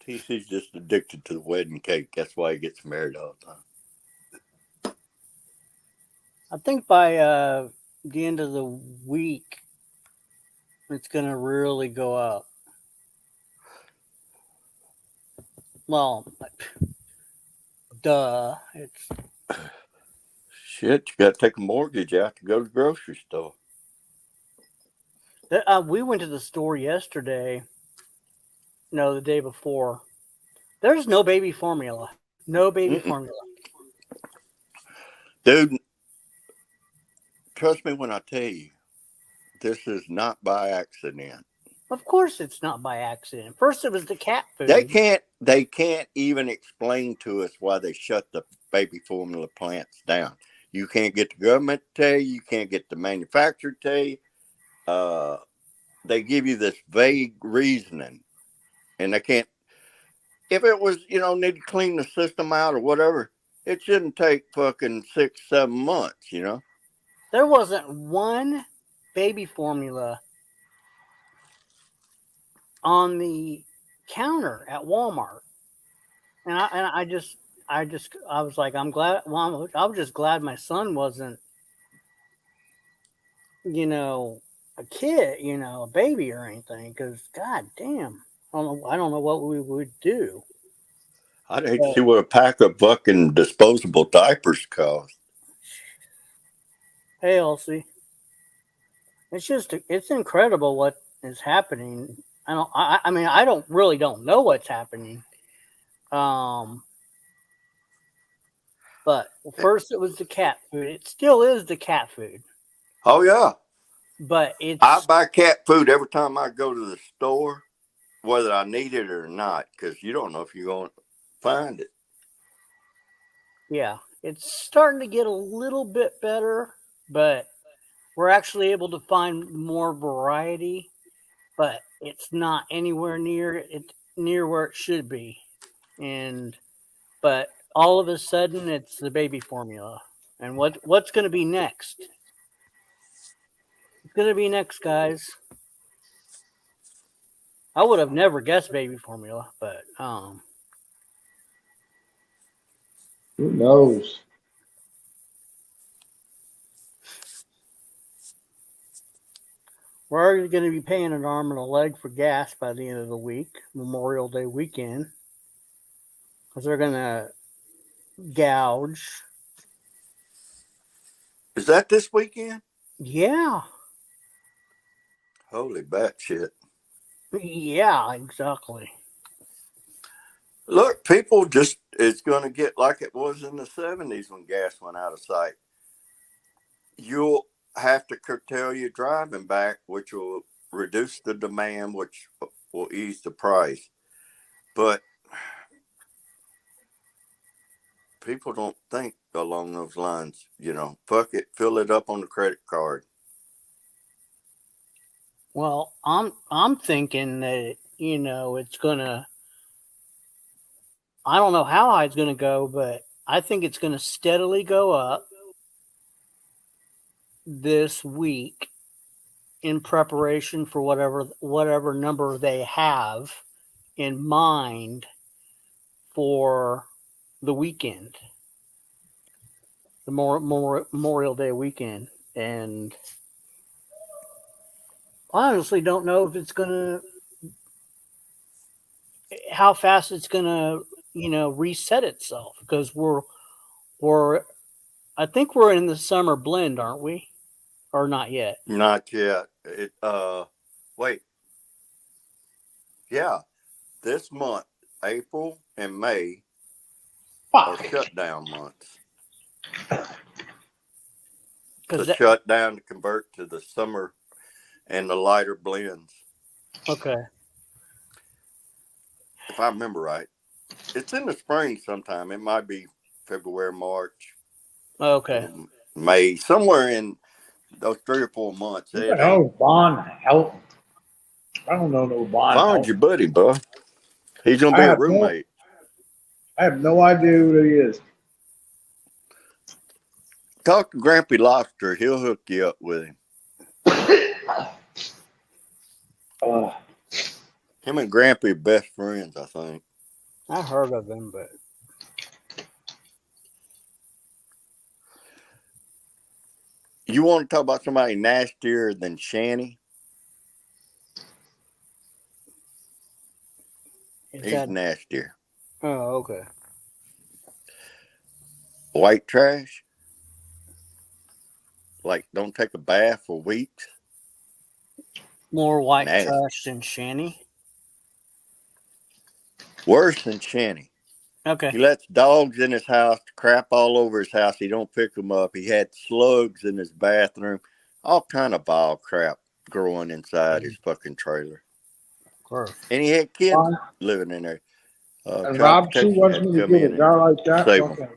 TC's just addicted to the wedding cake. That's why he gets married all the time. I think by the end of the week, it's gonna really go up. Well, duh. It's Shit, you got to take a mortgage out to go to the grocery store. we went to the store yesterday. No, the day before. There's no baby formula. No baby formula. Dude, trust me when I tell you, this is not by accident. Of course, it's not by accident. First, it was the cat food. They can't even explain to us why they shut the baby formula plants down. You can't get the government to tell you. You can't get the manufacturer to tell you. They give you this vague reasoning, and they can't. If it was, need to clean the system out or whatever, it shouldn't take fucking 6-7 months, There wasn't one baby formula on the counter at Walmart, and I was like, I'm glad. Well, I was just glad my son wasn't, a kid, a baby or anything. Because god damn, I don't know what we would do. I'd hate to see what a pack of fucking disposable diapers cost. Hey, Elsie, it's incredible what is happening. I don't know what's happening. But first it was the cat food. It still is the cat food. Oh yeah. But I buy cat food every time I go to the store, whether I need it or not, because you don't know if you're going to find it. Yeah, it's starting to get a little bit better, but we're actually able to find more variety, but it's not anywhere near where it should be. But all of a sudden it's the baby formula. And what's going to be next? It's going to be next, guys. I would have never guessed baby formula, but Who knows? we're already going to be paying an arm and a leg for gas by the end of the week, Memorial Day weekend, because they're going to gouge. Is that this weekend? Yeah. Holy bat shit. Yeah, exactly. Look, people it's going to get like it was in the 70s when gas went out of sight. You'll have to curtail your driving back, which will reduce the demand, which will ease the price. But people don't think along those lines, fuck it, fill it up on the credit card. Well, I'm thinking that, it's going to, I don't know how high it's going to go, but I think it's going to steadily go up this week in preparation for whatever number they have in mind for the weekend, the Memorial Day weekend. And I honestly don't know if it's how fast it's gonna, reset itself, because I think we're in the summer blend, aren't we? Or not yet? Not yet. Wait. Yeah. This month, April and May are shutdown months. The shutdown to convert to the summer and the lighter blends. Okay. if I remember right. It's in the spring sometime. It might be February, March, Okay. or May, somewhere in those 3 or 4 months. Who the It hell ain't. is Von Helton? I don't know no Von Vaughn's your Helton. buddy, bud. He's gonna be a roommate. I have no idea who he is. Talk to Grampy Lobster. He'll hook you up with him. Him and Grampy are best friends, I think. I heard of him, but You want to talk about somebody nastier than Shanny? is He's that? nastier. Oh, okay. White trash? Like, don't take a bath for weeks? More white Nasty. trash than Shanny. Worse than Shanny. Okay. He lets dogs in his house, crap all over his house. He don't pick them up. He had slugs in his bathroom. All kind of vile crap growing inside his fucking trailer. Gross. And he had kids Fine. living in there. And Child Rob, she protection wants had me to to come give a in guy and like that. save him. Okay.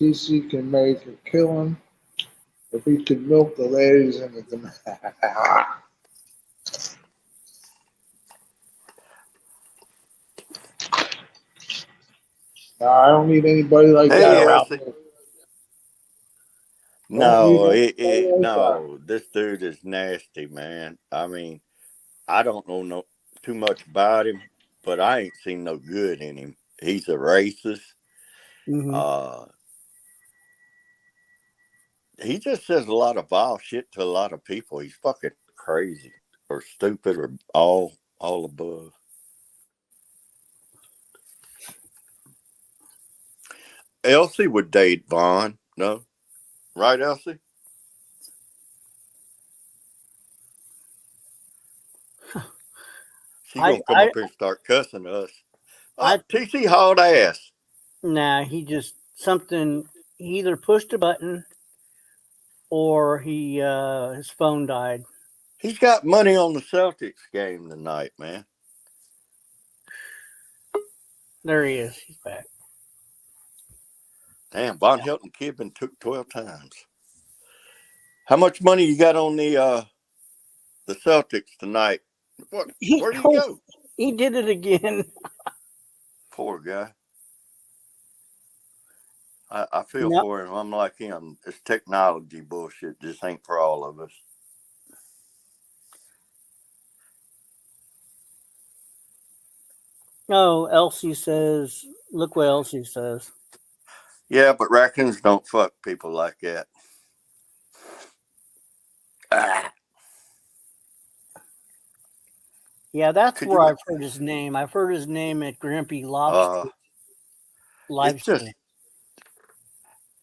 TC can make a killing if he could milk the ladies in the. I don't need anybody like Hey, that around Elsie. me. No, Don't need anybody like that. no. This dude is nasty, man. I mean, I don't know too much about him, but I ain't seen no good in him. He's a racist. Mm-hmm. He just says a lot of vile shit to a lot of people. He's fucking crazy or stupid or all above. Elsie would date Vaughn, no? Right, Elsie? She gonna come up here and start cussing us. Oh, TC hauled ass. Nah, he just something. He either pushed a button or his phone died. He's got money on the Celtics game tonight, man. There he is. He's back. Damn, Von Hilton Kidman took 12 times. How much money you got on the Celtics tonight? Where did he go? He did it again. Poor guy. I feel Nope. for him. I'm like him. This technology bullshit just ain't for all of us. No, Elsie says, look what Elsie says. Yeah, but raccoons don't fuck people like that. Yeah, that's where I've heard his name. I've heard his name at Grampy Lobster live stream.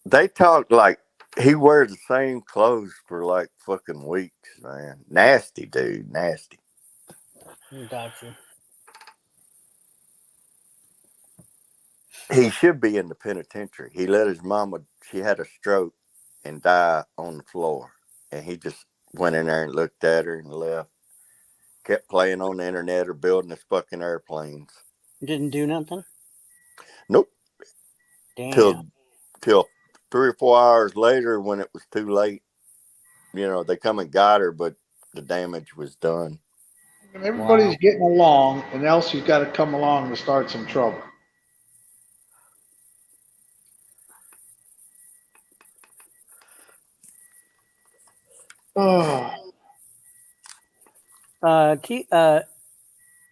They talk like he wears the same clothes for like fucking weeks, man. Nasty dude, nasty. Gotcha. He should be in the penitentiary. He let his mama, she had a stroke and die on the floor. And he just went in there and looked at her and left. Kept playing on the internet or building his fucking airplanes. Didn't do nothing? Nope. Damn. Till 3 or 4 hours later when it was too late. You know, they come and got her, but the damage was done. And everybody's getting along, and Elsie's got to come along to start some trouble. Oh.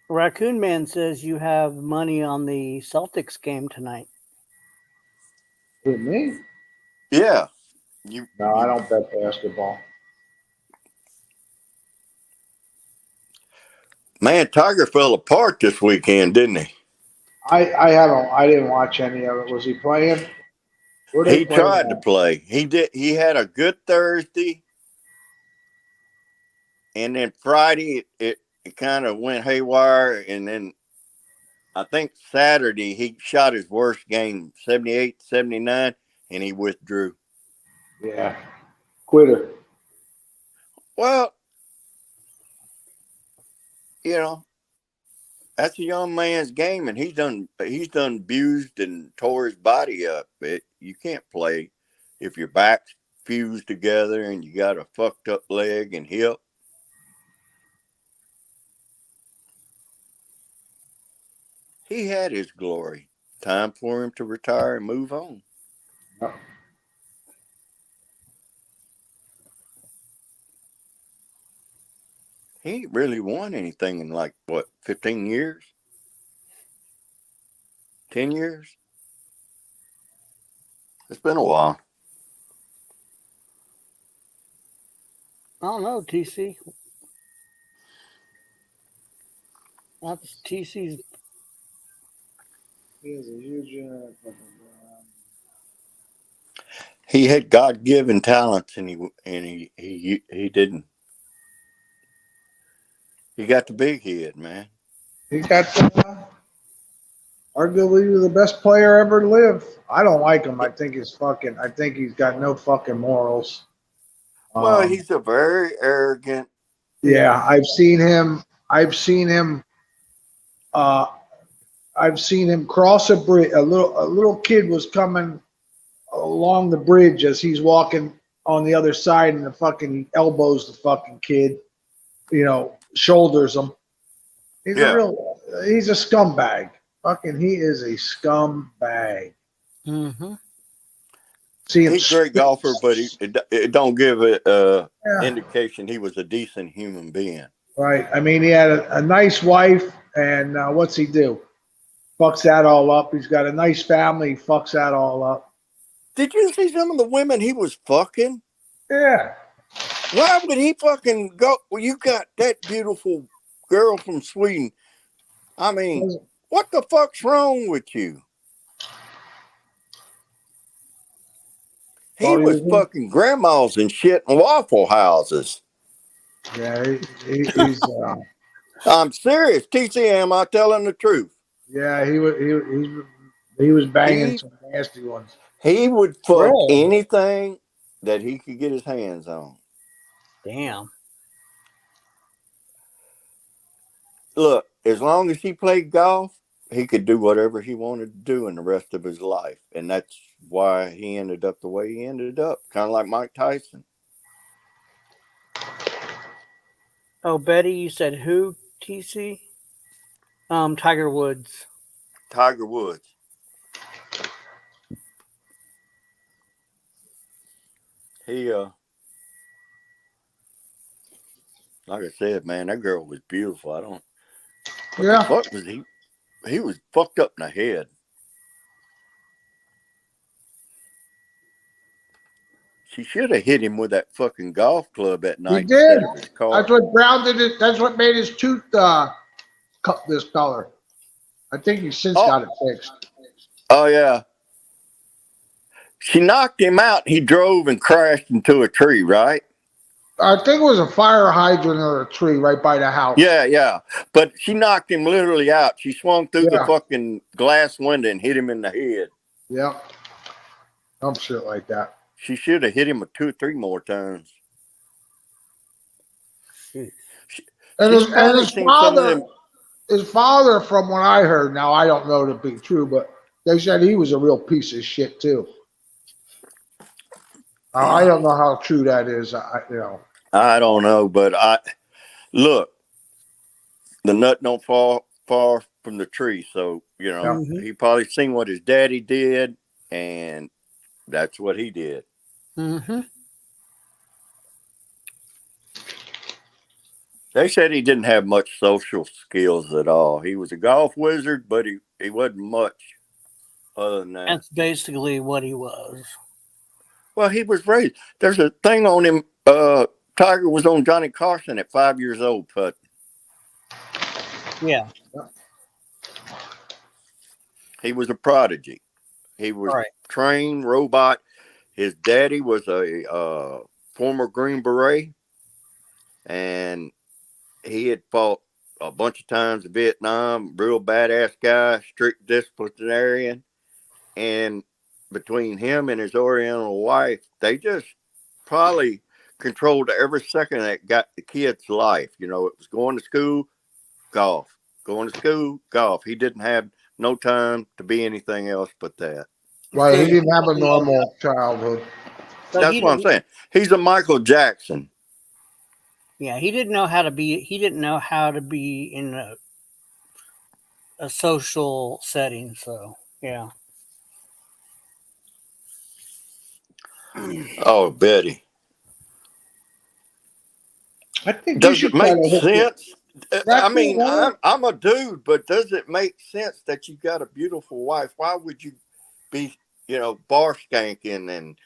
Raccoon Man says you have money on the Celtics game tonight. Who, me? Yeah. No, I don't bet basketball. Man, Tiger fell apart this weekend, didn't he? I didn't watch any of it. Was he playing? He tried to play. He did. He had a good Thursday, and then Friday it kind of went haywire, and then I think Saturday he shot his worst game, 78-79, and he withdrew. Yeah, quitter. Well, you know, that's a young man's game, and he's done abused and tore his body up. You can't play if your back's fused together and you got a fucked up leg and hip. He had his glory. Time for him to retire and move on. He ain't really won anything in like, what, 15 years? 10 years? It's been a while. I don't know, TC. That's TC's. He has a huge. He had God-given talents, and he didn't. He got the big head, man. He got arguably the best player ever lived. I don't like him. I think he's got no fucking morals. Well, he's a very arrogant. Yeah, I've seen him cross a bridge. A little kid was coming along the bridge as he's walking on the other side, and he elbows the fucking kid. Shoulders him. He's a scumbag. He is a scumbag. Mm-hmm. He's a great golfer, but it don't give a indication he was a decent human being. Right. I mean, he had a nice wife, and what's he do? Fucks that all up. He's got a nice family. He fucks that all up. Did you see some of the women he was fucking? Yeah. Why would he fucking go? Well, you got that beautiful girl from Sweden. I mean, what the fuck's wrong with you? He was fucking grandmas and shit in Waffle Houses. Yeah, he's. I'm serious. TC, am I telling the truth? Yeah, he was banging some nasty ones. He would fuck anything that he could get his hands on. Damn. Look, as long as he played golf, he could do whatever he wanted to do in the rest of his life. And that's why he ended up the way he ended up. Kind of like Mike Tyson. Oh, Betty, you said who, TC? Tiger Woods. Tiger Woods. He, like I said, man, that girl was beautiful. What the fuck was he? He was fucked up in the head. She should have hit him with that fucking golf club at night. He did. Instead of his car. That's what grounded it. That's what made his tooth cut this color. I think he's since got it fixed. Oh yeah. She knocked him out. He drove and crashed into a tree, right? I think it was a fire hydrant or a tree right by the house. Yeah. But she knocked him literally out. She swung through the fucking glass window and hit him in the head. Yeah. Some shit like that. She should have hit him 2 or 3 more times. And his father, from what I heard, now I don't know to be true, but they said he was a real piece of shit too. I don't know how true that is. I don't know, but look, the nut don't fall far from the tree. So, he probably seen what his daddy did, and that's what he did. Mm-hmm. They said he didn't have much social skills at all. He was a golf wizard, but he wasn't much other than that. That's basically what he was. Well, he was raised. There's a thing on him. Tiger was on Johnny Carson at 5 years old, but yeah, he was a prodigy. He was trained robot. His daddy was a former Green Beret, and he had fought a bunch of times in Vietnam. Real badass guy, strict disciplinarian, and between him and his Oriental wife, they just probably controlled every second that got the kid's life. It was going to school, golf. Going to school, golf. He didn't have no time to be anything else but that. Right. He didn't have a normal childhood. So That's he what I'm didn't- saying. He's a Michael Jackson. Yeah, he didn't know how to be. He didn't know how to be in a social setting. So yeah. Oh, Betty. I think you Does should it try make to hook it. sense? That's I mean, it, man. I'm a dude, but does it make sense that you got a beautiful wife? Why would you be, bar skanking and,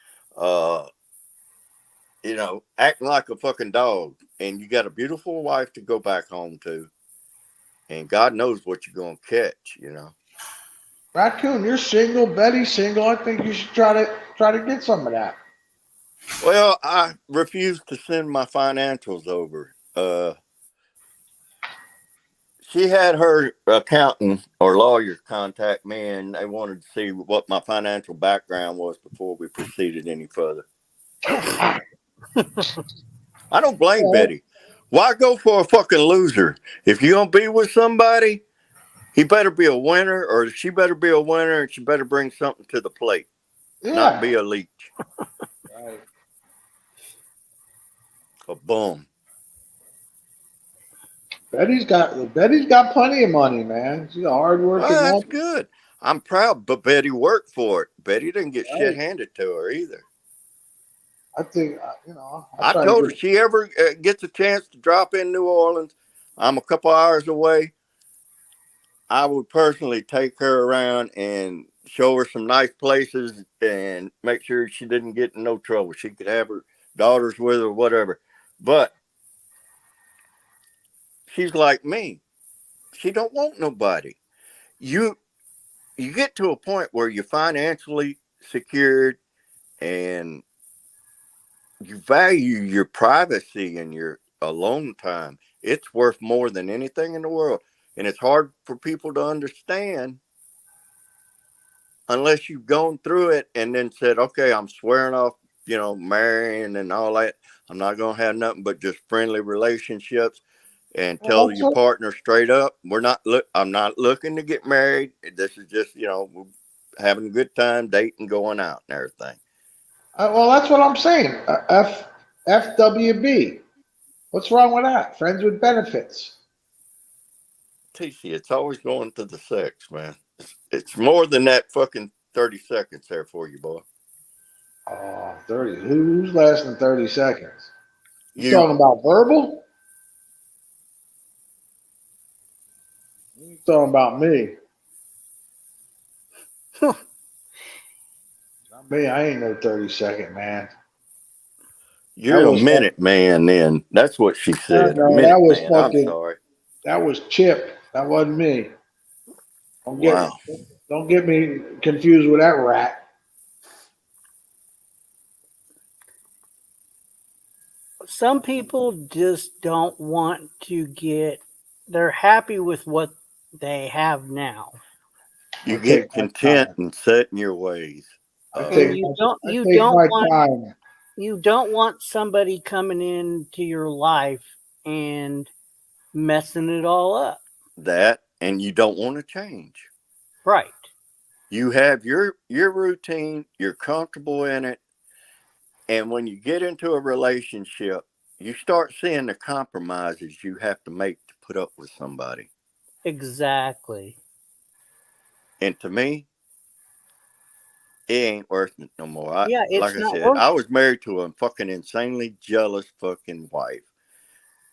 acting like a fucking dog? And you got a beautiful wife to go back home to, and God knows what you're gonna catch. Raccoon, you're single. Betty's single. I think you should try to get some of that. Well, I refuse to send my financials over. She had her accountant or lawyer contact me, and they wanted to see what my financial background was before we proceeded any further. I don't blame Betty. Why go for a fucking loser? If you're going to be with somebody, he better be a winner, or she better be a winner, and she better bring something to the plate, not be a leech. Right. A bum. Betty's got plenty of money, man. She's a hardworking Well, that's woman. good. I'm proud, but Betty worked for it. Betty didn't get Right. shit handed to her either. I think I told her she ever gets a chance to drop in New Orleans, I'm a couple hours away. I would personally take her around and show her some nice places and make sure she didn't get in no trouble. She could have her daughters with her or whatever. But she's like me. She don't want nobody. You get to a point where you're financially secured and you value your privacy and your alone time. It's worth more than anything in the world. And it's hard for people to understand unless you've gone through it and then said, okay, I'm swearing off, marrying and all that. I'm not going to have nothing but just friendly relationships, and tell your partner straight up, I'm not looking to get married. This is just, we're having a good time, dating, going out and everything. Well, that's what I'm saying. FWB. What's wrong with that? Friends with benefits. TC, it's always going to the sex, man. It's more than that fucking 30 seconds there for you, boy. Oh, 30. Who's lasting 30 seconds? You You. talking about verbal? You talking about me? Not me. I ain't no 30-second man. You're That a was minute man, then. That's what she said. No, a minute that was man. fucking- I'm sorry. That was Chip. That wasn't me. Wow. Don't get me confused with that rat. Some people just don't want to they're happy with what they have now. You I get take my content time. and set in your ways. I And take you my time. don't want somebody coming into your life and messing it all up. That, and you don't want to change. Right. You have your routine, you're comfortable in it. And when you get into a relationship, you start seeing the compromises you have to make to put up with somebody. Exactly. And to me, it ain't worth it no more. Yeah, it's like I not said, worth I was married to a fucking insanely jealous fucking wife.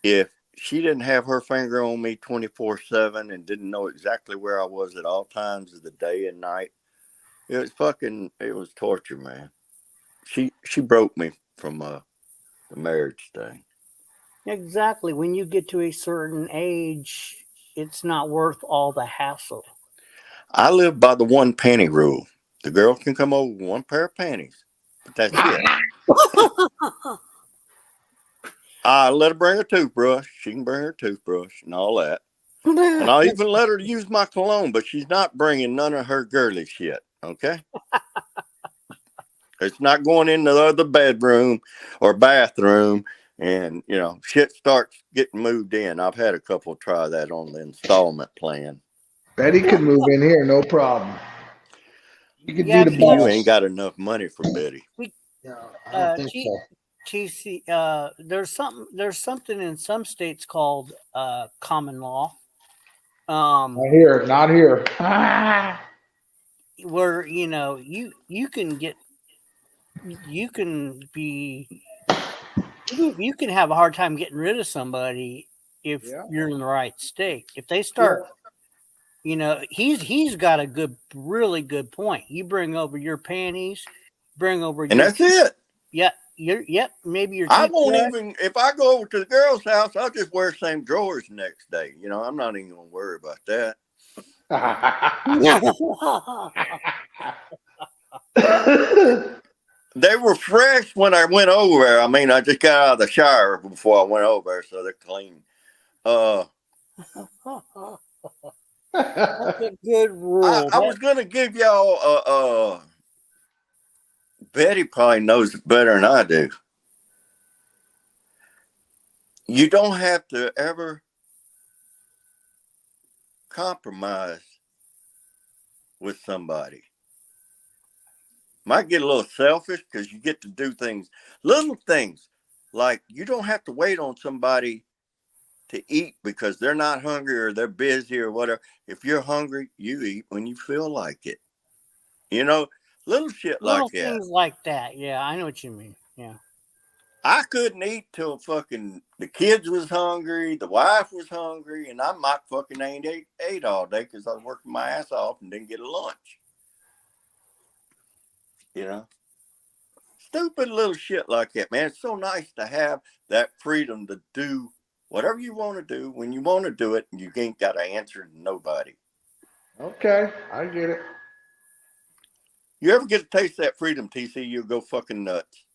If she didn't have her finger on me 24/7 and didn't know exactly where I was at all times of the day and night, it was torture, man. She broke me from the marriage thing. Exactly. When you get to a certain age, it's not worth all the hassle. I live by the 1 penny rule. The girl can come over with 1 pair of panties, but that's it. I let her bring her toothbrush. She can bring her toothbrush and all that. And I'll even let her use my cologne, but she's not bringing none of her girly shit, okay? It's not going in the other bedroom or bathroom And, you know, shit starts getting moved in. I've had a couple try that on the installment plan. Betty could move in here, no problem. You could Yeah, do the See, you boss. ain't got enough money for Betty. No, I don't think T- so. TC, there's something in some states called common law. Not here, not here. Where you can get you can be you can have a hard time getting rid of somebody if Yeah. you're in the right state. If they start, he's got a really good point. You bring over your panties, bring over And your that's it. maybe your I won't toothbrush. even, if I go over to the girl's house, I'll just wear the same drawers the next day. You know, I'm not even going to worry about that. They were fresh when I went over there. I mean, I just got out of the shower before I went over there, so they're clean. That's a good rule. I was going to give y'all, Betty probably knows it better than I do. You don't have to ever compromise with somebody. Might get a little selfish because you get to do things, little things, like you don't have to wait on somebody to eat because they're not hungry or they're busy or whatever. If you're hungry, you eat when you feel like it. You know, little shit Little like that. things like that. Yeah, I know what you mean. Yeah. I couldn't eat till fucking the kids was hungry, the wife was hungry, and I might fucking ain't ate all day because I was working my ass off and didn't get a lunch. You know, stupid little shit like that, man. It's so nice to have that freedom to do whatever you want to do when you want to do it, and you ain't got to answer to nobody. Okay, I get it. You ever get to taste that freedom, TC, you'll go fucking nuts.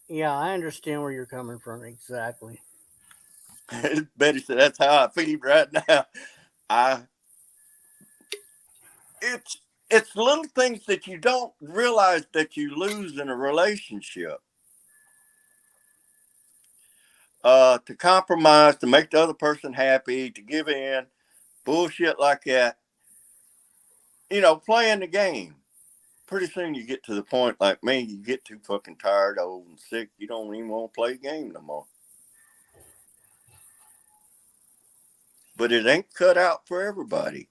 Yeah, I understand where you're coming from. Exactly. Betty said, that's how I feel right now. It's little things that you don't realize that you lose in a relationship. To compromise, to make the other person happy, to give in, bullshit like that. You know, playing the game. Pretty soon you get to the point like me, you get too fucking tired, old, and sick. You don't even want to play a game no more. But it ain't cut out for everybody.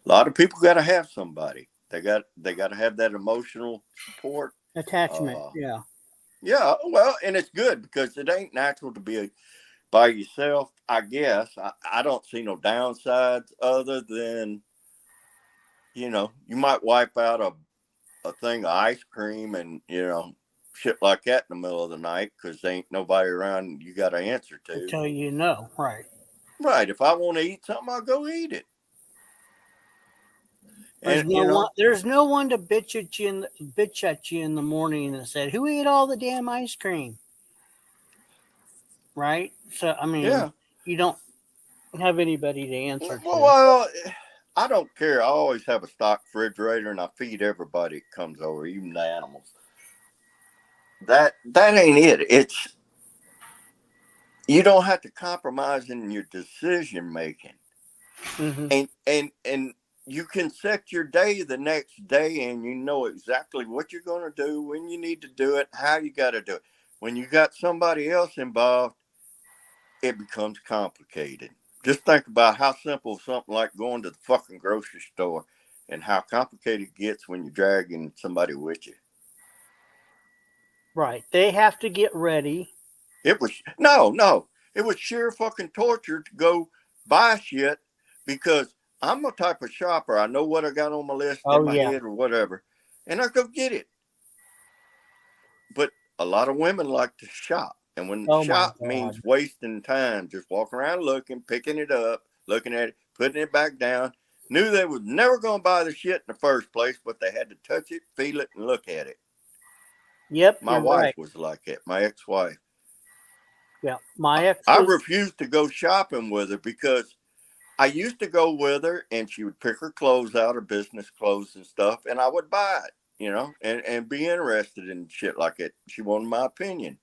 A lot of people got to have somebody. They got to have that emotional support. Attachment. Yeah. Yeah, well, and it's good because it ain't natural to be by yourself, I guess. I don't see no downsides other than, you know, you might wipe out a thing of ice cream and, you know, shit like that in the middle of the night because there ain't nobody around you got to answer to. Until you know, right. Right. If I want to eat something, I'll go eat it. There's no one to bitch at you in the morning and said, "Who ate all the damn ice cream?" Right? So I mean, you don't have anybody to answer to. Well, I don't care. I always have a stock refrigerator and I feed everybody that comes over, even the animals. That ain't it. It's you don't have to compromise in your decision making. Mm-hmm. And you can set your day the next day and you know exactly what you're going to do, when you need to do it, how you got to do it. When you got somebody else involved, it becomes complicated. Just think about how simple something like going to the fucking grocery store and how complicated it gets when you're dragging somebody with you. Right. They have to get ready. It was no. It was sheer fucking torture to go buy shit because I'm the type of shopper. I know what I got on my list in my head or whatever, and I go get it. But a lot of women like to shop. And when shop means wasting time, just walking around looking, picking it up, looking at it, putting it back down, knew they was never going to buy the shit in the first place, but they had to touch it, feel it, and look at it. Yep. My wife was like that, my ex-wife. Yeah, my ex. I refused to go shopping with her because I used to go with her and she would pick her clothes out, her business clothes and stuff, and I would buy it. you know, and be interested in shit like it. She wanted my opinion.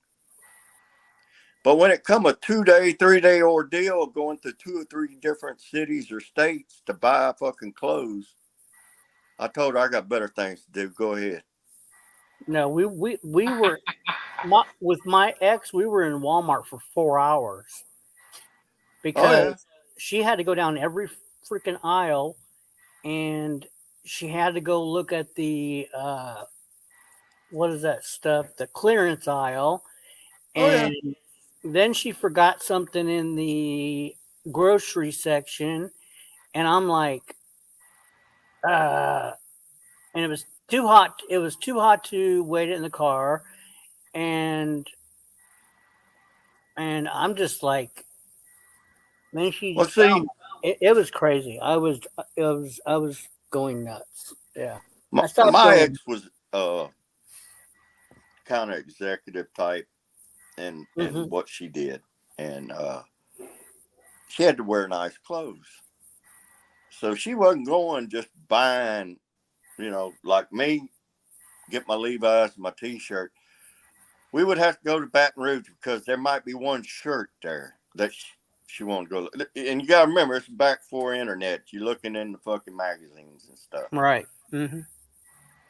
But when it come a 2-day, 3-day ordeal of going to 2 or 3 different cities or states to buy fucking clothes, I told her I got better things to do. Go ahead. No, we were with my ex. We were in Walmart for 4 hours Oh yeah. because she had to go down every freaking aisle, and she had to go look at the what is that stuff? The clearance aisle, Oh yeah. and then she forgot something in the grocery section, and I'm like, and it was too hot. It was too hot to wait in the car, and I'm just like, then she Well, just found see, it was crazy. I was going nuts. Yeah, my, I stopped my going. ex was kind of executive type and Hmm. what she did, and she had to wear nice clothes, so she wasn't going just buying, you know, like me, get my Levi's, my T-shirt. We would have to go to Baton Rouge because there might be one shirt there that she wanted to go. And you got to remember, it's back before internet. You're looking in the fucking magazines and stuff. Right. Hmm.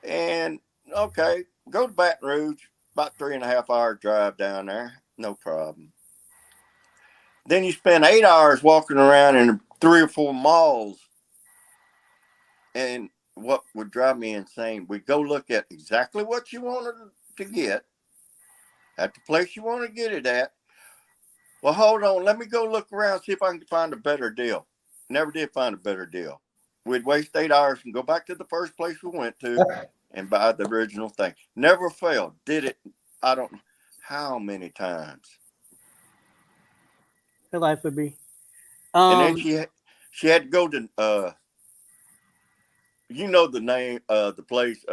And okay, go to Baton Rouge, about 3.5 hour drive down there, no problem. Then you spend 8 hours walking around in 3 or 4 malls, and what would drive me insane, we go look at exactly what you wanted to get at the place you want to get it at. Well, hold on, let me go look around, see if I can find a better deal. Never did find a better deal. We'd waste 8 hours and go back to the first place we went to and buy the original thing. Never failed. Did it, I don't know how many times. Her life would be. And then she had to go to you know the name the place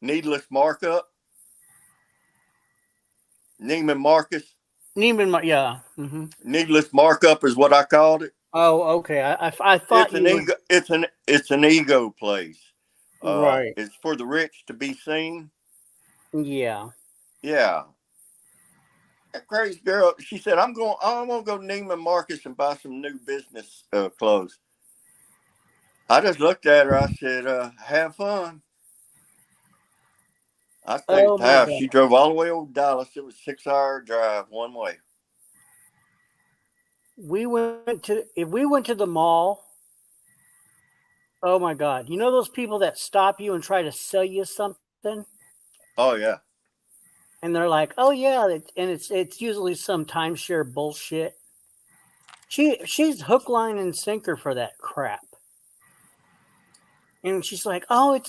Needless Markup. Neiman Marcus. Yeah. Hmm. Needless Markup is what I called it. Oh, okay. I thought It's an you were ego. It's an ego place. right. It's for the rich to be seen. Yeah. Yeah. That crazy girl. She said, I'm gonna go to Neiman Marcus and buy some new business clothes." I just looked at her. I said, "Have fun." I stayed Oh at the my house. god. She drove all the way over to Dallas. It was a 6 hour drive one way. If we went to the mall. Oh my god. You know those people that stop you and try to sell you something? Oh yeah. And they're like, "Oh yeah," and it's usually some timeshare bullshit. She's hook, line, and sinker for that crap. And she's like, "Oh,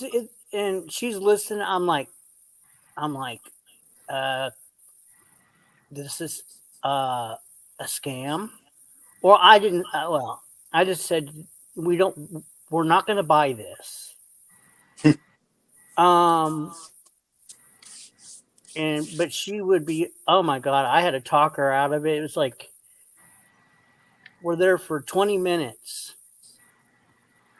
and she's listening. I'm like, uh, this is a scam, or I didn't. Well, I just said we're not going to buy this. um, but she would be. Oh my god, I had to talk her out of it. It was like we're there for 20 minutes.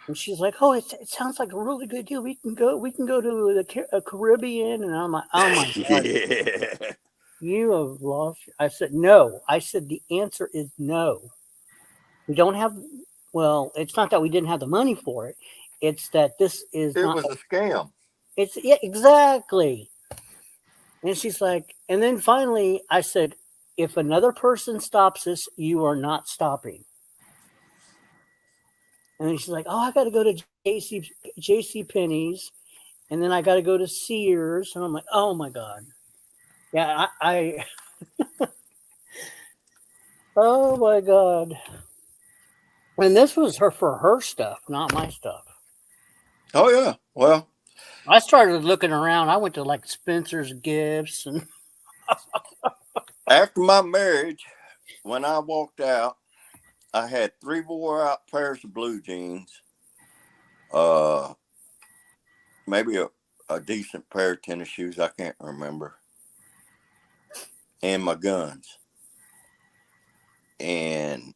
And she's like, "Oh, it sounds like a really good deal. We can go to the Caribbean." And I'm like, "Oh my god, Yeah. you have lost." I said, "No." I said, "The answer is no. We don't have. Well, it's not that we didn't have the money for it. It's that this is It not. was a scam. It's yeah, exactly." And she's like, and then finally, I said, "If another person stops us, you are not stopping." And then she's like, "Oh, I got to go to JC Penney's, and then I got to go to Sears." And I'm like, "Oh my god, yeah, I oh my god." And this was for her stuff, not my stuff. Oh yeah. Well, I started looking around. I went to like Spencer's Gifts, and after my marriage, when I walked out, I had 3 wore out pairs of blue jeans, maybe a decent pair of tennis shoes, I can't remember, and my guns. And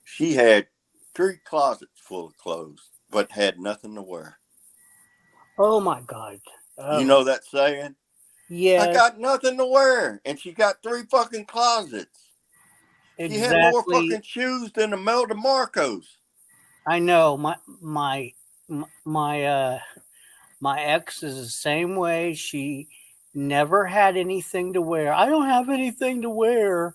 she had 3 closets full of clothes, but had nothing to wear. Oh my God. Oh, You know that saying? I yes, got nothing to wear, and she got 3 fucking closets. She had more exactly. fucking shoes than Imelda Marcos. I know my my ex is the same way. She never had anything to wear. I don't have anything to wear,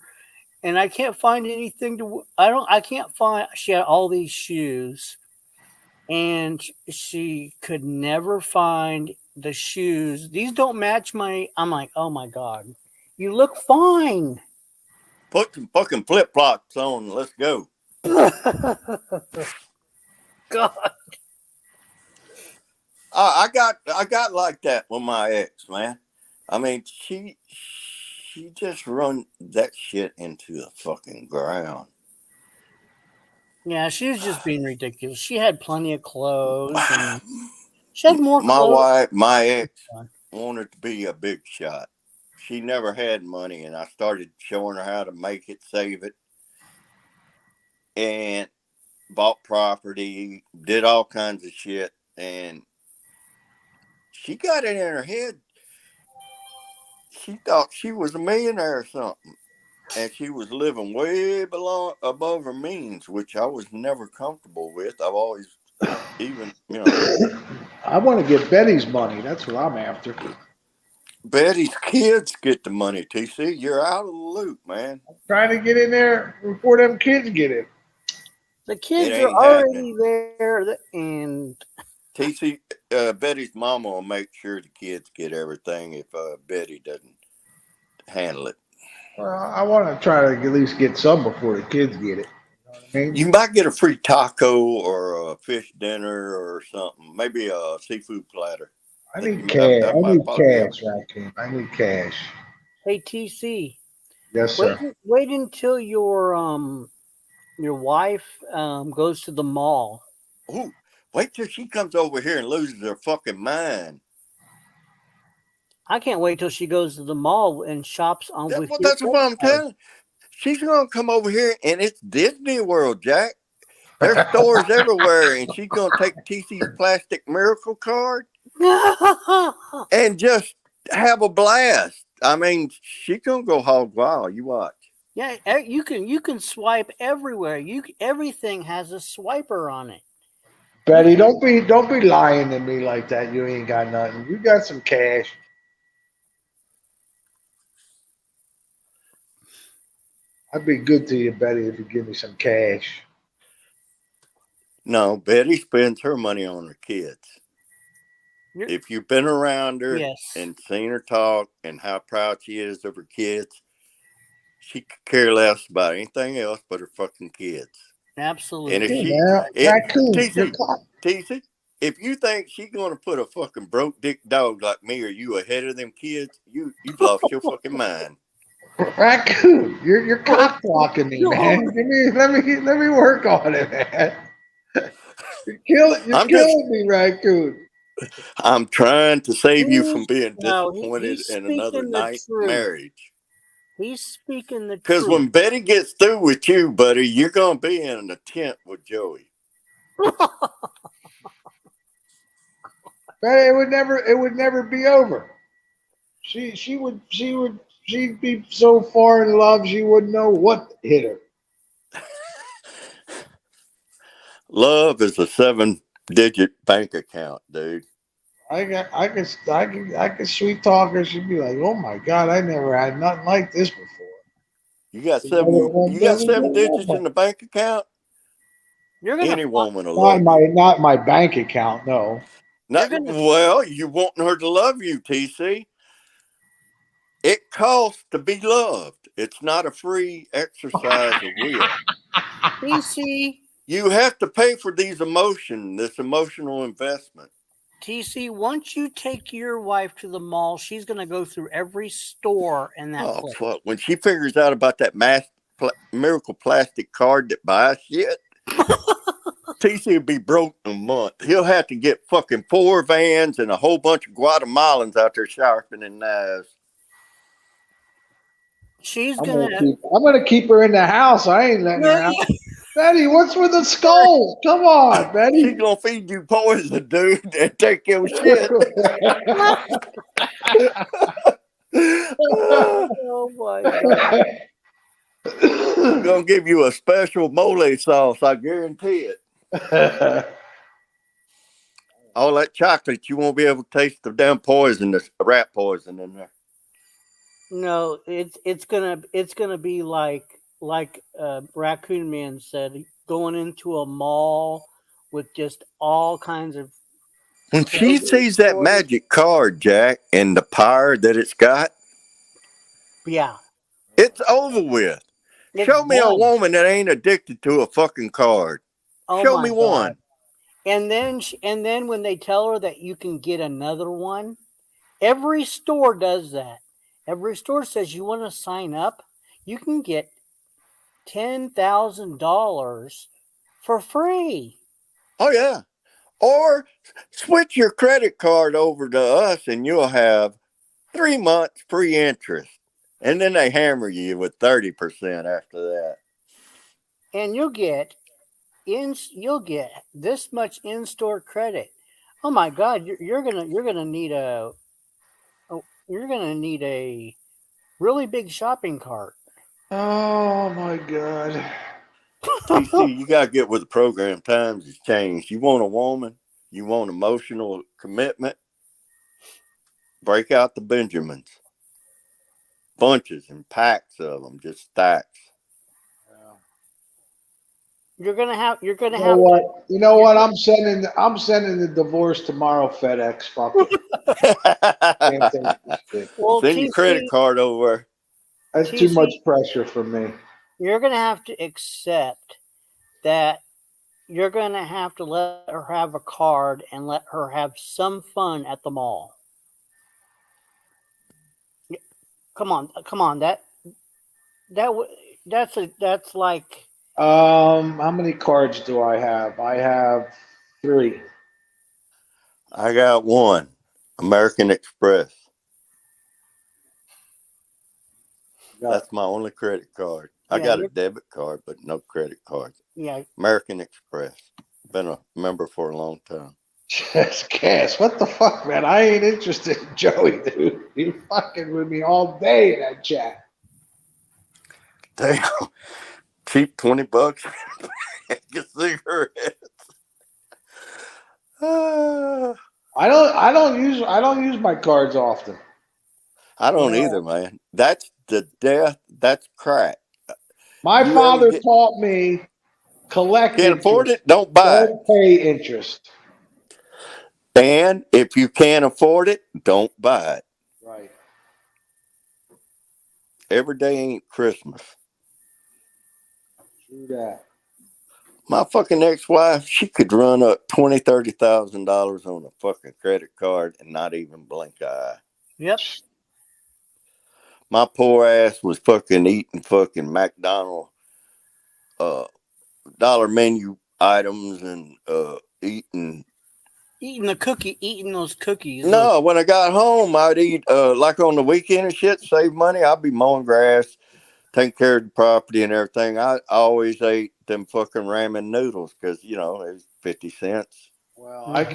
and I can't find anything to. I can't find. She had all these shoes, and she could never find the shoes. These don't match my. I'm like, oh my God, you look fine. Put some fucking flip flops on. Let's go. God. I got like that with my ex, man. I mean, she just run that shit into the fucking ground. Yeah, she was just being ridiculous. She had plenty of clothes, and she had more My clothes. wife, my ex, wanted to be a big shot. She never had money, and I started showing her how to make it, save it, and bought property, did all kinds of shit, and she got it in her head. She thought she was a millionaire or something, and she was living way below above her means, which I was never comfortable with. I've always, even I want to get Betty's money. That's what I'm after. Betty's kids get the money. TC, you're out of the loop, man. Trying to get in there before them kids get in. The kids It are ain't already there, and TC, Betty's mama will make sure the kids get everything if Betty doesn't handle it. Well, I want to try to at least get some before the kids get it. You know what I mean? You might get a free taco or a fish dinner or something. Maybe a seafood platter. I think need you- that- cash. that I might need probably be cash, Raccoon. I need cash. hey TC, Yes, sir. wait until your wife goes to the mall. Ooh, wait till she comes over here and loses her fucking mind. I can't wait till she goes to the mall and shops on with your That's what I'm credit card. telling. She's gonna come over here and it's Disney World, Jack. There's stores everywhere, and she's gonna take TC's plastic miracle card and just have a blast. I mean, she's gonna go hog wild. You watch. Yeah, you can swipe everywhere. Everything has a swiper on it. Betty, don't be lying to me like that. You ain't got nothing. You got some cash. I'd be good to you, Betty, if you give me some cash. No, Betty spends her money on her kids. You're- If you've been around her Yes. and seen her talk and how proud she is of her kids, she could care less about anything else but her fucking kids. Absolutely. And if Hey, she, man, Raccoon, TC, if you think she's going to put a fucking broke dick dog like me or you ahead of them kids, you've lost your fucking mind. Raccoon, you're cock blocking me, man. Let me work on it, man. You're killing me, Raccoon. I'm trying to save you from being No, disappointed he's in another speaking the night truth. marriage. He's speaking the Because truth. when Betty gets through with you, buddy, you're going to be in a tent with Joey. But it would never be over. She'd be so far in love she wouldn't know what hit her. Love is a 7-digit bank account, dude. I could sweet talk her. She'd be like, "Oh my God, I never had nothing like this before." You got seven digits in the bank account? You're gonna Any woman will love Not you. not my bank account, no. Well, you wanting her to love you, TC. It costs to be loved. It's not a free exercise of will. TC. You have to pay for this emotional investment. TC, once you take your wife to the mall, she's gonna go through every store in that place. Fuck. When she figures out about that miracle plastic card that buys shit, TC will be broke in a month. He'll have to get fucking 4 vans and a whole bunch of Guatemalans out there sharpening knives. She's I'm gonna. gonna keep her in the house. I ain't letting her out. Betty, what's with the skull? Come on, She's Betty. gonna feed you poison, dude, and take your shit. Oh my God. Gonna give you a special mole sauce, I guarantee it. All that chocolate, you won't be able to taste the damn poison, the rat poison in there. No, it's gonna be like Raccoon Man said, going into a mall with just all kinds of When she clothing sees that stores. magic card, Jack, and the power that it's got, Yeah, it's over with. it's Show me a done. woman that ain't addicted to a fucking card. Oh Show my me God. one. And then when they tell her that you can get another one, every store does that. Every store says you want to sign up, you can get $10,000 for free. Oh, yeah. Or switch your credit card over to us and you'll have 3 months free interest. And then they hammer you with 30% after that. And you'll get this much in-store credit. Oh my God, you're gonna need a really big shopping cart. Oh my God. TC, you got to get with the program. Times has changed. You want a woman, you want emotional commitment, break out the Benjamins. Bunches and packs of them, just stacks. You're gonna have You know what? You know what? I'm sending the divorce tomorrow. FedEx. Fuck it. Can't take this shit. Well, Send your credit card over. That's too much pressure for me. You're gonna have to accept that you're gonna have to let her have a card and let her have some fun at the mall. Come on. That's like. How many cards do I have? I have 3. I got one. American Express. That's my only credit card. I got a debit card, but no credit card. Yeah. American Express. Been a member for a long time. Just guess. What the fuck, man? I ain't interested in Joey, dude. You fucking with me all day in that chat. Damn. Cheap $20. Get cigarettes. I don't use my cards often. I don't either, man. That's the death. That's crack. My father taught me collect. Can't afford it? Don't buy it. Don't pay interest. And if you can't afford it, don't buy it. Right. Every day ain't Christmas. True that. My fucking ex-wife, she could run up $20,000-$30,000 on a fucking credit card and not even blink an eye. Yep. My poor ass was fucking eating fucking McDonald's dollar menu items and eating those cookies. No, when I got home, I'd eat like on the weekend and shit, save money. I'd be mowing grass, taking care of the property and everything. I always ate them fucking ramen noodles because there's 50 cents. Well, I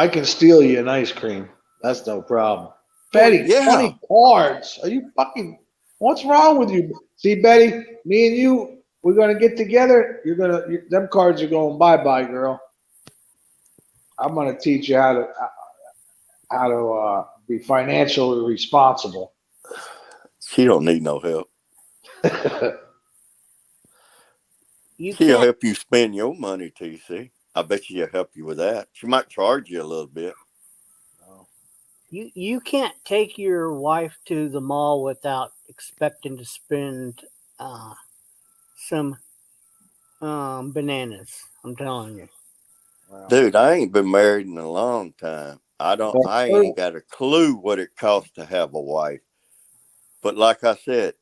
can steal you an ice cream. That's no problem. Betty, 20 cards. Are you fucking? What's wrong with you? See, Betty, me and you, we're gonna get together. Them cards are going bye-bye, girl. I'm gonna teach you how to be financially responsible. She don't need no help. She'll help you spend your money, TC. I bet she'll help you with that. She might charge you a little bit. You can't take your wife to the mall without expecting to spend some bananas. I'm telling you. Wow. Dude, I ain't been married in a long time. I ain't got a clue what it costs to have a wife. But like I said,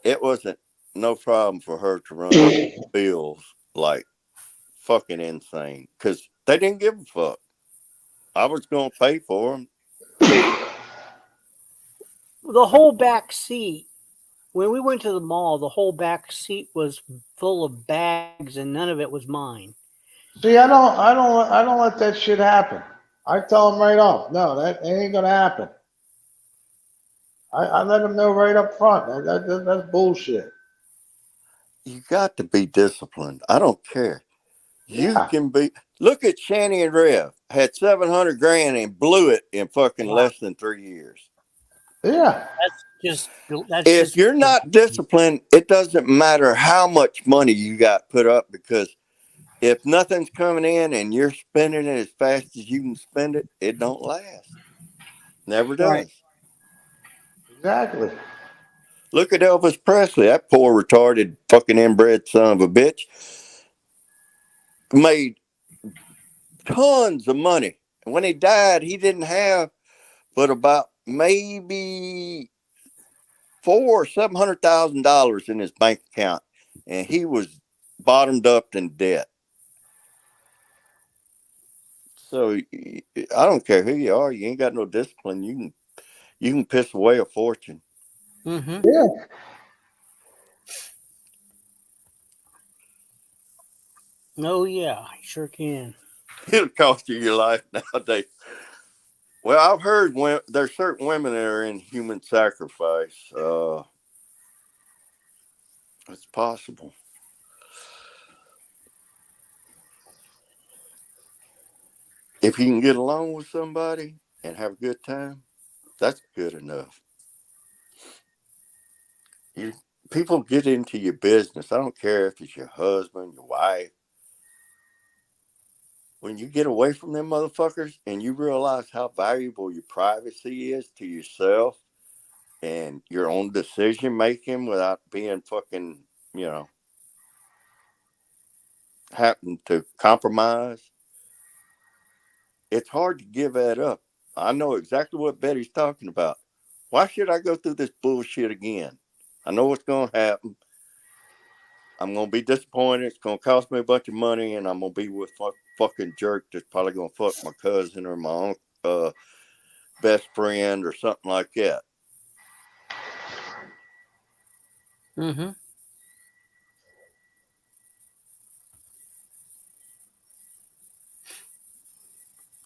it wasn't no problem for her to run bills like fucking insane because they didn't give a fuck. I was going to pay for them. The whole back seat When we went to the mall, the whole back seat was full of bags, and none of it was mine. See, I don't let that shit happen. I tell them right off, no, that ain't gonna happen. I let them know right up front. That's bullshit. You got to be disciplined. I don't care. You Yeah. can be. Look at Shanny and Rev. Had 700 grand and blew it in fucking Wow. less than 3 years. Yeah. That's If just you're not disciplined, it doesn't matter how much money you got put up, because if nothing's coming in and you're spending it as fast as you can spend it, it don't last. Never does. Right. Exactly. Look at Elvis Presley, that poor retarded fucking inbred son of a bitch. Made tons of money. And when he died, he didn't have but about maybe $400,000 or $700,000 in his bank account, and he was bottomed up in debt. So I don't care who you are, you ain't got no discipline. You can piss away a fortune. Mm-hmm. Yeah. Oh yeah, I sure can. It'll cost you your life nowadays. Well, I've heard there's certain women that are in human sacrifice. It's possible. If you can get along with somebody and have a good time, that's good enough. People get into your business. I don't care if it's your husband, your wife. When you get away from them motherfuckers and you realize how valuable your privacy is to yourself and your own decision making without being fucking, having to compromise, it's hard to give that up. I know exactly what Betty's talking about. Why should I go through this bullshit again? I know what's going to happen. I'm going to be disappointed. It's going to cost me a bunch of money, and I'm going to be with a fucking jerk that's probably going to fuck my cousin or my best friend or something like that. Mm-hmm.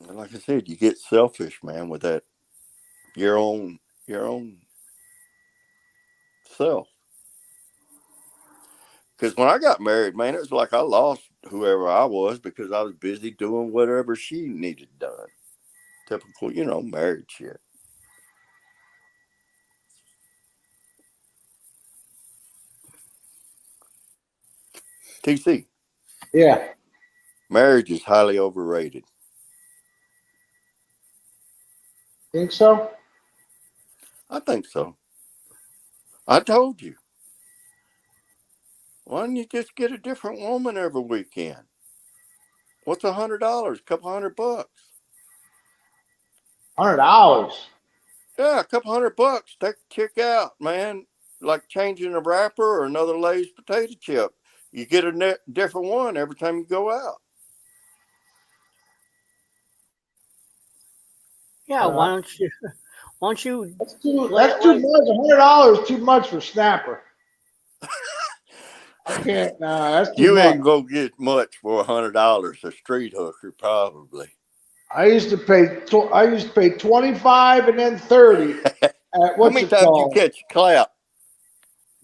And like I said, you get selfish, man, with that your own self. Because when I got married, man, it was like I lost whoever I was because I was busy doing whatever she needed done. Typical, married shit. TC, Yeah. marriage is highly overrated. Think so? I think so. I told you. Why don't you just get a different woman every weekend? What's $100? A couple $100. $100. Yeah, a couple $100. Take a chick out, man. Like changing a wrapper or another Lay's potato chip. You get a different one every time you go out. Yeah, why don't you? That's too play much. it like $100 is too much for Snapper. I can't. Nah, that's too You much. ain't gonna get much for $100. A street hooker, probably. I used to pay 25 and then 30 at How what's many it times called? you catch a clap?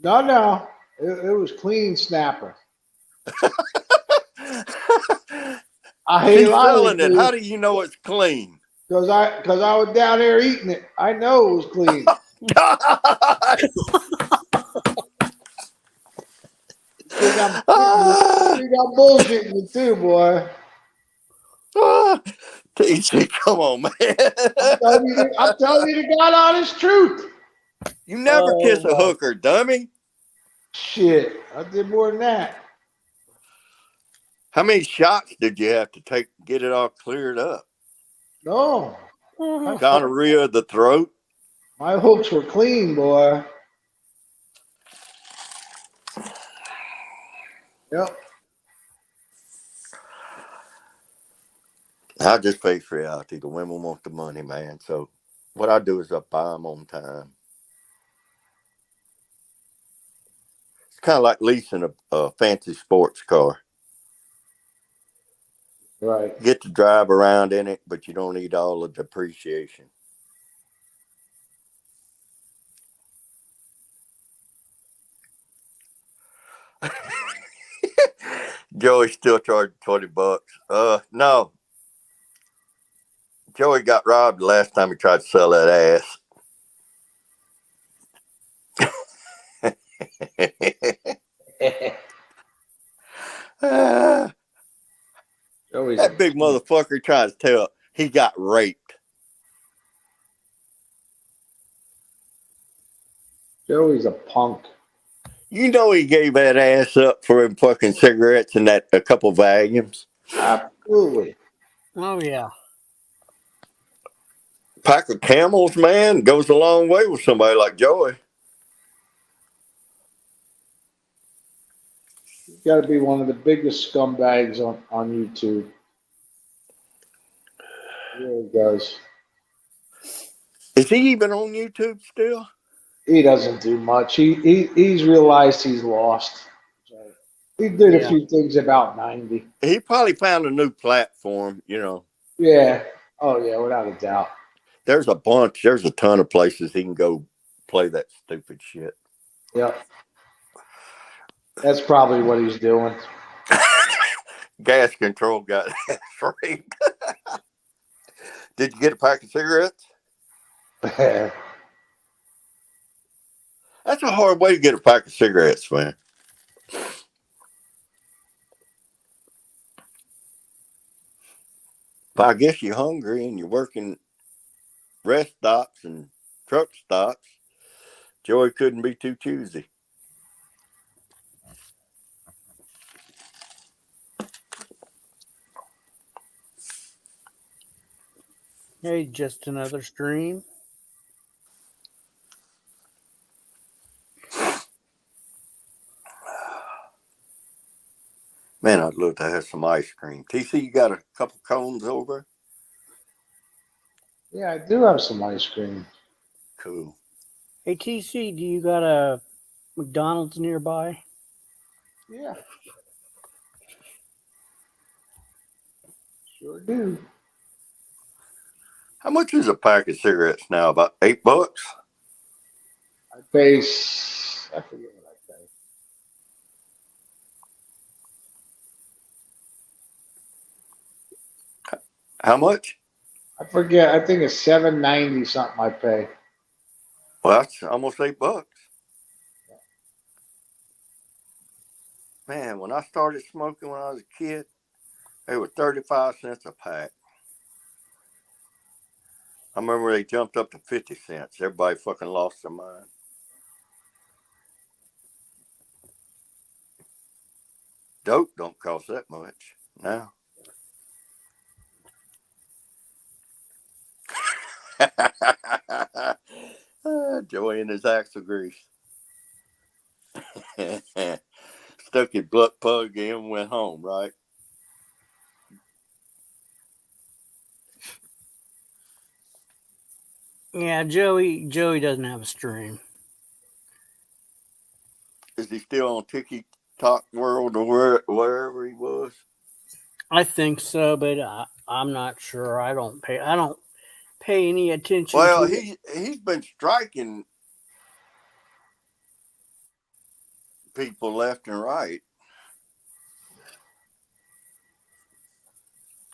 No. It was clean Snapper. I hate He's a lot of selling it. it How do you know it's clean? because I was down there eating it. I know it was clean. God! Think I'm bullshitting you too, boy. TC, come on, man. I'm telling you the God honest truth. You never kiss a hooker, dummy. Shit, I did more than that. How many shots did you have to take to get it all cleared up? No, Gonorrhea of the throat. my hooks were clean, boy. Yep. I just face reality. The women want the money, man. So what I do is I buy them on time. kind of like leasing a fancy sports car. Right. You get to drive around in it, but you don't need all the depreciation. Joey still charged $20. No. Joey got robbed the last time he tried to sell that ass. Joey's That big motherfucker trying to tell he got raped. Joey's a punk. You know he gave that ass up for him fucking cigarettes and a couple volumes. Absolutely. Oh yeah. Pack of Camels, man, goes a long way with somebody like Joey. He's got to be one of the biggest scumbags on YouTube. He really does. Is he even on YouTube still? He doesn't do much. He's realized he's lost. So he did a few things about 90. He probably found a new platform, you know. Yeah. Oh yeah, without a doubt. There's a ton of places he can go play that stupid shit. Yep. That's probably what he's doing. Gas control got raped. Did you get a pack of cigarettes? That's a hard way to get a pack of cigarettes, man. But I guess you're hungry and you're working rest stops and truck stops. Joey couldn't be too choosy. Hey, just another stream. Man, I'd love to have some ice cream. TC, you got a couple cones over? Yeah, I do have some ice cream. Cool. Hey TC, do you got a McDonald's nearby? Yeah. Sure do. How much is a pack of cigarettes now? About $8? I forget what I pay. How much? I forget. I think it's $7.90 something I pay. Well, that's almost $8. Man, when I started smoking when I was a kid, they were 35 cents a pack. I remember they jumped up to 50 cents. Everybody fucking lost their mind. Dope don't cost that much now. Joey and his axle grease. Stuck his butt plug in and went home, right? Yeah, Joey doesn't have a stream. Is he still on TikTok World or wherever he was? I think so, but I'm not sure. I don't pay any attention. Well, to it. he's been striking people left and right.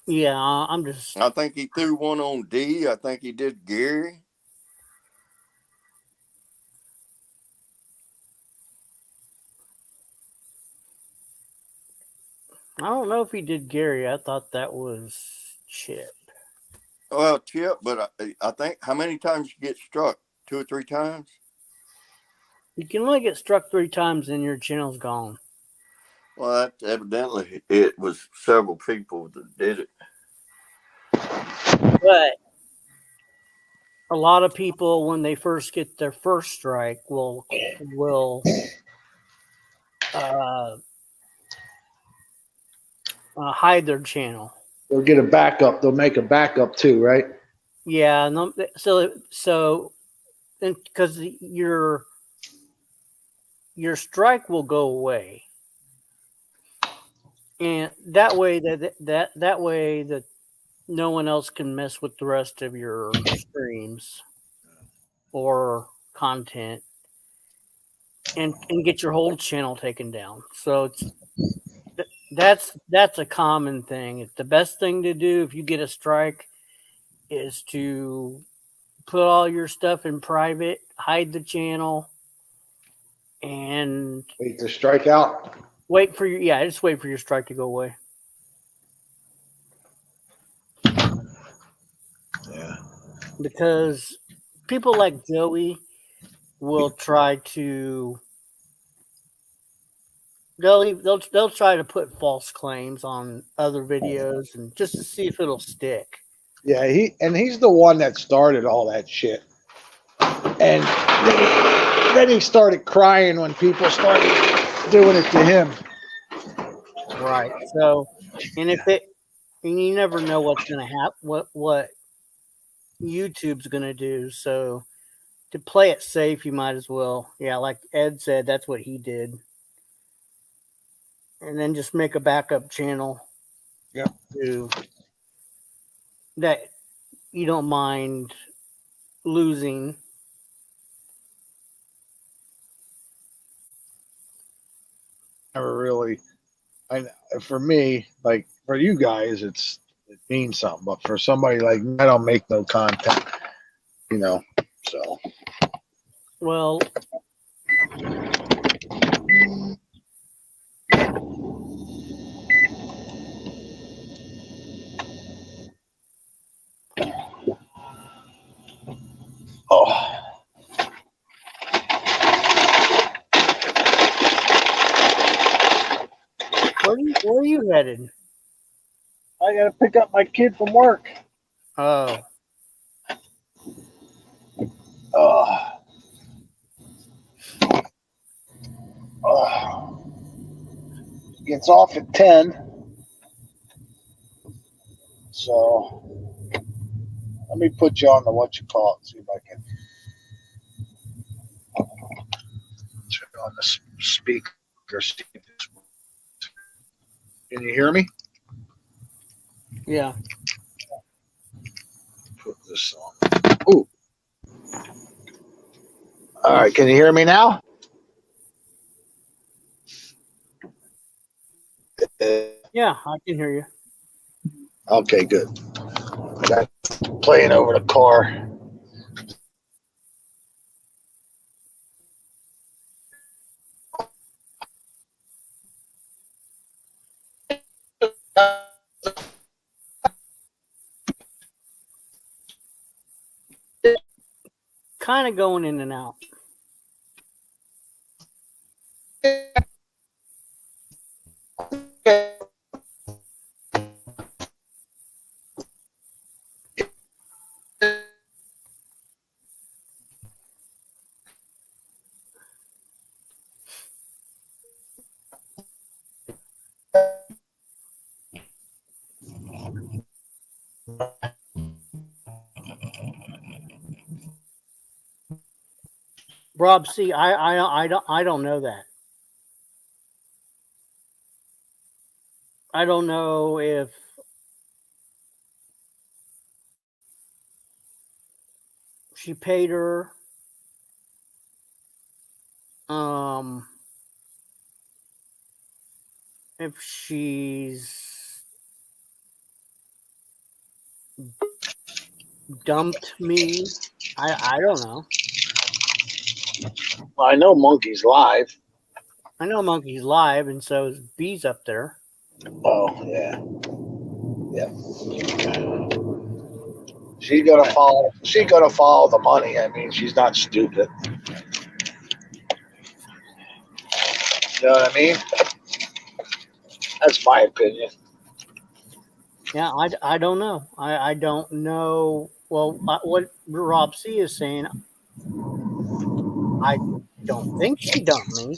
Yeah, I think he threw one on D. I think he did Gary. I don't know if he did Gary. I thought that was Chip. Well, Chip, but I think how many times you get struck? 2 or 3 times? You can only get struck 3 times and your channel's gone. Well, evidently it was several people that did it. But a lot of people, when they first get their first strike, will hide their channel. They'll get a backup. They'll make a backup too, right? Yeah, no, so because your your strike will go away. And that way that way that no one else can mess with the rest of your streams or content and get your whole channel taken down. So that's a common thing. It's the best thing to do if you get a strike is to put all your stuff in private, hide the channel, and Wait to strike out. wait for just wait for your strike to go away. Yeah. Because people like Joey will try to they'll try to put false claims on other videos and just to see if it'll stick. Yeah, he's the one that started all that shit. And then he started crying when people started doing it to him. Right. So, and you never know what's going to happen, what YouTube's going to do. So, to play it safe, you might as well. Yeah, like Ed said, that's what he did. And then just make a backup channel. Yep. That you don't mind losing. Never really. For me, like for you guys, it means something. But for somebody like me, I don't make no content, So. Well, Oh. where are you headed? I gotta pick up my kid from work. Oh. Gets off at 10. So let me put you on the see if I can turn on the speaker. See if this works. Can you hear me? Yeah. Put this on. Ooh. All right, can you hear me now? Yeah, I can hear you. Okay, good. Got playing over the car. Kind of going in and out. Rob, see, I don't know that. I don't know if she paid her. If she's dumped me, I don't know. Well, I know Monkey's live. I know Monkey's live, and so is B's up there. Oh, yeah. Yeah. She's gonna follow the money. I mean, she's not stupid. You know what I mean? That's my opinion. Yeah, I don't know. I don't know. Well, what Rob C is saying, I don't think she dumped me,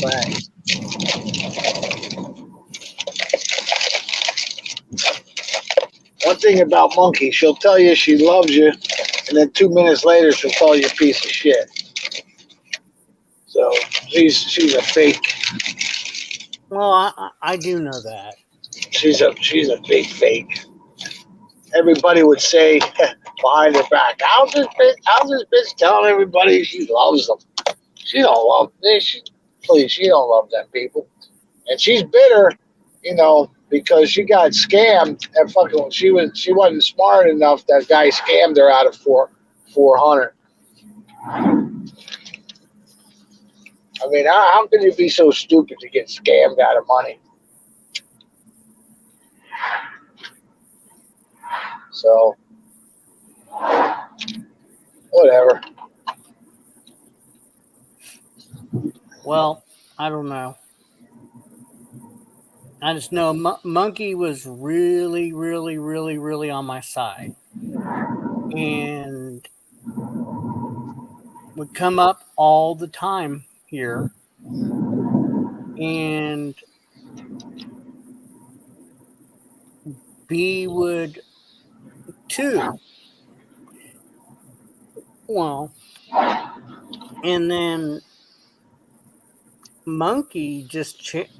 but one thing about Monkey, she'll tell you she loves you, and then 2 minutes later she'll call you a piece of shit. So she's a fake. Well, I do know that. She's a fake. Everybody would say behind her back, how's this bitch telling everybody she loves them? She don't love this. She don't love them people. And she's bitter, because she got scammed and fucking she wasn't smart enough. That guy scammed her out of 400. I mean, how can you be so stupid to get scammed out of money? So, whatever. Well, I don't know. I just know Monkey was really, really, really, really on my side. And would come up all the time here. And B would too. Well, and then Monkey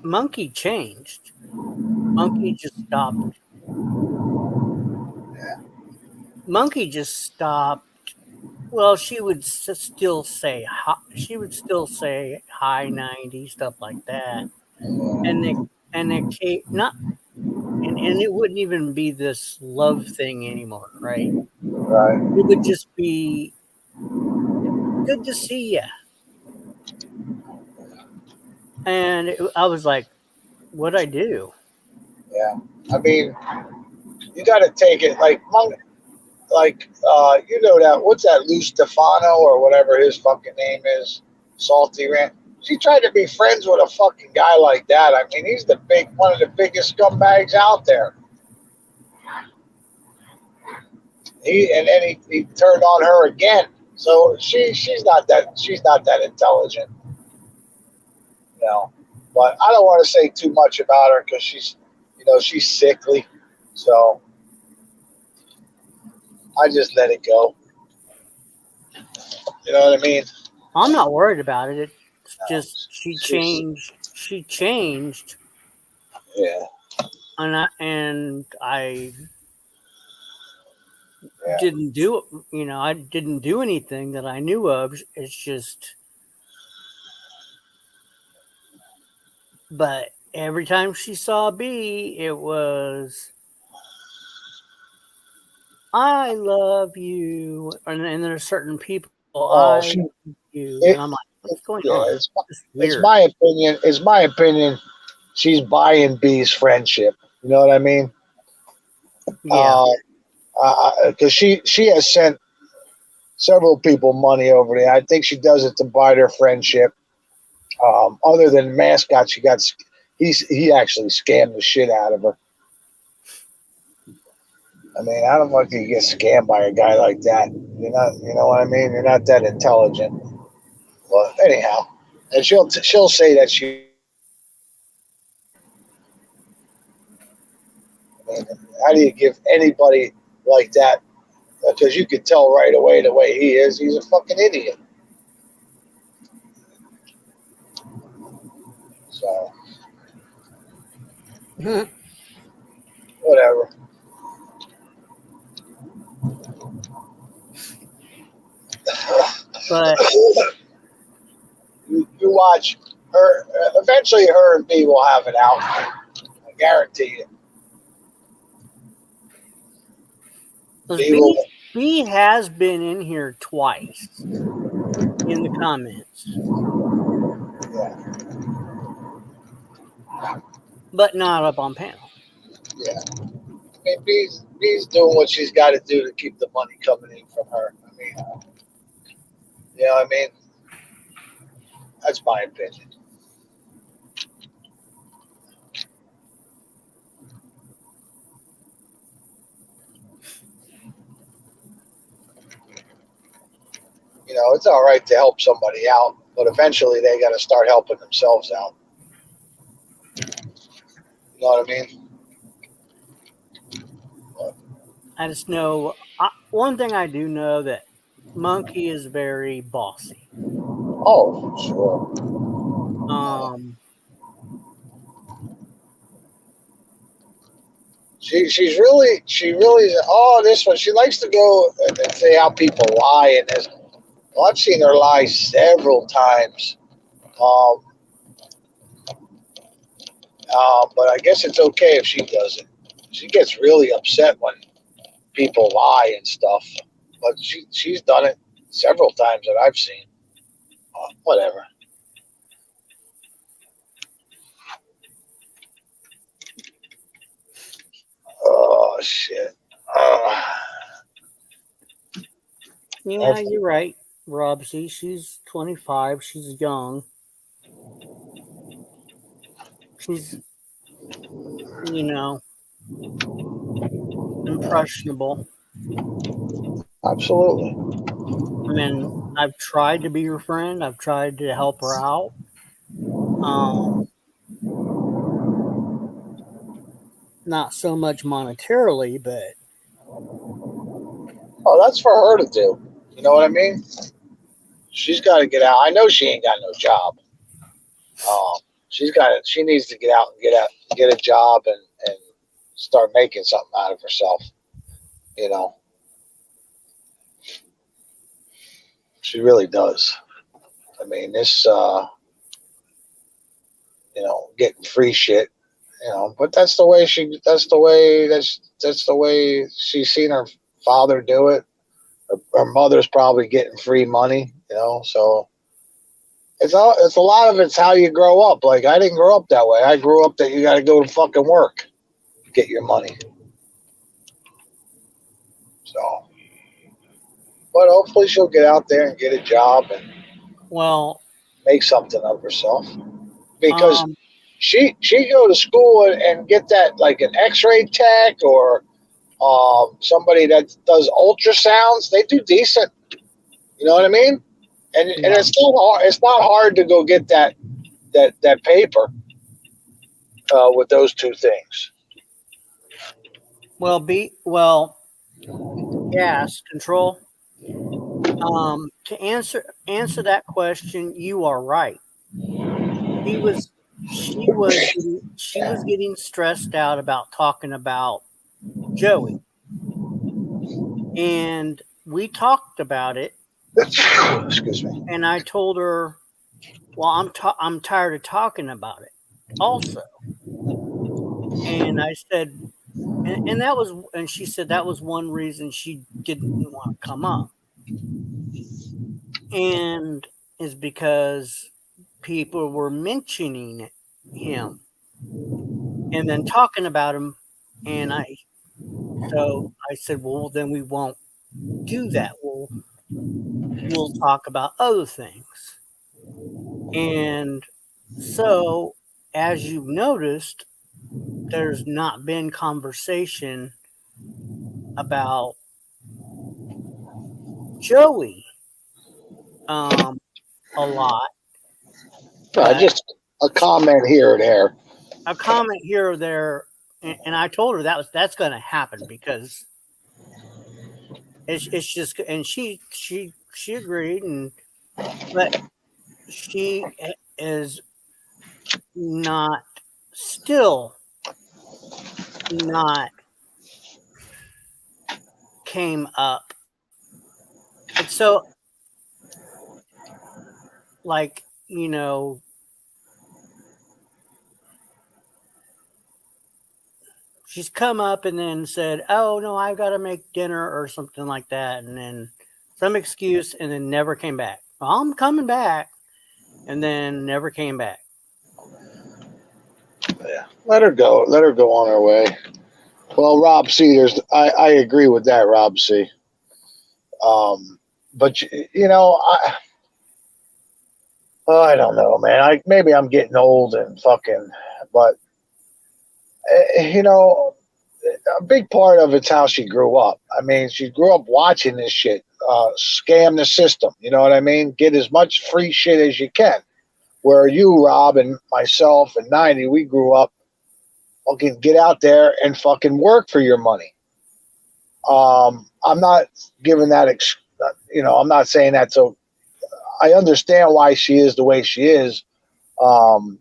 Monkey changed. Monkey just stopped. Monkey just stopped. Well, she would still say hi, high 90 stuff like that, and it wouldn't even be this love thing anymore, right? Right. It would just be good to see you. And I was like, what'd I do? Yeah. I mean, you got to take it like that. What's that? Lou Stefano or whatever his fucking name is. Salty Rant. She tried to be friends with a fucking guy like that. I mean, he's one of the biggest scumbags out there. He turned on her again. So she's not that intelligent. But I don't want to say too much about her because she's sickly. So I just let it go. You know what I mean? I'm not worried about it. It's just she changed. Yeah. And I didn't do I didn't do anything that I knew of. It's just, but every time she saw B, it was, I love you. And there are certain people, I love you. And I'm like, what's going on? It's my opinion. It's my opinion. She's buying B's friendship. You know what I mean? Yeah. Because she has sent several people money over there. I think she does it to buy their friendship. Other than Mascot, he actually scammed the shit out of her. I mean, I don't know if you get scammed by a guy like that. You're not, you know what I mean? You're not that intelligent. Well, anyhow, and she'll say that she. I mean, how do you give anybody like that? Because you could tell right away the way he is. He's a fucking idiot. So, whatever. But you watch her. Eventually, her and B will have it out. I guarantee you. B has been in here twice in the comments. Yeah. But not up on panel. Yeah. I mean, B's doing what she's got to do to keep the money coming in from her. I mean, you know what I mean? That's my opinion. It's all right to help somebody out, but eventually they got to start helping themselves out. You know what I mean? I just know one thing I do know, that Monkey is very bossy. Oh, sure. She really oh, this one, she likes to go and say how people lie in this. Well, I've seen her lie several times. Um, but I guess it's okay if she does it. She gets really upset when people lie and stuff. But she's done it several times that I've seen. Whatever. Oh shit. Yeah, you're right, Rob. See, she's 25. She's young. She's, impressionable. Absolutely. I mean, I've tried to be her friend. I've tried to help her out. Not so much monetarily, but Oh, that's for her to do. You know what I mean? She's got to get out. I know she ain't got no job. She needs to get out and get a job and start making something out of herself. You know, she really does. I mean, this, getting free shit, but that's the way she's seen her father do it. Her mother's probably getting free money, so it's a lot of it's how you grow up. Like, I didn't grow up that way. I grew up that you got to go to fucking work to get your money. So, but hopefully she'll get out there and get a job and make something of herself, because she go to school and get that, like an X-ray tech or somebody that does ultrasounds. They do decent. You know what I mean? And it's not hard. It's not hard to go get that paper with those two things. Gas control. To answer that question, you are right. She was getting stressed out about talking about Joey, and we talked about it. Excuse me. And I told her, well, I'm tired of talking about it also. And I said, and she said that was one reason she didn't want to come up. And is because people were mentioning him and then talking about him. And so I said, well, then we won't do that. We'll talk about other things. And so, as you've noticed, there's not been conversation about Joey a lot. Just a comment here or there. A comment here or there, and I told her that's going to happen because it's just, and she agreed, but she is still not came up. And so, like, she's come up and then said, oh, no, I've got to make dinner or something like that. And then some excuse, and then never came back. Well, I'm coming back. And then never came back. Yeah, let her go. Let her go on her way. Well, Rob C, I agree with that, Rob C. But I don't know, man. Maybe I'm getting old and but a big part of it's how she grew up. I mean, she grew up watching this shit, scam the system. You know what I mean? Get as much free shit as you can. Where you, Rob, and myself and 90, we grew up fucking get out there and fucking work for your money. I'm not giving that, I'm not saying that. So I understand why she is the way she is,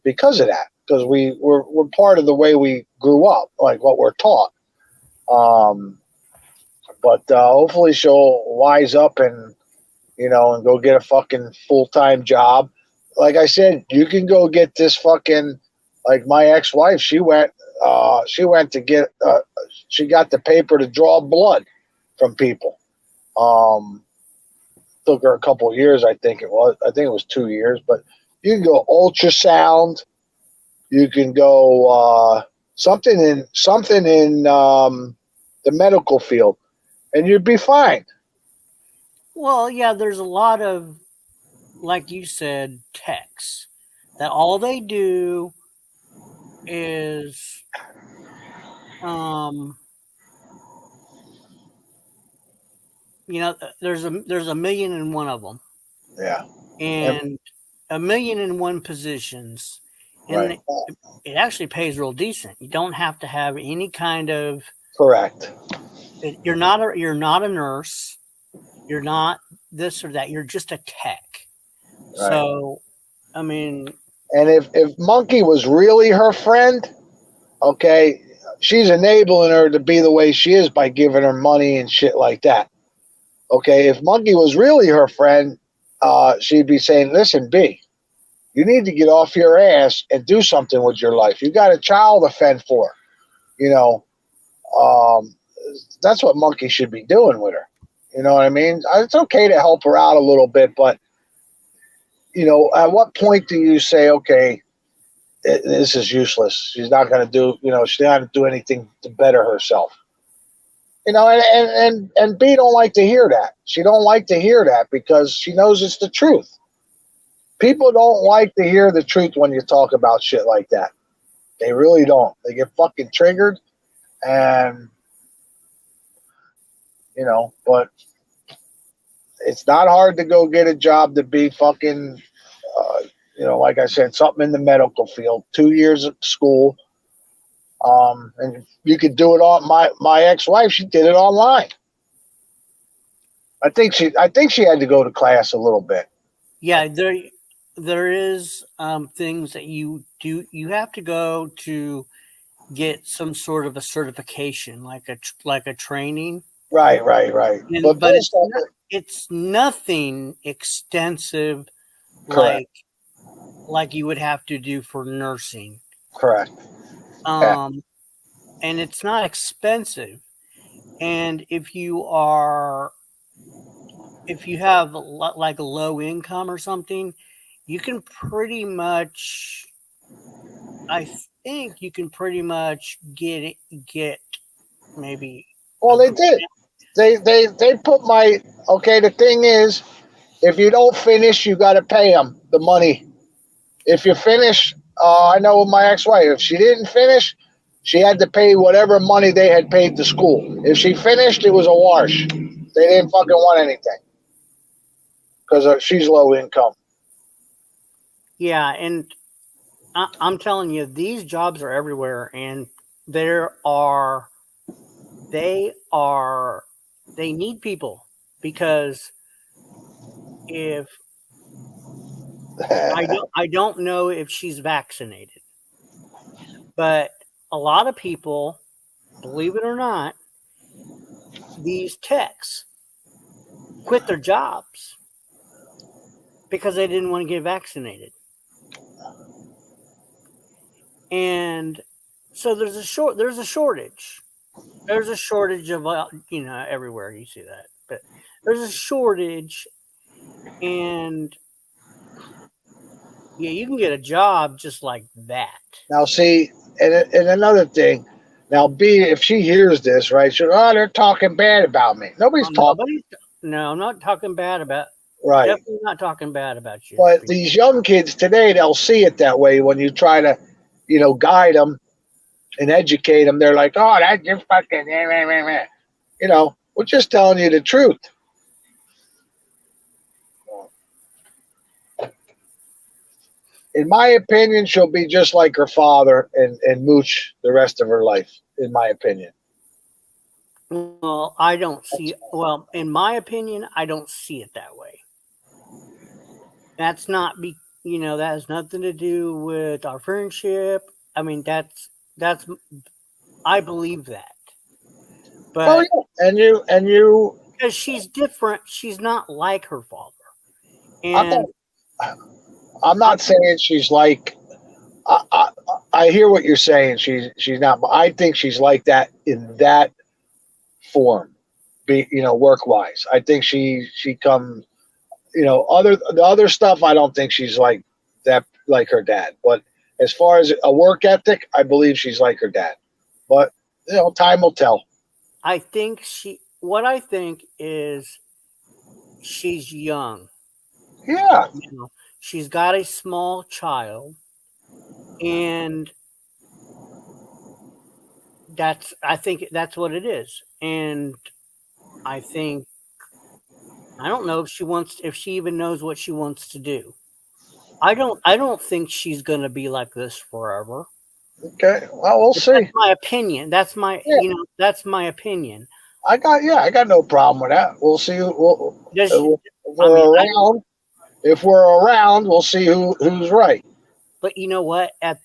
because of that. Because we're part of the way we grew up, like what we're taught. But hopefully she'll wise up and and go get a fucking full-time job. Like I said, you can go get this fucking, like my ex-wife. She went to get she got the paper to draw blood from people. Took her a couple of years, I think it was. I think it was 2 years, but you can go ultrasound. You can go something in the medical field, and you'd be fine. Well, yeah, there's a lot of, like you said, techs that all they do is there's a million and one of them. Yeah. And a million and one positions, and Right. it actually pays real decent. You don't have to have any kind of Correct. you're not a nurse, you're not this or that, you're just a tech. Right. So I mean, and if Monkey was really her friend, okay, she's enabling her to be the way she is by giving her money and shit like that. Okay, if Monkey was really her friend, she'd be saying, listen, B, you need to get off your ass and do something with your life. You got a child to fend for. That's what Monkey should be doing with her. You know what I mean? It's okay to help her out a little bit, but, at what point do you say, okay, this is useless. She's not going to do, she's not going to do anything to better herself. And B don't like to hear that. She don't like to hear that because she knows it's the truth. People don't like to hear the truth when you talk about shit like that. They really don't. They get fucking triggered, and but it's not hard to go get a job to be fucking, like I said, something in the medical field. 2 years of school. And you could do it on my ex-wife. She did it online. I think she had to go to class a little bit. yeah, there is things that you do. You have to go to get some sort of a certification, like a training. Right. And, but it's nothing extensive Correct. like you would have to do for nursing. Correct. And it's not expensive. And if you have like a low income or something, you can pretty much, I think you can pretty much get maybe. Well, they did. They put the thing is, if you don't finish, you got to pay them the money. If you finish, I know with my ex-wife, if she didn't finish, she had to pay whatever money they had paid to school. If she finished, it was a wash. They didn't fucking want anything because she's low income. Yeah, and I'm telling you, these jobs are everywhere, and they need people, because if I don't know if she's vaccinated, but a lot of people, believe it or not, these techs quit their jobs because they didn't want to get vaccinated. And so there's a shortage. There's a shortage of, everywhere you see that, but there's a shortage, and yeah, you can get a job just like that. Now, see, and another thing. Now, B, if she hears this, right, she'll, they're talking bad about me. Nobody's talking. No, I'm not talking bad about. Right. Definitely not talking bad about you. But these young kids today, they'll see it that way when you try to, guide them and educate them. They're like, oh, that's just fucking, we're just telling you the truth. In my opinion, she'll be just like her father and mooch the rest of her life, in my opinion. Well, in my opinion, I don't see it that way. That's not that has nothing to do with our friendship. I mean, that's I believe that. Well, But yeah. And you, because she's different, she's not like her father. I'm not, And I'm I, not saying she's like, I, I, I hear what you're saying. She's not, but I think she's like that in that form, work wise. I think she comes, the other stuff. I don't think she's like that, like her dad. But as far as a work ethic, I believe she's like her dad. But time will tell. I think what I think is she's young. Yeah, She's got a small child, and I think that's what it is. And I think I don't know if she even knows what she wants to do. I don't think she's going to be like this forever. okay. Well, we'll see. That's my opinion. Yeah. That's my opinion. I got no problem with that. We'll see. Does If we're around, we'll see who's right. But you know what? At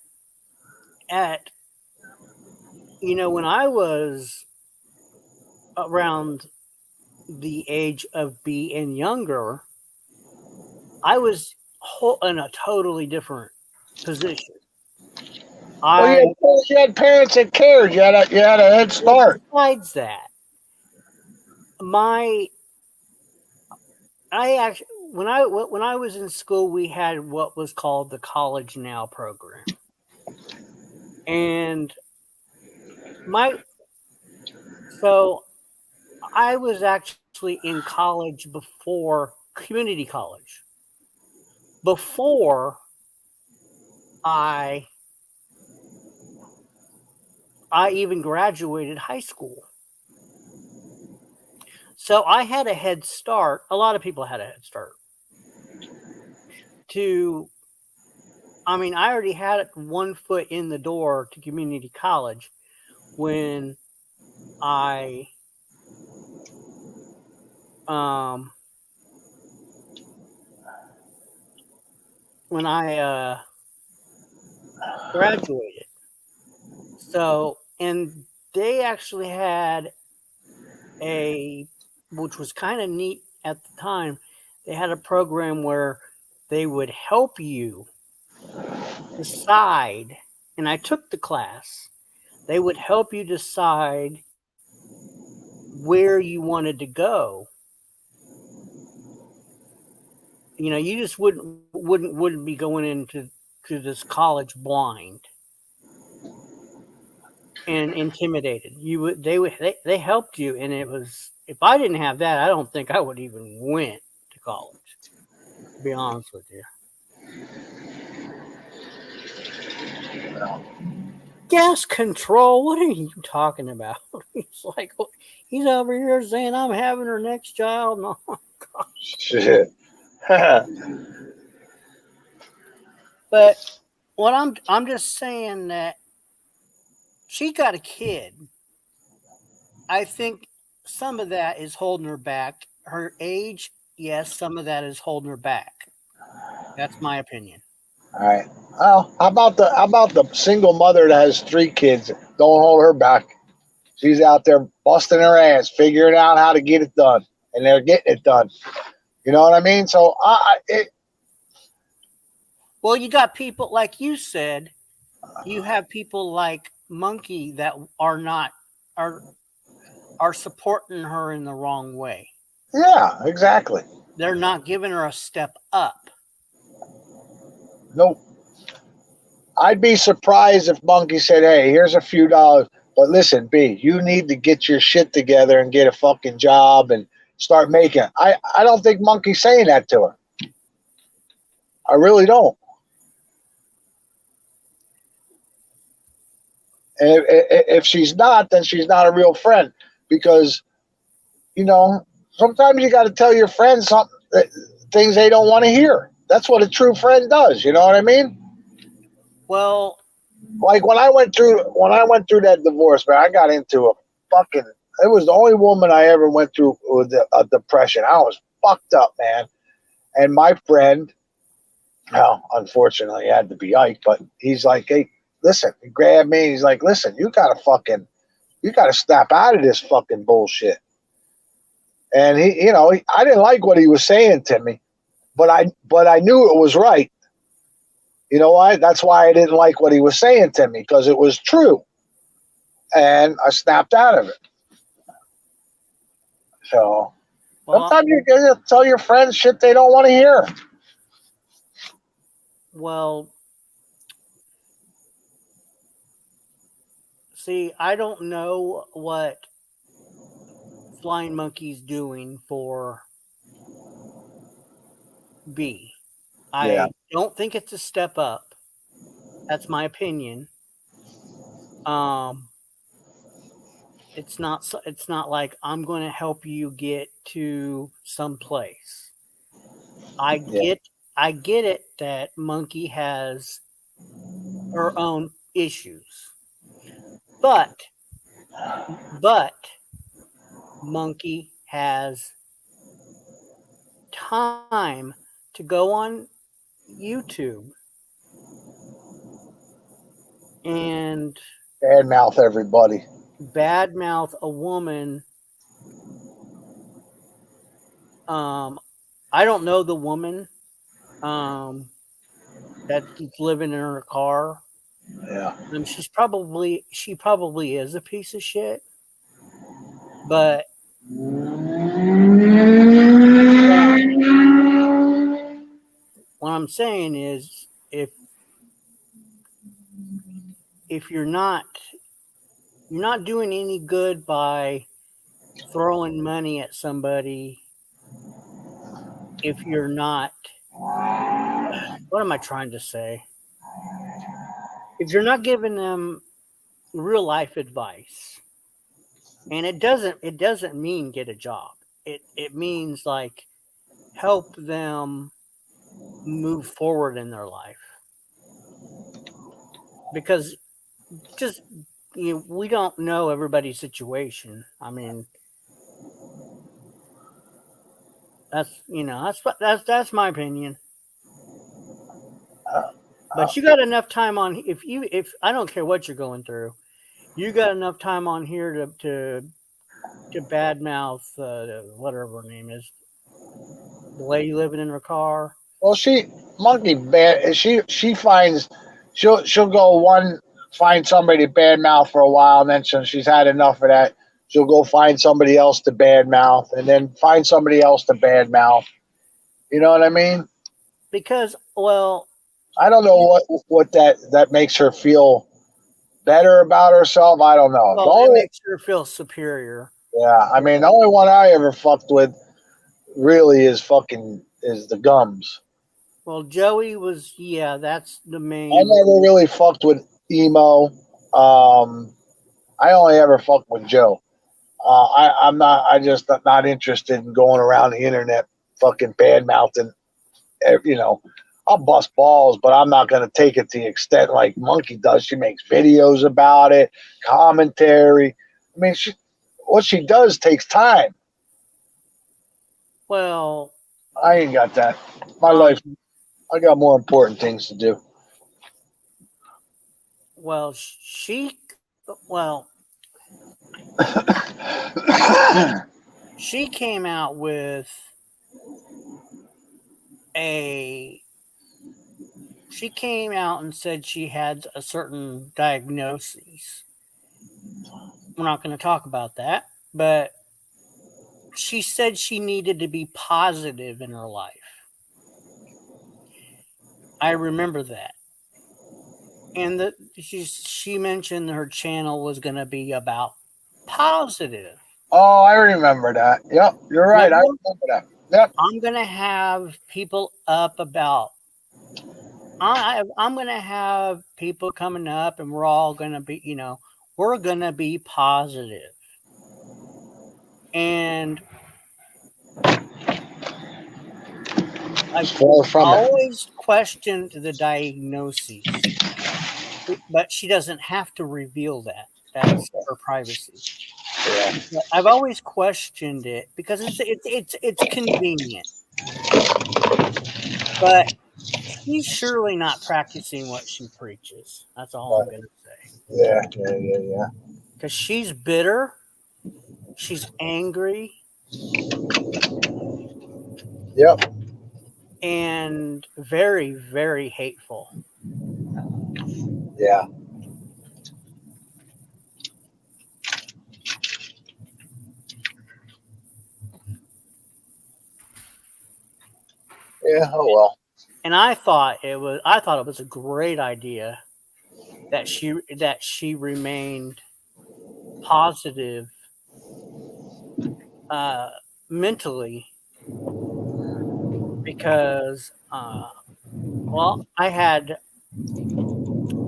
when I was around the age of B and younger, I was in a totally different position. Well, you had parents that cared. You had a head start. Besides that, I actually when I was in school, we had what was called the College Now program, and so I was actually in college before community college. Before I even graduated high school. So I had a head start. A lot of people had a head start. I already had 1 foot in the door to community college when I graduated. So, and they actually had which was kind of neat at the time, they had a program where they would help you decide, and I took the class, they would help you decide where you wanted to go. You just wouldn't be going into this college blind and intimidated. They helped you, and it was, if I didn't have that, I don't think I would even went to college, to be honest with you. Gas control, what are you talking about? He's like, he's over here saying I'm having her next child. No. Shit. But what I'm just saying that she got a kid. I think some of that is holding her back. Her age, yes, some of that is holding her back. That's my opinion. All right. Well, how about the single mother that has 3 kids? Don't hold her back. She's out there busting her ass, figuring out how to get it done, and they're getting it done. You know what I mean? So well, you got people like you said. You have people like Monkey that are supporting her in the wrong way. Yeah, exactly. They're not giving her a step up. Nope. I'd be surprised if Monkey said, "Hey, here's a few dollars, but listen, B, you need to get your shit together and get a fucking job and start making." I don't think Monkey's saying that to her. I really don't. And if she's not, then she's not a real friend, because sometimes you got to tell your friends things they don't want to hear. That's what a true friend does. You know what I mean? Well, like when I went through that divorce, man, I got into it was the only woman I ever went through with a depression. I was fucked up, man. And my friend Well, unfortunately, it had to be Ike, but he's like, hey, listen, he grabbed me. He's like, listen, you got to snap out of this fucking bullshit. And he, I didn't like what he was saying to me, but I knew it was right. You know why? That's why I didn't like what he was saying to me, because it was true. And I snapped out of it. So Well, sometimes you gotta tell your friends shit they don't want to hear. well, see, I don't know what Flying Monkey's doing for B. Yeah. I don't think it's a step up. That's my opinion. It's not like I'm going to help you get to some place. I get it that Monkey has her own issues. But Monkey has time to go on YouTube and Badmouth everybody. badmouth a woman. I don't know the woman that's living in her car. Yeah. She probably is a piece of shit. But what I'm saying is, if you're not doing any good by throwing money at somebody, if you're not, what am I trying to say? If you're not giving them real life advice, and it doesn't mean get a job. It means like help them move forward in their life. Because just we don't know everybody's situation. I mean, that's my opinion. But you got enough time on if I don't care what you're going through, you got enough time on here to badmouth whatever her name is, the lady living in her car. Well, Monkey bad. She finds she'll go find somebody to badmouth for a while, and then she's had enough of that, she'll go find somebody else to badmouth, and then find somebody else to badmouth. You know what I mean? Because, well, I don't know what that makes her feel better about herself. I don't know. Well, it makes her feel superior. Yeah, I mean, the only one I ever fucked with really is the Gums. Well, Joey was, that's the main. I never really fucked with Emo. I only ever fucked with Joe. I'm just not interested in going around the internet fucking bad mouthing. I'll bust balls, but I'm not going to take it to the extent like Monkey does. She makes videos about it, commentary. I mean, what she does takes time. Well, I ain't got that. My life, I got more important things to do. Well, she came out with she came out and said she had a certain diagnosis. We're not going to talk about that, but she said she needed to be positive in her life. I remember that. And she mentioned her channel was going to be about positive. Oh, I remember that. Yep, you're right. I remember that. Yep. I'm going to have people up about. I'm going to have people coming up, and we're all going to be, we're going to be positive. And I always questioned the diagnosis, but she doesn't have to reveal that. That's her privacy. Yeah. I've always questioned it because it's convenient. But She's surely not practicing what she preaches. That's all I'm going to say. Yeah. Because she's bitter. She's angry. Yep. And very, very hateful. Yeah. Yeah. Oh well. And I thought it was a great idea that she remained positive mentally, because well, I had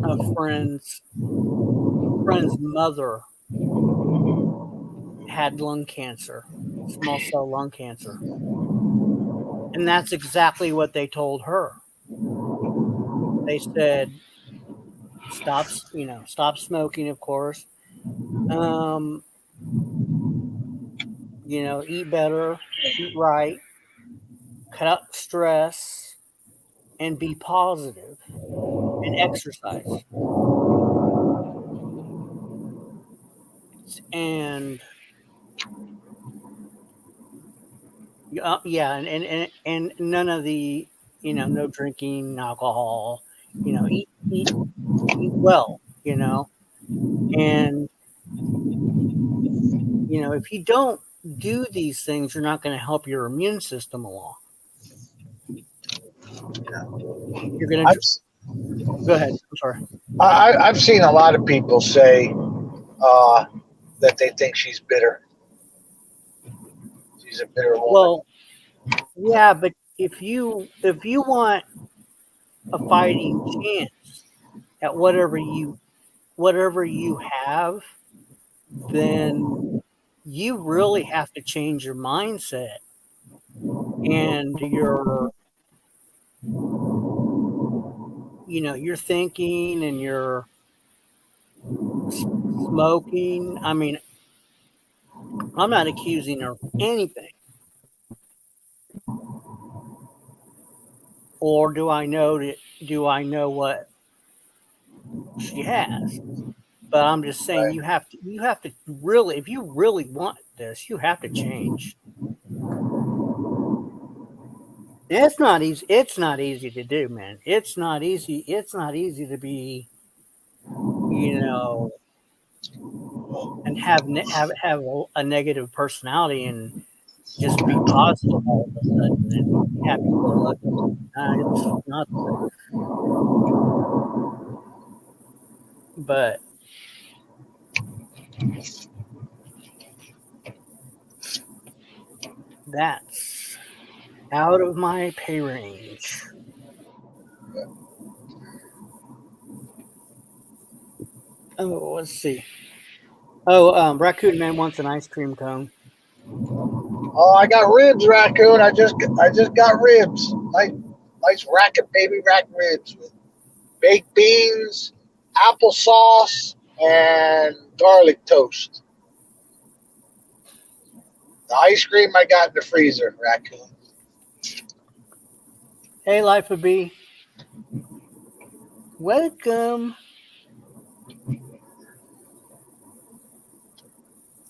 a friend's mother had lung cancer, small cell lung cancer. And that's exactly what they told her. They said, stop smoking, of course. Eat better, eat right, cut out stress, and be positive, and exercise. And and none of the, no drinking alcohol, eat well, and if you don't do these things, you're not going to help your immune system along. You're going to go ahead. I'm sorry. I've seen a lot of people say that they think she's bitter. She's a bitter woman. Well, yeah, but if you want a fighting chance at whatever you have, then you really have to change your mindset and your thinking and your smoking. I mean, I'm not accusing her of anything. Or do I know what she has? But I'm just saying, Right. you have to really, if you really want this, you have to change. It's not easy. It's not easy to do, man. It's not easy. It's not easy to be, and have a negative personality and just be positive all of a sudden and happy go lucky. It's not. But that's out of my pay range. Oh, let's see. Oh, Raccoon Man wants an ice cream cone. Oh, I got ribs, Raccoon. I just got ribs. Nice baby rack ribs with baked beans, applesauce, and garlic toast. The ice cream I got in the freezer, Raccoon. Hey, Life of B. Welcome.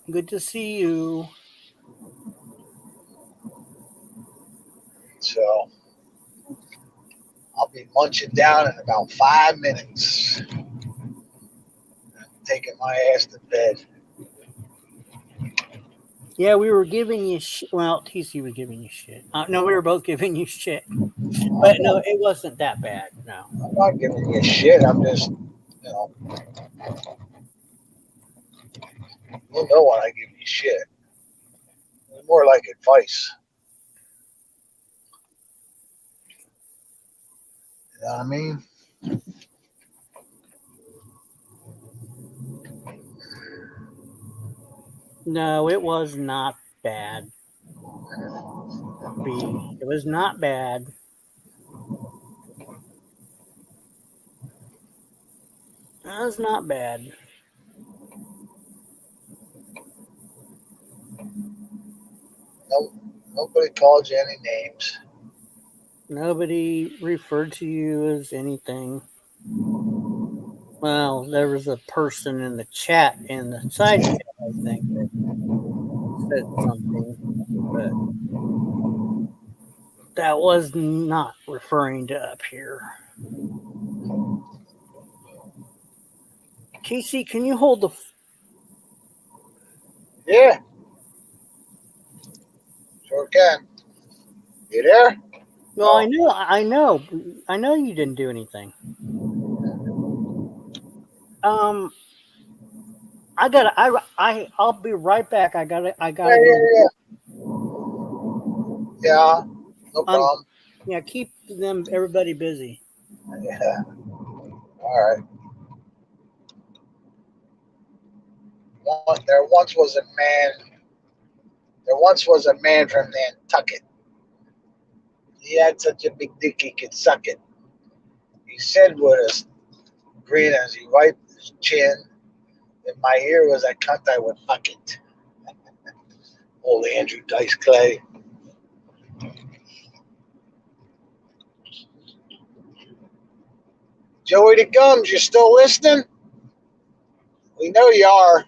Good to see you. So I'll be munching down in about 5 minutes. Taking my ass to bed. Yeah, we were giving you shit. Well, TC was giving you shit. No, we were both giving you shit. But no, it wasn't that bad. No. I'm not giving you shit. I'm just, you'll know when I give you shit. It's more like advice. You know what I mean? No, it was not bad. B. It was not bad. It was not bad. No, nobody called you any names. Nobody referred to you as anything. Well, there was a person in the chat, in the side chat, I think, that said something, but that was not referring to up here. Casey, can you hold the? Yeah, sure can. You there? Well, I know you didn't do anything. I'll be right back. I gotta go. Yeah, no problem. Yeah, keep everybody busy. Yeah. All right. There once was a man from Nantucket. He had such a big dick he could suck it. He said with a grin as he wiped his chin, if my ear was a cunt, I would fuck it. Old Andrew Dice Clay. Joey the Gums, you still listening? We know you are.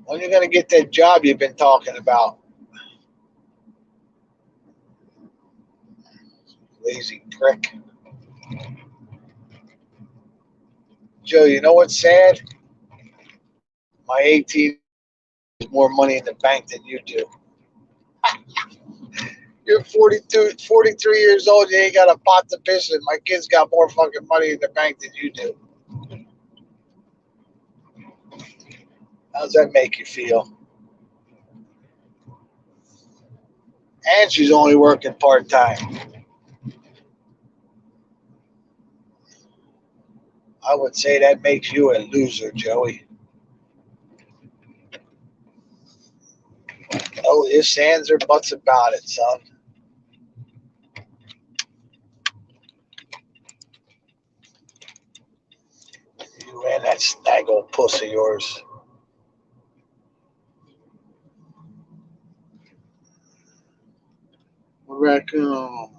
When are you going to get that job you've been talking about? Lazy prick. Joe, you know what's sad? My 18 has more money in the bank than you do. You're 43 years old, you ain't got a pot to piss in. My kid's got more fucking money in the bank than you do. How's that make you feel? And she's only working part-time. I would say that makes you a loser, Joey. Oh, ifs, ands, or buts about it, son. You and that snag old puss of yours. Raccoon.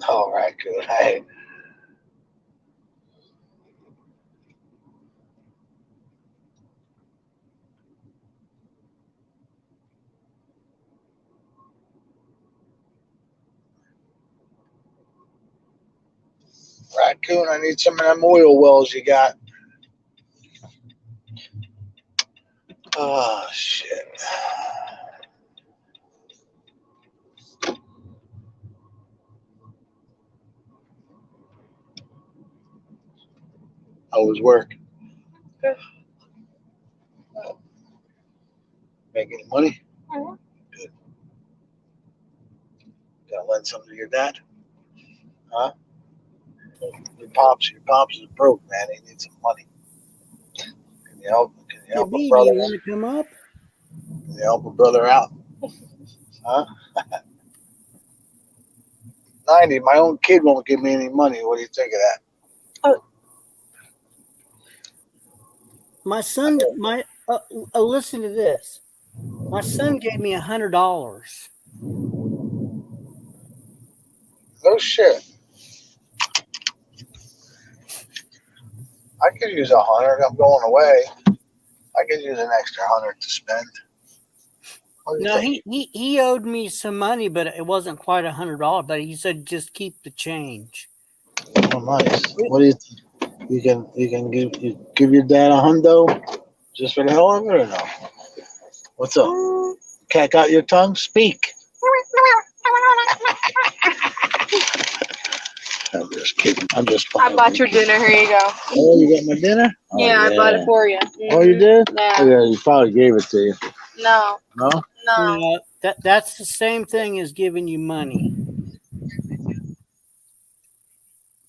No, raccoon. Hey. Raccoon, I need some of them oil wells you got. Oh, shit. How was work? Good. Make any money? Good. Gotta lend some to your dad? Huh? Your pops is broke, man. He needs some money. Can you help a B, brother do you out? want to come up? Can you help a brother out? Huh? 90, my own kid won't give me any money. What do you think of that? My son, listen to this. My son gave me $100. No shit. I could use 100. I'm going away. I could use an extra 100 to spend. What do you No, think? he owed me some money, but it wasn't quite $100. But he said just keep the change. Oh, nice. What do you think? You can give your dad a hundo just for the hell of it or no? What's up? Cat got your tongue? Speak. I'm just kidding. I'm just I bought your dinner. Here you go. Oh, you got my dinner? Oh, Yeah, I bought it for you. Oh, you did? Yeah. Oh, yeah, you probably gave it to you. No. No? No. That's the same thing as giving you money.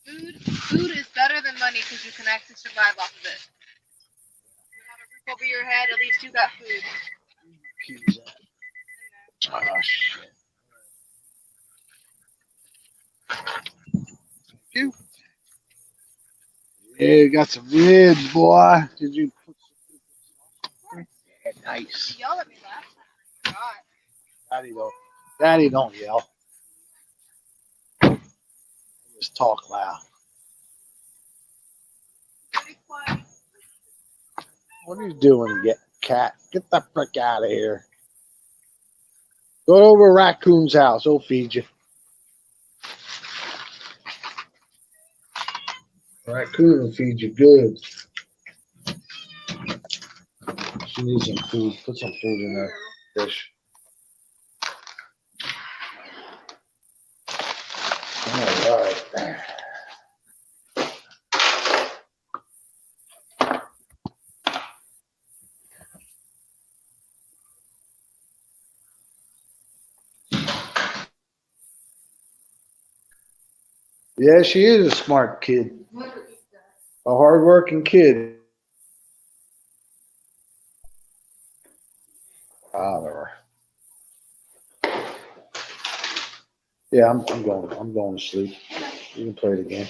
Food is better than money because you can actually survive off of it. You have a roof over your head, at least you got food. Oh, shit. Yeah, you got some ribs, boy. Did you? Yeah, nice. Yell at me last time. God. Daddy don't yell. Just talk loud. Be quiet. What are you doing, cat? Get the frick out of here. Go over to Raccoon's house. He'll feed you. Raccoon will feed you good. She needs some food. Put some food in that dish. All right. Yeah, she is a smart kid. A hardworking kid. Oliver. Yeah, I'm going to sleep. You can play the game.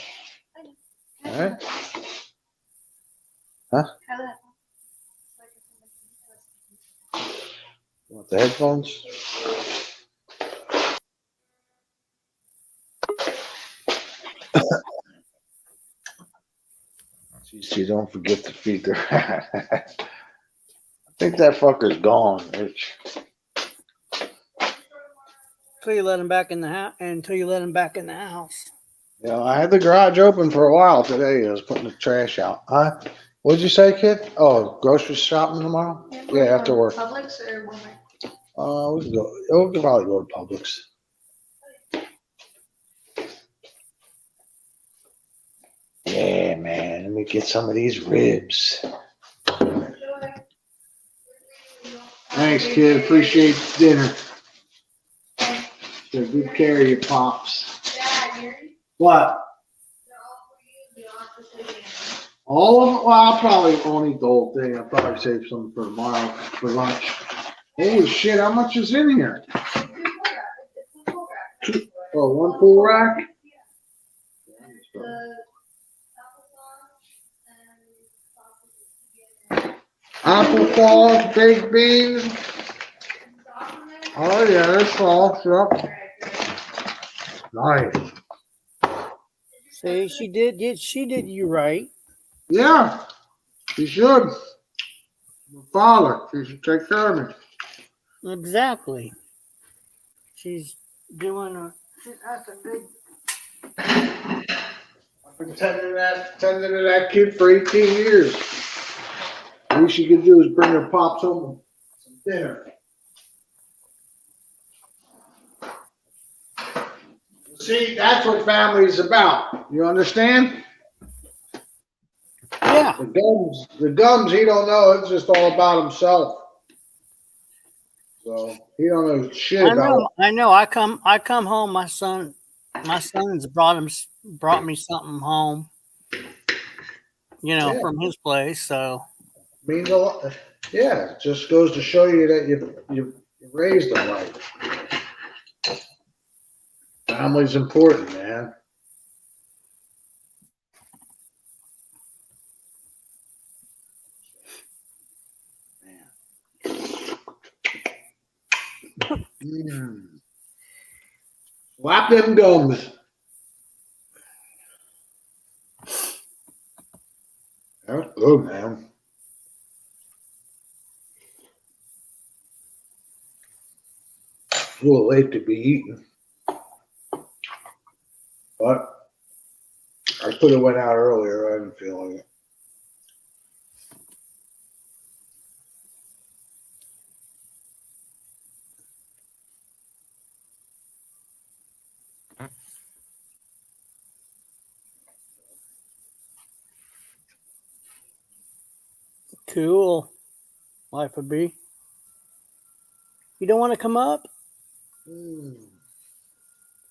All right. Huh? You want the headphones? See, don't forget to feed the rat. I think that fucker's gone, Rich. Until you let him back in the house. Until you let him back in the house. You know, I had the garage open for a while today. I was putting the trash out. Huh? What'd you say, kid? Oh, grocery shopping tomorrow? Yeah, after work. Publix or Walmart? We can go. We can probably go to Publix. Yeah, man. Let me get some of these ribs. Thanks, kid. Appreciate the dinner. Take good care of your pops. What? All of it? Well, I'll probably won't eat the whole thing. I'll probably save some for tomorrow for lunch. Holy shit, how much is in here? Oh, one full rack? Applesauce, baked beans. Oh yeah, there's sauce, yep. Nice. See, she did you right. Yeah, she should. My father, she should take care of me. Exactly. She's doing that's a big. I've been tending to that kid for 18 years. All she could do is bring her pops home some dinner. See, that's what family's about. You understand? Yeah. The gums, he don't know. It's just all about himself. So he don't know shit about. I know. I come home. My son's brought me something home. You know, Yeah. from his place. So Means a lot. Yeah, it just goes to show you that you raised them right. Family's important, man. Slap them gums. That's good, man. A little late to be eating, but I could have went out earlier. I didn't feel like it. cool. Life would be. You don't want to come up,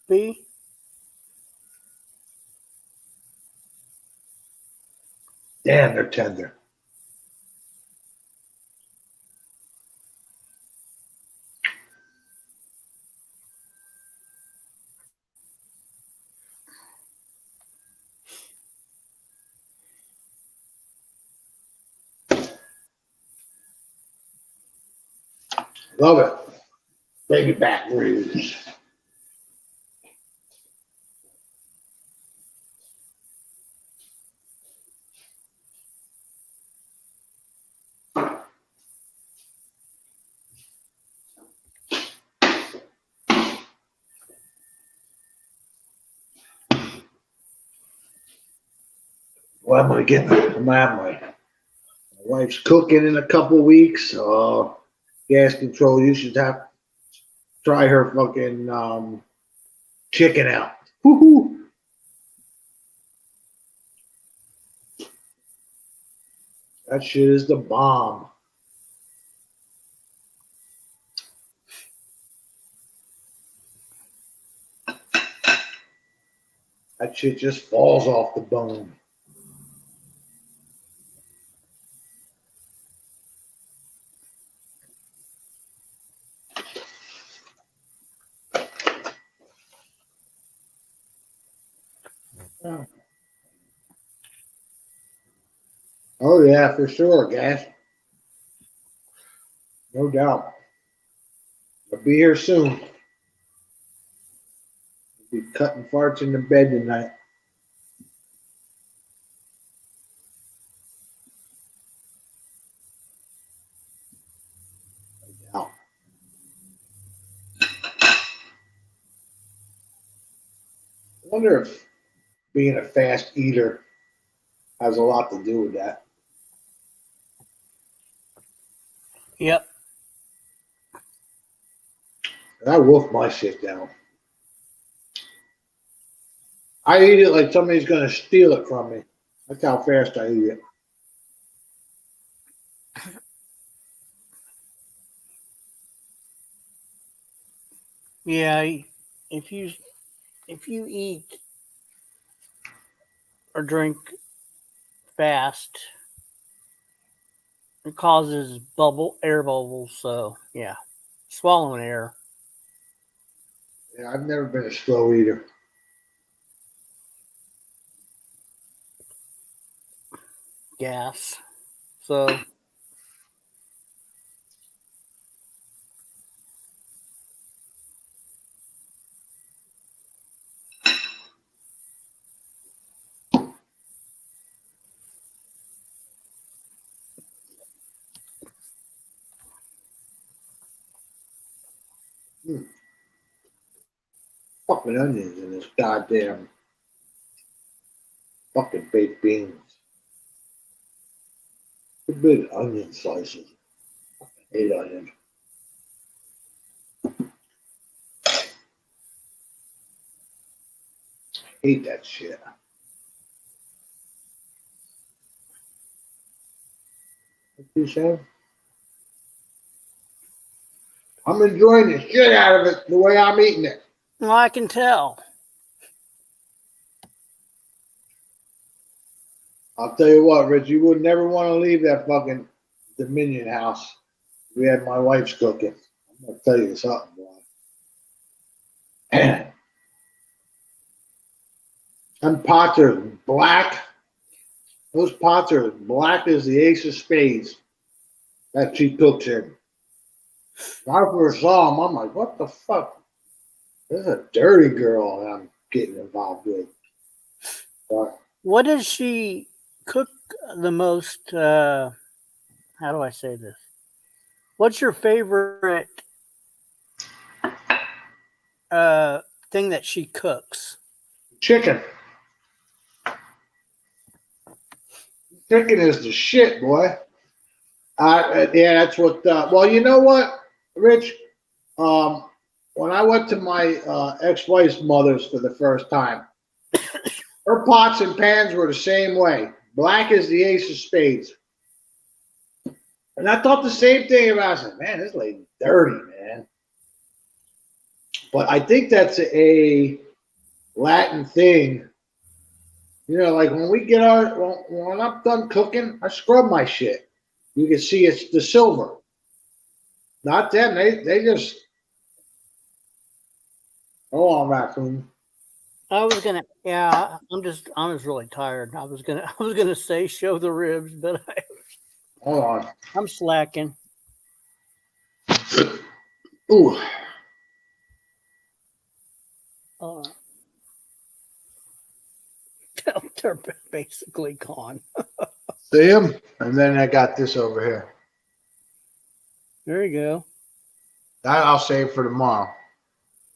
B? Damn, they're tender. Love it. Bring it back, Rouge. Well, I'm gonna have my wife's cooking in a couple weeks. Gas control. You should have try her fucking chicken out. Woohoo! That shit is the bomb. That shit just falls off the bone. Oh yeah, for sure, gas. No doubt. I'll be here soon. I'll be cutting farts in the bed tonight. No doubt. I wonder if being a fast eater has a lot to do with that. Yep. And I wolf my shit down. I eat it like somebody's gonna steal it from me. That's how fast I eat it. Yeah. If you eat or drink fast, it causes air bubbles. So yeah, swallowing air. Yeah, I've never been a slow eater. Gas. So Fucking onions in this goddamn fucking baked beans. The big onion slices. I hate onions. Hate that shit. What you say? I'm enjoying the shit out of it the way I'm eating it. well, I can tell. I'll tell you what, Rich, you would never want to leave that fucking Dominion house. We had my wife's cooking. I'm gonna tell you something, boy. Them pots are black. Those pots are as black as the ace of spades that she cooks in. When I first saw them, I'm like, what the fuck? This is a dirty girl that I'm getting involved with. But What does she cook the most? How do I say this? What's your favorite thing that she cooks? chicken. Chicken is the shit, boy. Yeah, that's what. Well, you know what, Rich? When I went to my ex-wife's mother's for the first time, her pots and pans were the same way, black as the ace of spades. And I thought the same thing about. I said, "Man, this lady's dirty, man." But I think that's a Latin thing. You know, like when we get when I'm done cooking, I scrub my shit. You can see it's the silver. Not them. They just. Hold on, raccoon. I was gonna, yeah. I was really tired. I was gonna say show the ribs, but Hold on. I'm slacking. Ooh, They're basically gone. see him? And then I got this over here. There you go. That I'll save for tomorrow.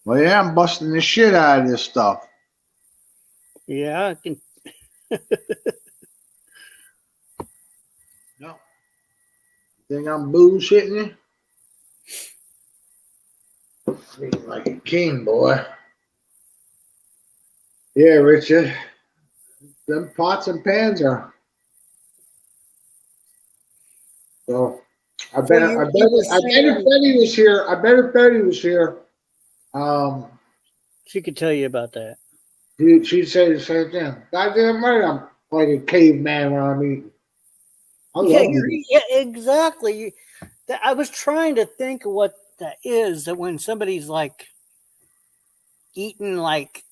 Well, yeah, I'm busting the shit out of this stuff. Yeah, I can. No. Think I'm bullshitting you? Feeling like a king, boy. Yeah, Richard. Them pots and pans are. So I bet Well, you were if saying- Betty was here. I bet if Betty was here, She could tell you about that. she'd say the same thing. Goddamn right, I'm like a caveman when I'm eating. I love it. Yeah, exactly. I was trying to think of what that is. That when somebody's like eating, like,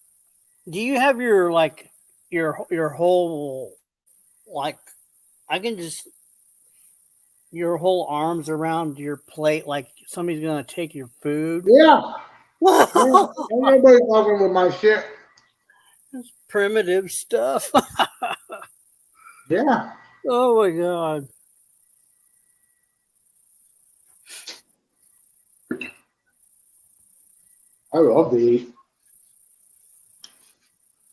do you have your like your whole like? I can just your whole arms around your plate, like somebody's gonna take your food. Yeah. Ain't nobody fucking with my shit. That's primitive stuff. Yeah. Oh my god. I love to eat.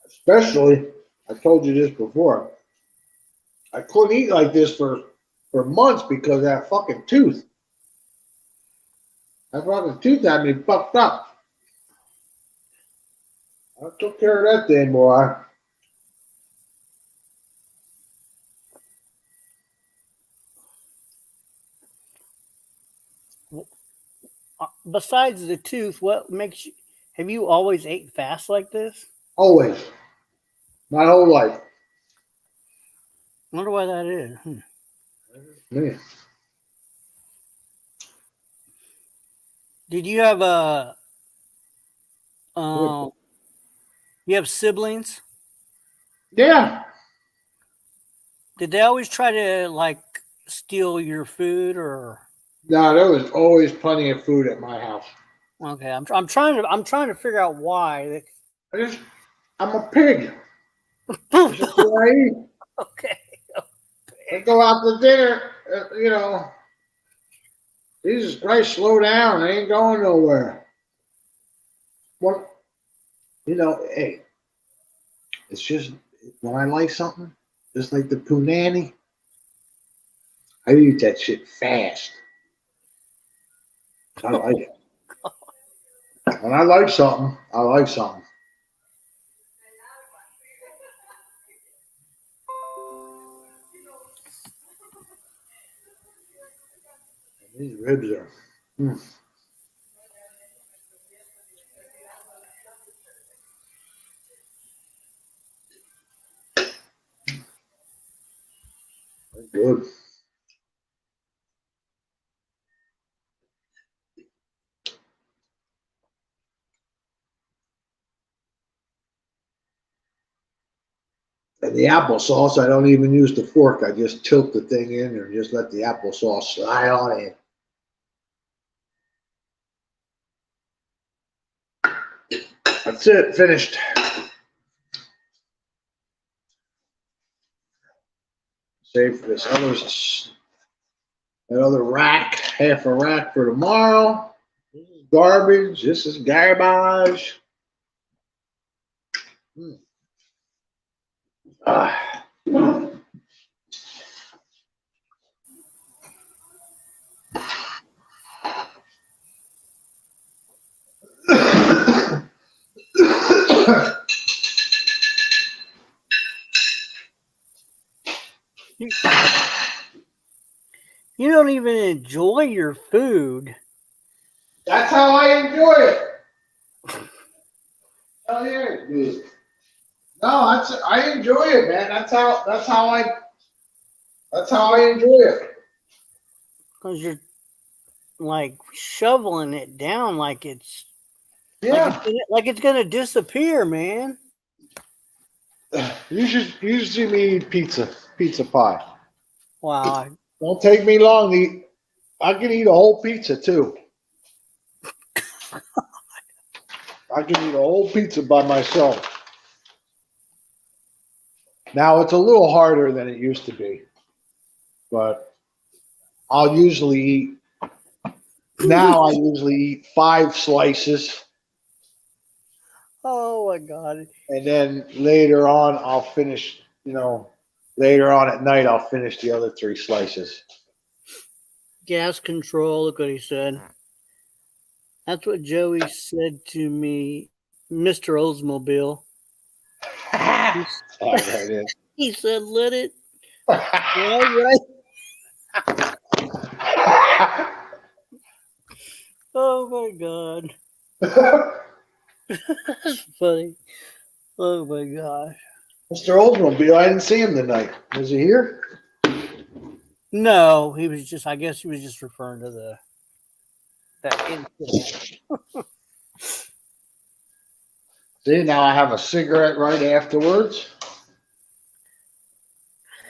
Especially, I told you this before. I couldn't eat like this for months because of that fucking tooth. That fucking tooth had me fucked up. I took care of that thing, boy. Besides the tooth, what makes you? Have you always ate fast like this? Always. My whole life. I wonder why that is. Man. Did you have a? You have siblings? Yeah. Did they always try to like steal your food or? No, there was always plenty of food at my house. Okay, I'm trying to figure out why. I'm a pig. That's just what I eat. Okay. I go out to dinner, you know. Jesus Christ, slow down. I ain't going nowhere. What? You know, hey, it's just when I like something, just like the punani, I eat that shit fast. I like it. When I like something, I like something. These ribs are. They're good. And the applesauce, I don't even use the fork. I just tilt the thing in and just let the applesauce slide on in. That's it, finished. Save for this other rack, half a rack for tomorrow. This is garbage. This is garbage. You don't even enjoy your food. That's how I enjoy it. Oh yeah, it's good. No, I enjoy it, man. That's how I enjoy it. Because you're like shoveling it down like it's like it's gonna disappear, man. You should see me eat pizza pie. Wow. Don't take me long to eat. I can eat a whole pizza too. I can eat a whole pizza by myself. Now it's a little harder than it used to be, but I'll usually eat. Now I usually eat 5 slices, Oh my God. and then later on I'll finish. Later on at night I'll finish the other 3 slices. Gas control. Look what he said. That's what Joey said to me, Mr. Oldsmobile. All right, He said, let it. All right. Oh my God. That's funny. Oh my gosh. Mr. Oldsmobile, I didn't see him tonight. Was he here? No, he was just, I guess he was just referring to that incident. See, now I have a cigarette right afterwards.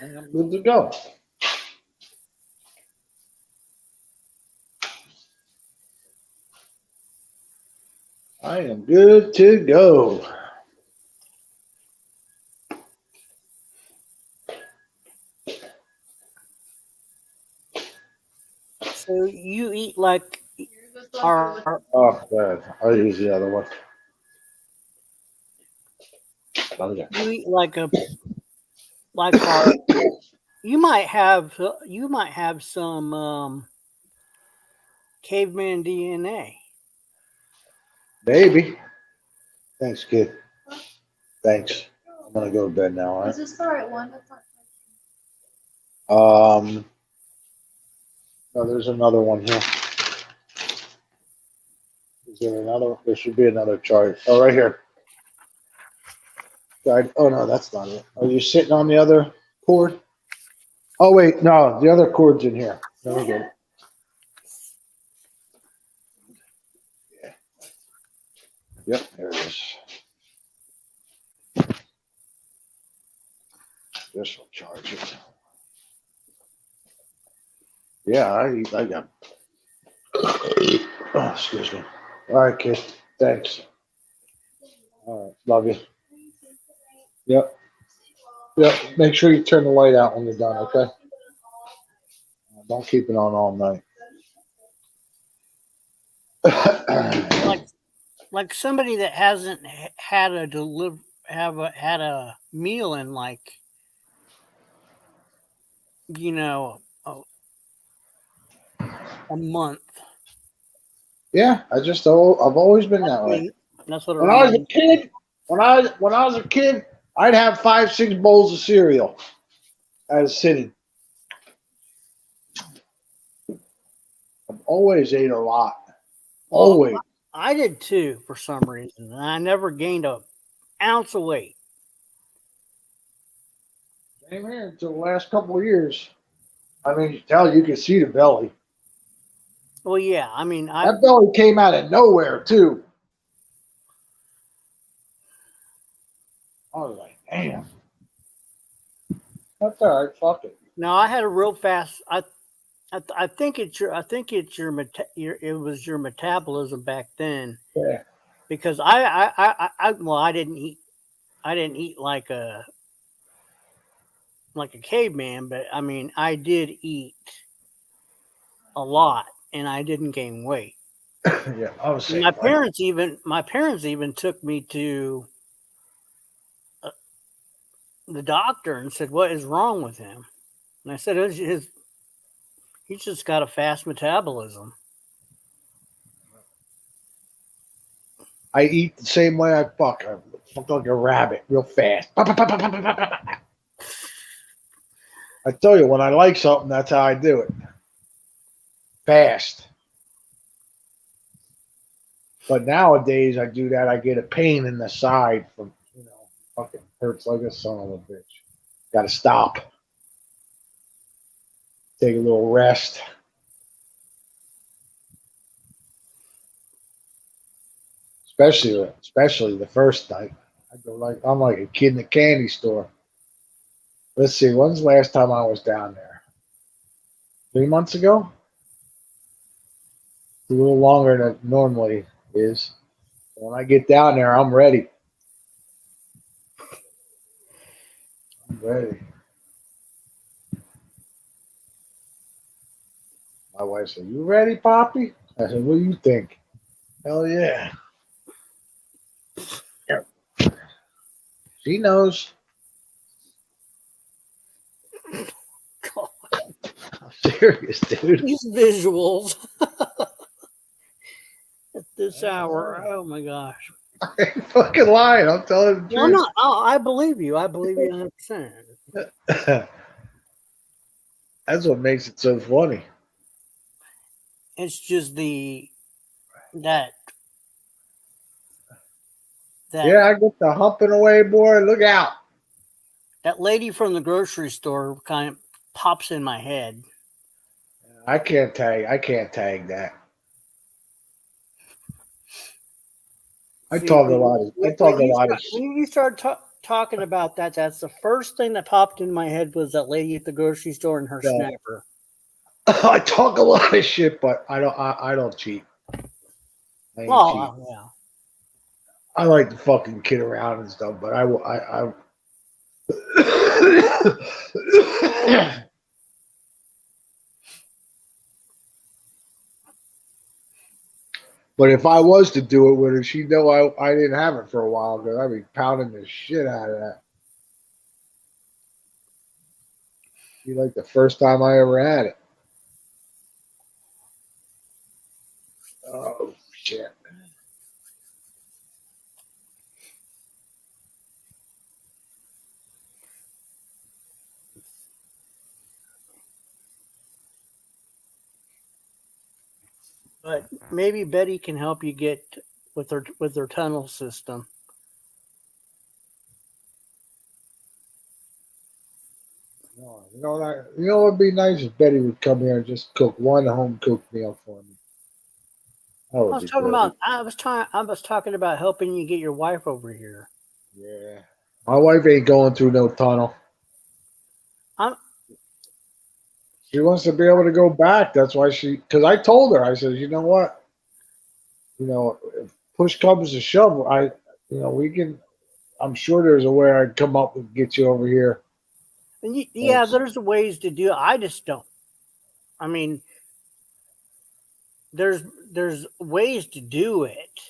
And I'm good to go. I am good to go. So you eat like our Oh, good. I'll use the other one. Okay. you eat like our you might have some caveman DNA. Baby. Thanks, kid. Thanks. I'm gonna go to bed now, all Is this the right one? That's not right? No, there's another one here. Is there another? There should be another chart. Oh, right here. Oh no, that's not it. Are you sitting on the other cord? Oh wait, no, the other cord's in here. There we go. Yeah. Yep, there it is. This will charge it. Yeah, I got. Oh, excuse me. All right, kid. Thanks. All right, love you. Yep. Yep. Make sure you turn the light out when you're done, okay? Don't keep it on all night. Like somebody that hasn't had had a meal in like a month. Yeah, I've always been that way. That's what it When I was a reminds kid, when I was a kid, I'd have 5, 6 bowls of cereal at a sitting. I've always ate a lot. Always. I did too for some reason. And I never gained an ounce of weight. Same here until the last couple of years. I mean, you can see the belly. Well, yeah. I mean, That belly came out of nowhere too. I was like, damn. That's all right. Fuck it. no, I had a real fast. I think it's your it was your metabolism back then. Yeah. Because I didn't eat like a caveman, but I mean I did eat a lot and I didn't gain weight. Yeah, I was saying. My parents even took me to the doctor and said, "What is wrong with him?" And I said, "He's just got a fast metabolism." I eat the same way I fuck. I fuck like a rabbit real fast. I tell you, when I like something, that's how I do it. Fast. But nowadays, I do that, I get a pain in the side from, fucking hurts like a son of a bitch. Got to stop. Take a little rest. Especially the first night. I'm like a kid in a candy store. Let's see, when's the last time I was down there? 3 months ago? A little longer than it normally is. When I get down there, I'm ready. I'm ready. My wife said, "You ready, Poppy?" I said, "What do you think?" Hell yeah. Yep. She knows. I'm serious, dude. These visuals at this hour. Oh my gosh. I ain't fucking lying. I'm telling the Well, truth. no, I believe you. I believe you 100%. That's what makes it so funny. It's just that Yeah, I get the humping away, boy. Look out. that lady from the grocery store kind of pops in my head. I can't tag that. I See, talk a lot of when you start talking about that, that's the first thing that popped in my head was that lady at the grocery store and her Yeah. snapper. I talk a lot of shit, but I don't cheat. I ain't cheat. Well, yeah. I like to fucking kid around and stuff, but I but if I was to do it with her, she'd know I didn't have it for a while because I'd be pounding the shit out of that. Be like the first time I ever had it. Oh shit. But maybe Betty can help you get with her tunnel system. You know what'd be nice if Betty would come here and just cook one home cooked meal for me. That would be great. I was talking about helping you get your wife over here. Yeah. My wife ain't going through no tunnel. She wants to be able to go back. That's why because I told her, I said, you know what? If push comes to shove, we can, I'm sure there's a way I'd come up and get you over here. And yeah, there's ways to do it. I just don't. I mean, there's ways to do it.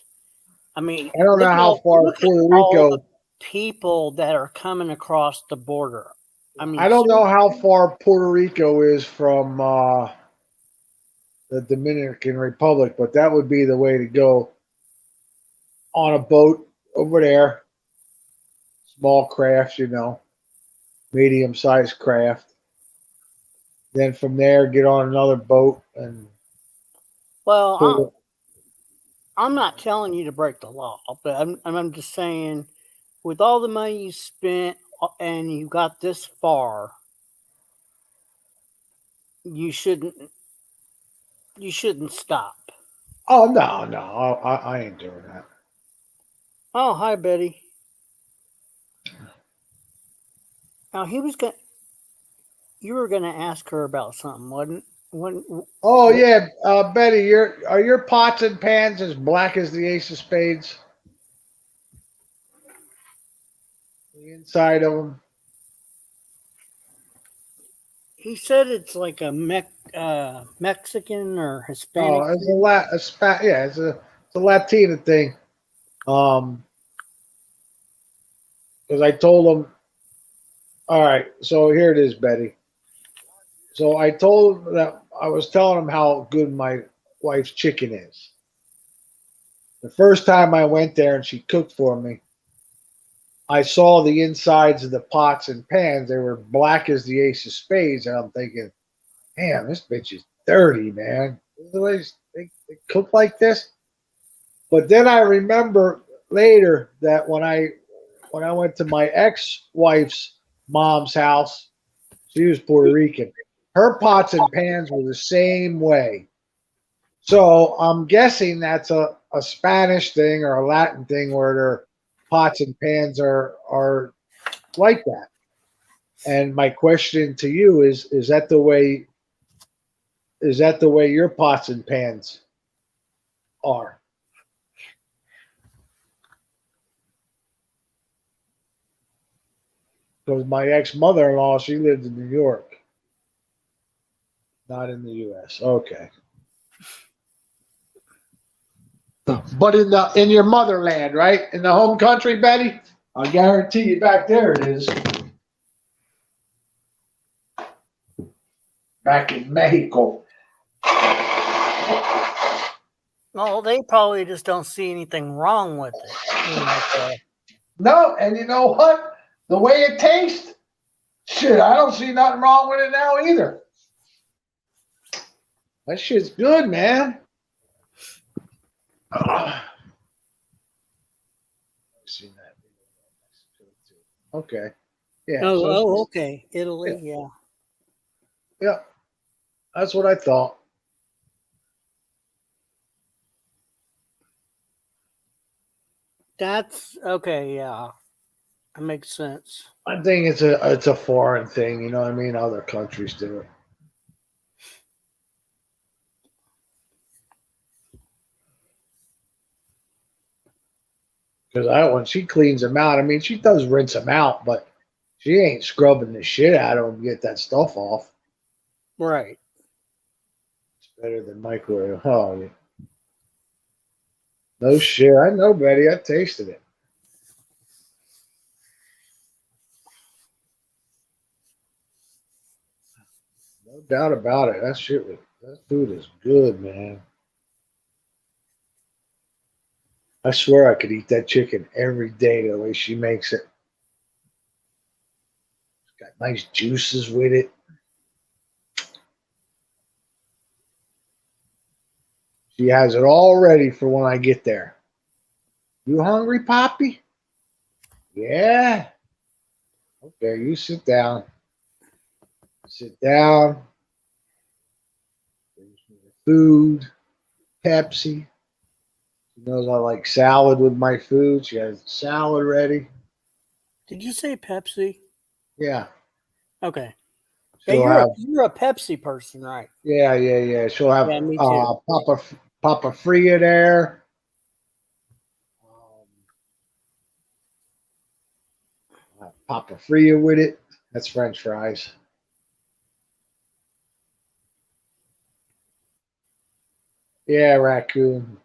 I mean, I don't know how far Puerto Rico. People that are coming across the border. I mean, I don't know how far Puerto Rico is from the Dominican Republic, but that would be the way to go. On a boat over there, small craft, medium-sized craft. Then from there, get on another boat and. Well, I'm not telling you to break the law, but I'm just saying, with all the money you spent and you got this far, you shouldn't stop. Oh no, I ain't doing that. Oh, hi, Betty. Now you were gonna ask her about something, wasn't? Oh yeah, Betty, are your pots and pans as black as the ace of spades? The inside of them. He said it's like a Mexican or Hispanic. Oh, it's a Latina thing. Because I told him, all right, so here it is, Betty. So I told him that I was telling him how good my wife's chicken is. The first time I went there and she cooked for me, I saw the insides of the pots and pans. They were black as the ace of spades. And I'm thinking, damn, this bitch is dirty, man. The way they cook like this. But then I remember later that when I went to my ex-wife's mom's house, she was Puerto Rican. Her pots and pans were the same way. So I'm guessing that's a Spanish thing or a Latin thing where their pots and pans are like that. And my question to you is that the way your pots and pans are? Because my ex-mother-in-law, she lived in New York, not in the U.S. Okay. But in your motherland, right? In the home country, Betty? I guarantee you back there it is. Back in Mexico. Well, they probably just don't see anything wrong with it. You know, like, No, and you know what? The way it tastes, shit, I don't see nothing wrong with it now either. That shit's good, man. Seen that. Okay. Yeah. oh, so- oh, okay. Italy, yeah. Yeah. That's what I thought. That's okay, yeah. That makes sense. I think it's a foreign thing, you know what I mean? Other countries do it. Because when she cleans them out, I mean, she does rinse them out, but she ain't scrubbing the shit out of them to get that stuff off. Right. It's better than microwave. Oh, yeah. No shit. I know, Betty. I tasted it. No doubt about it. That food is good, man. I swear I could eat that chicken every day the way she makes it. It's got nice juices with it. She has it all ready for when I get there. You hungry, Poppy? Yeah. Okay, you sit down. Sit down. Brings me the food, Pepsi. She knows I like salad with my food. She has salad ready. Did you say Pepsi? Yeah. Okay. Yeah, She'll you're a Pepsi person, right? Yeah. She'll have Yeah, me too. Papa Fria there. Papa Fria with it. That's French fries. Yeah, raccoon.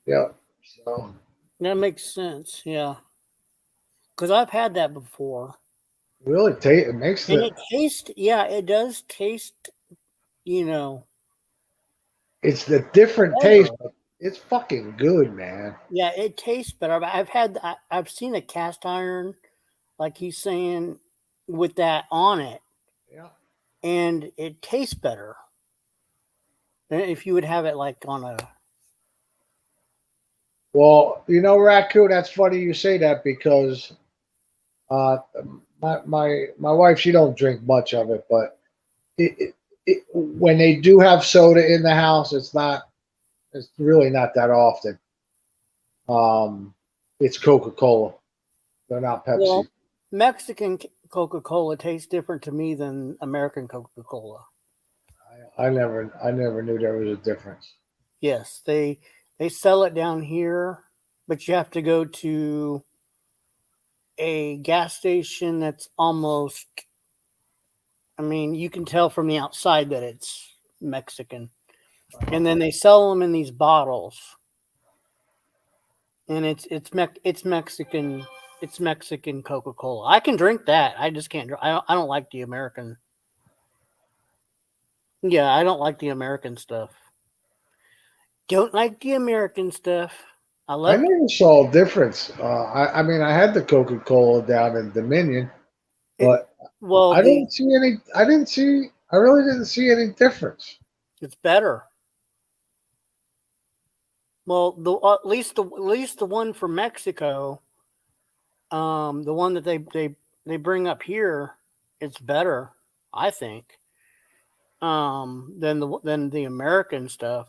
Yep. So That makes sense, yeah. Because I've had that before. really, it makes And the it tastes, yeah, it does taste, you know, it's the different better. taste, but it's fucking good, man. Yeah, it tastes better. I've seen a cast iron, like he's saying, with that on it, Yeah. and it tastes better than if you would have it like on a. Well, you know, raccoon. That's funny you say that because uh, my wife, she don't drink much of it, but when they do have soda in the house, it's really not that often. It's Coca-Cola. They're not Pepsi. Well, Mexican Coca-Cola tastes different to me than American Coca-Cola. I never knew there was a difference. Yes, they sell it down here, but you have to go to a gas station that's almost, I mean, you can tell from the outside that it's Mexican. And then they sell them in these bottles. And it's Mexican Coca-Cola. I can drink that. I just can't I don't like the American. Yeah, I don't like the American stuff. Don't like the American stuff. I never saw a difference. I mean, I had the Coca-Cola down in Dominion, but I really didn't see any difference. It's better. Well, at least the one from Mexico, the one that they bring up here, it's better, I think, than the American stuff.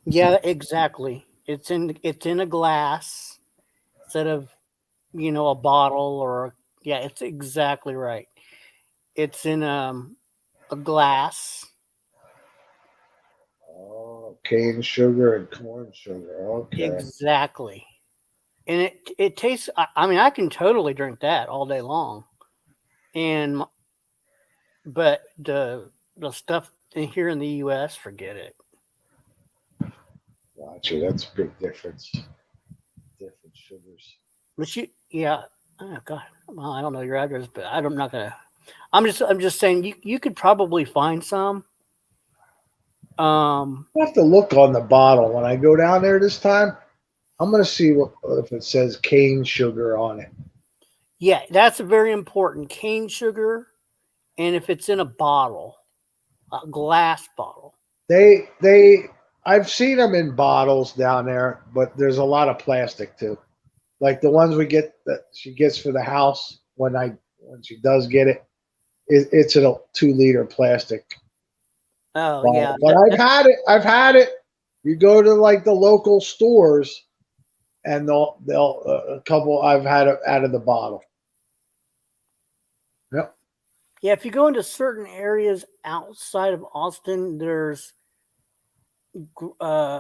Yeah, exactly. It's in a glass instead of a bottle yeah, it's exactly right. It's in a glass. cane sugar and corn sugar. Okay. Exactly. And it tastes. I mean, I can totally drink that all day long. But the stuff here in the U.S., forget it. Gotcha. That's a big difference. Different sugars. But yeah. Oh God. Well, I don't know your address, but I'm not gonna. I'm just saying you could probably find some. I have to look on the bottle when I go down there this time. I'm gonna see if it says cane sugar on it. Yeah, that's very important. Cane sugar, and if it's in a bottle, a glass bottle. I've seen them in bottles down there, but there's a lot of plastic too. Like the ones we get that she gets for the house when she does get it, it's in a 2-liter plastic. Oh bottle. yeah, But I've had it. You go to like the local stores, and they'll a couple. I've had it out of the bottle. Yep. yeah. If you go into certain areas outside of Austin, there's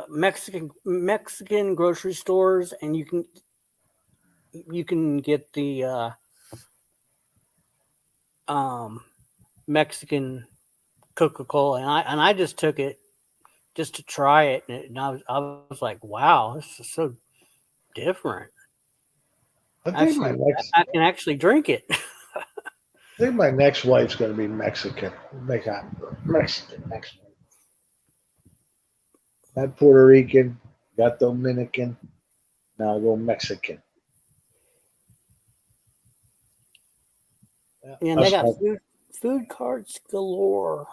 Mexican grocery stores, and you can get the Mexican Coca-Cola, and I just took it just to try it, and I was like, wow, this is so different. I think I can actually drink it. I think my next wife's going to be Mexican. Make that Mexican next one. Got Puerto Rican, got Dominican. Now I go Mexican. And they got food carts galore.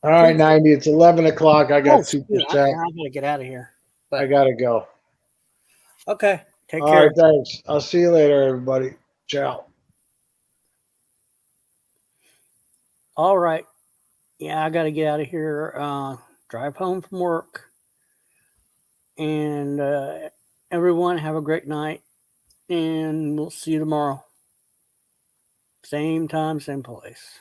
All right, 90. It's 11 o'clock. I got 2%. I gotta get out of here. I gotta go. Okay, take All care. right, thanks. I'll see you later, everybody. Ciao. All right. Yeah, I gotta get out of here. Drive home from work. And everyone have a great night. And we'll see you tomorrow. Same time, same place.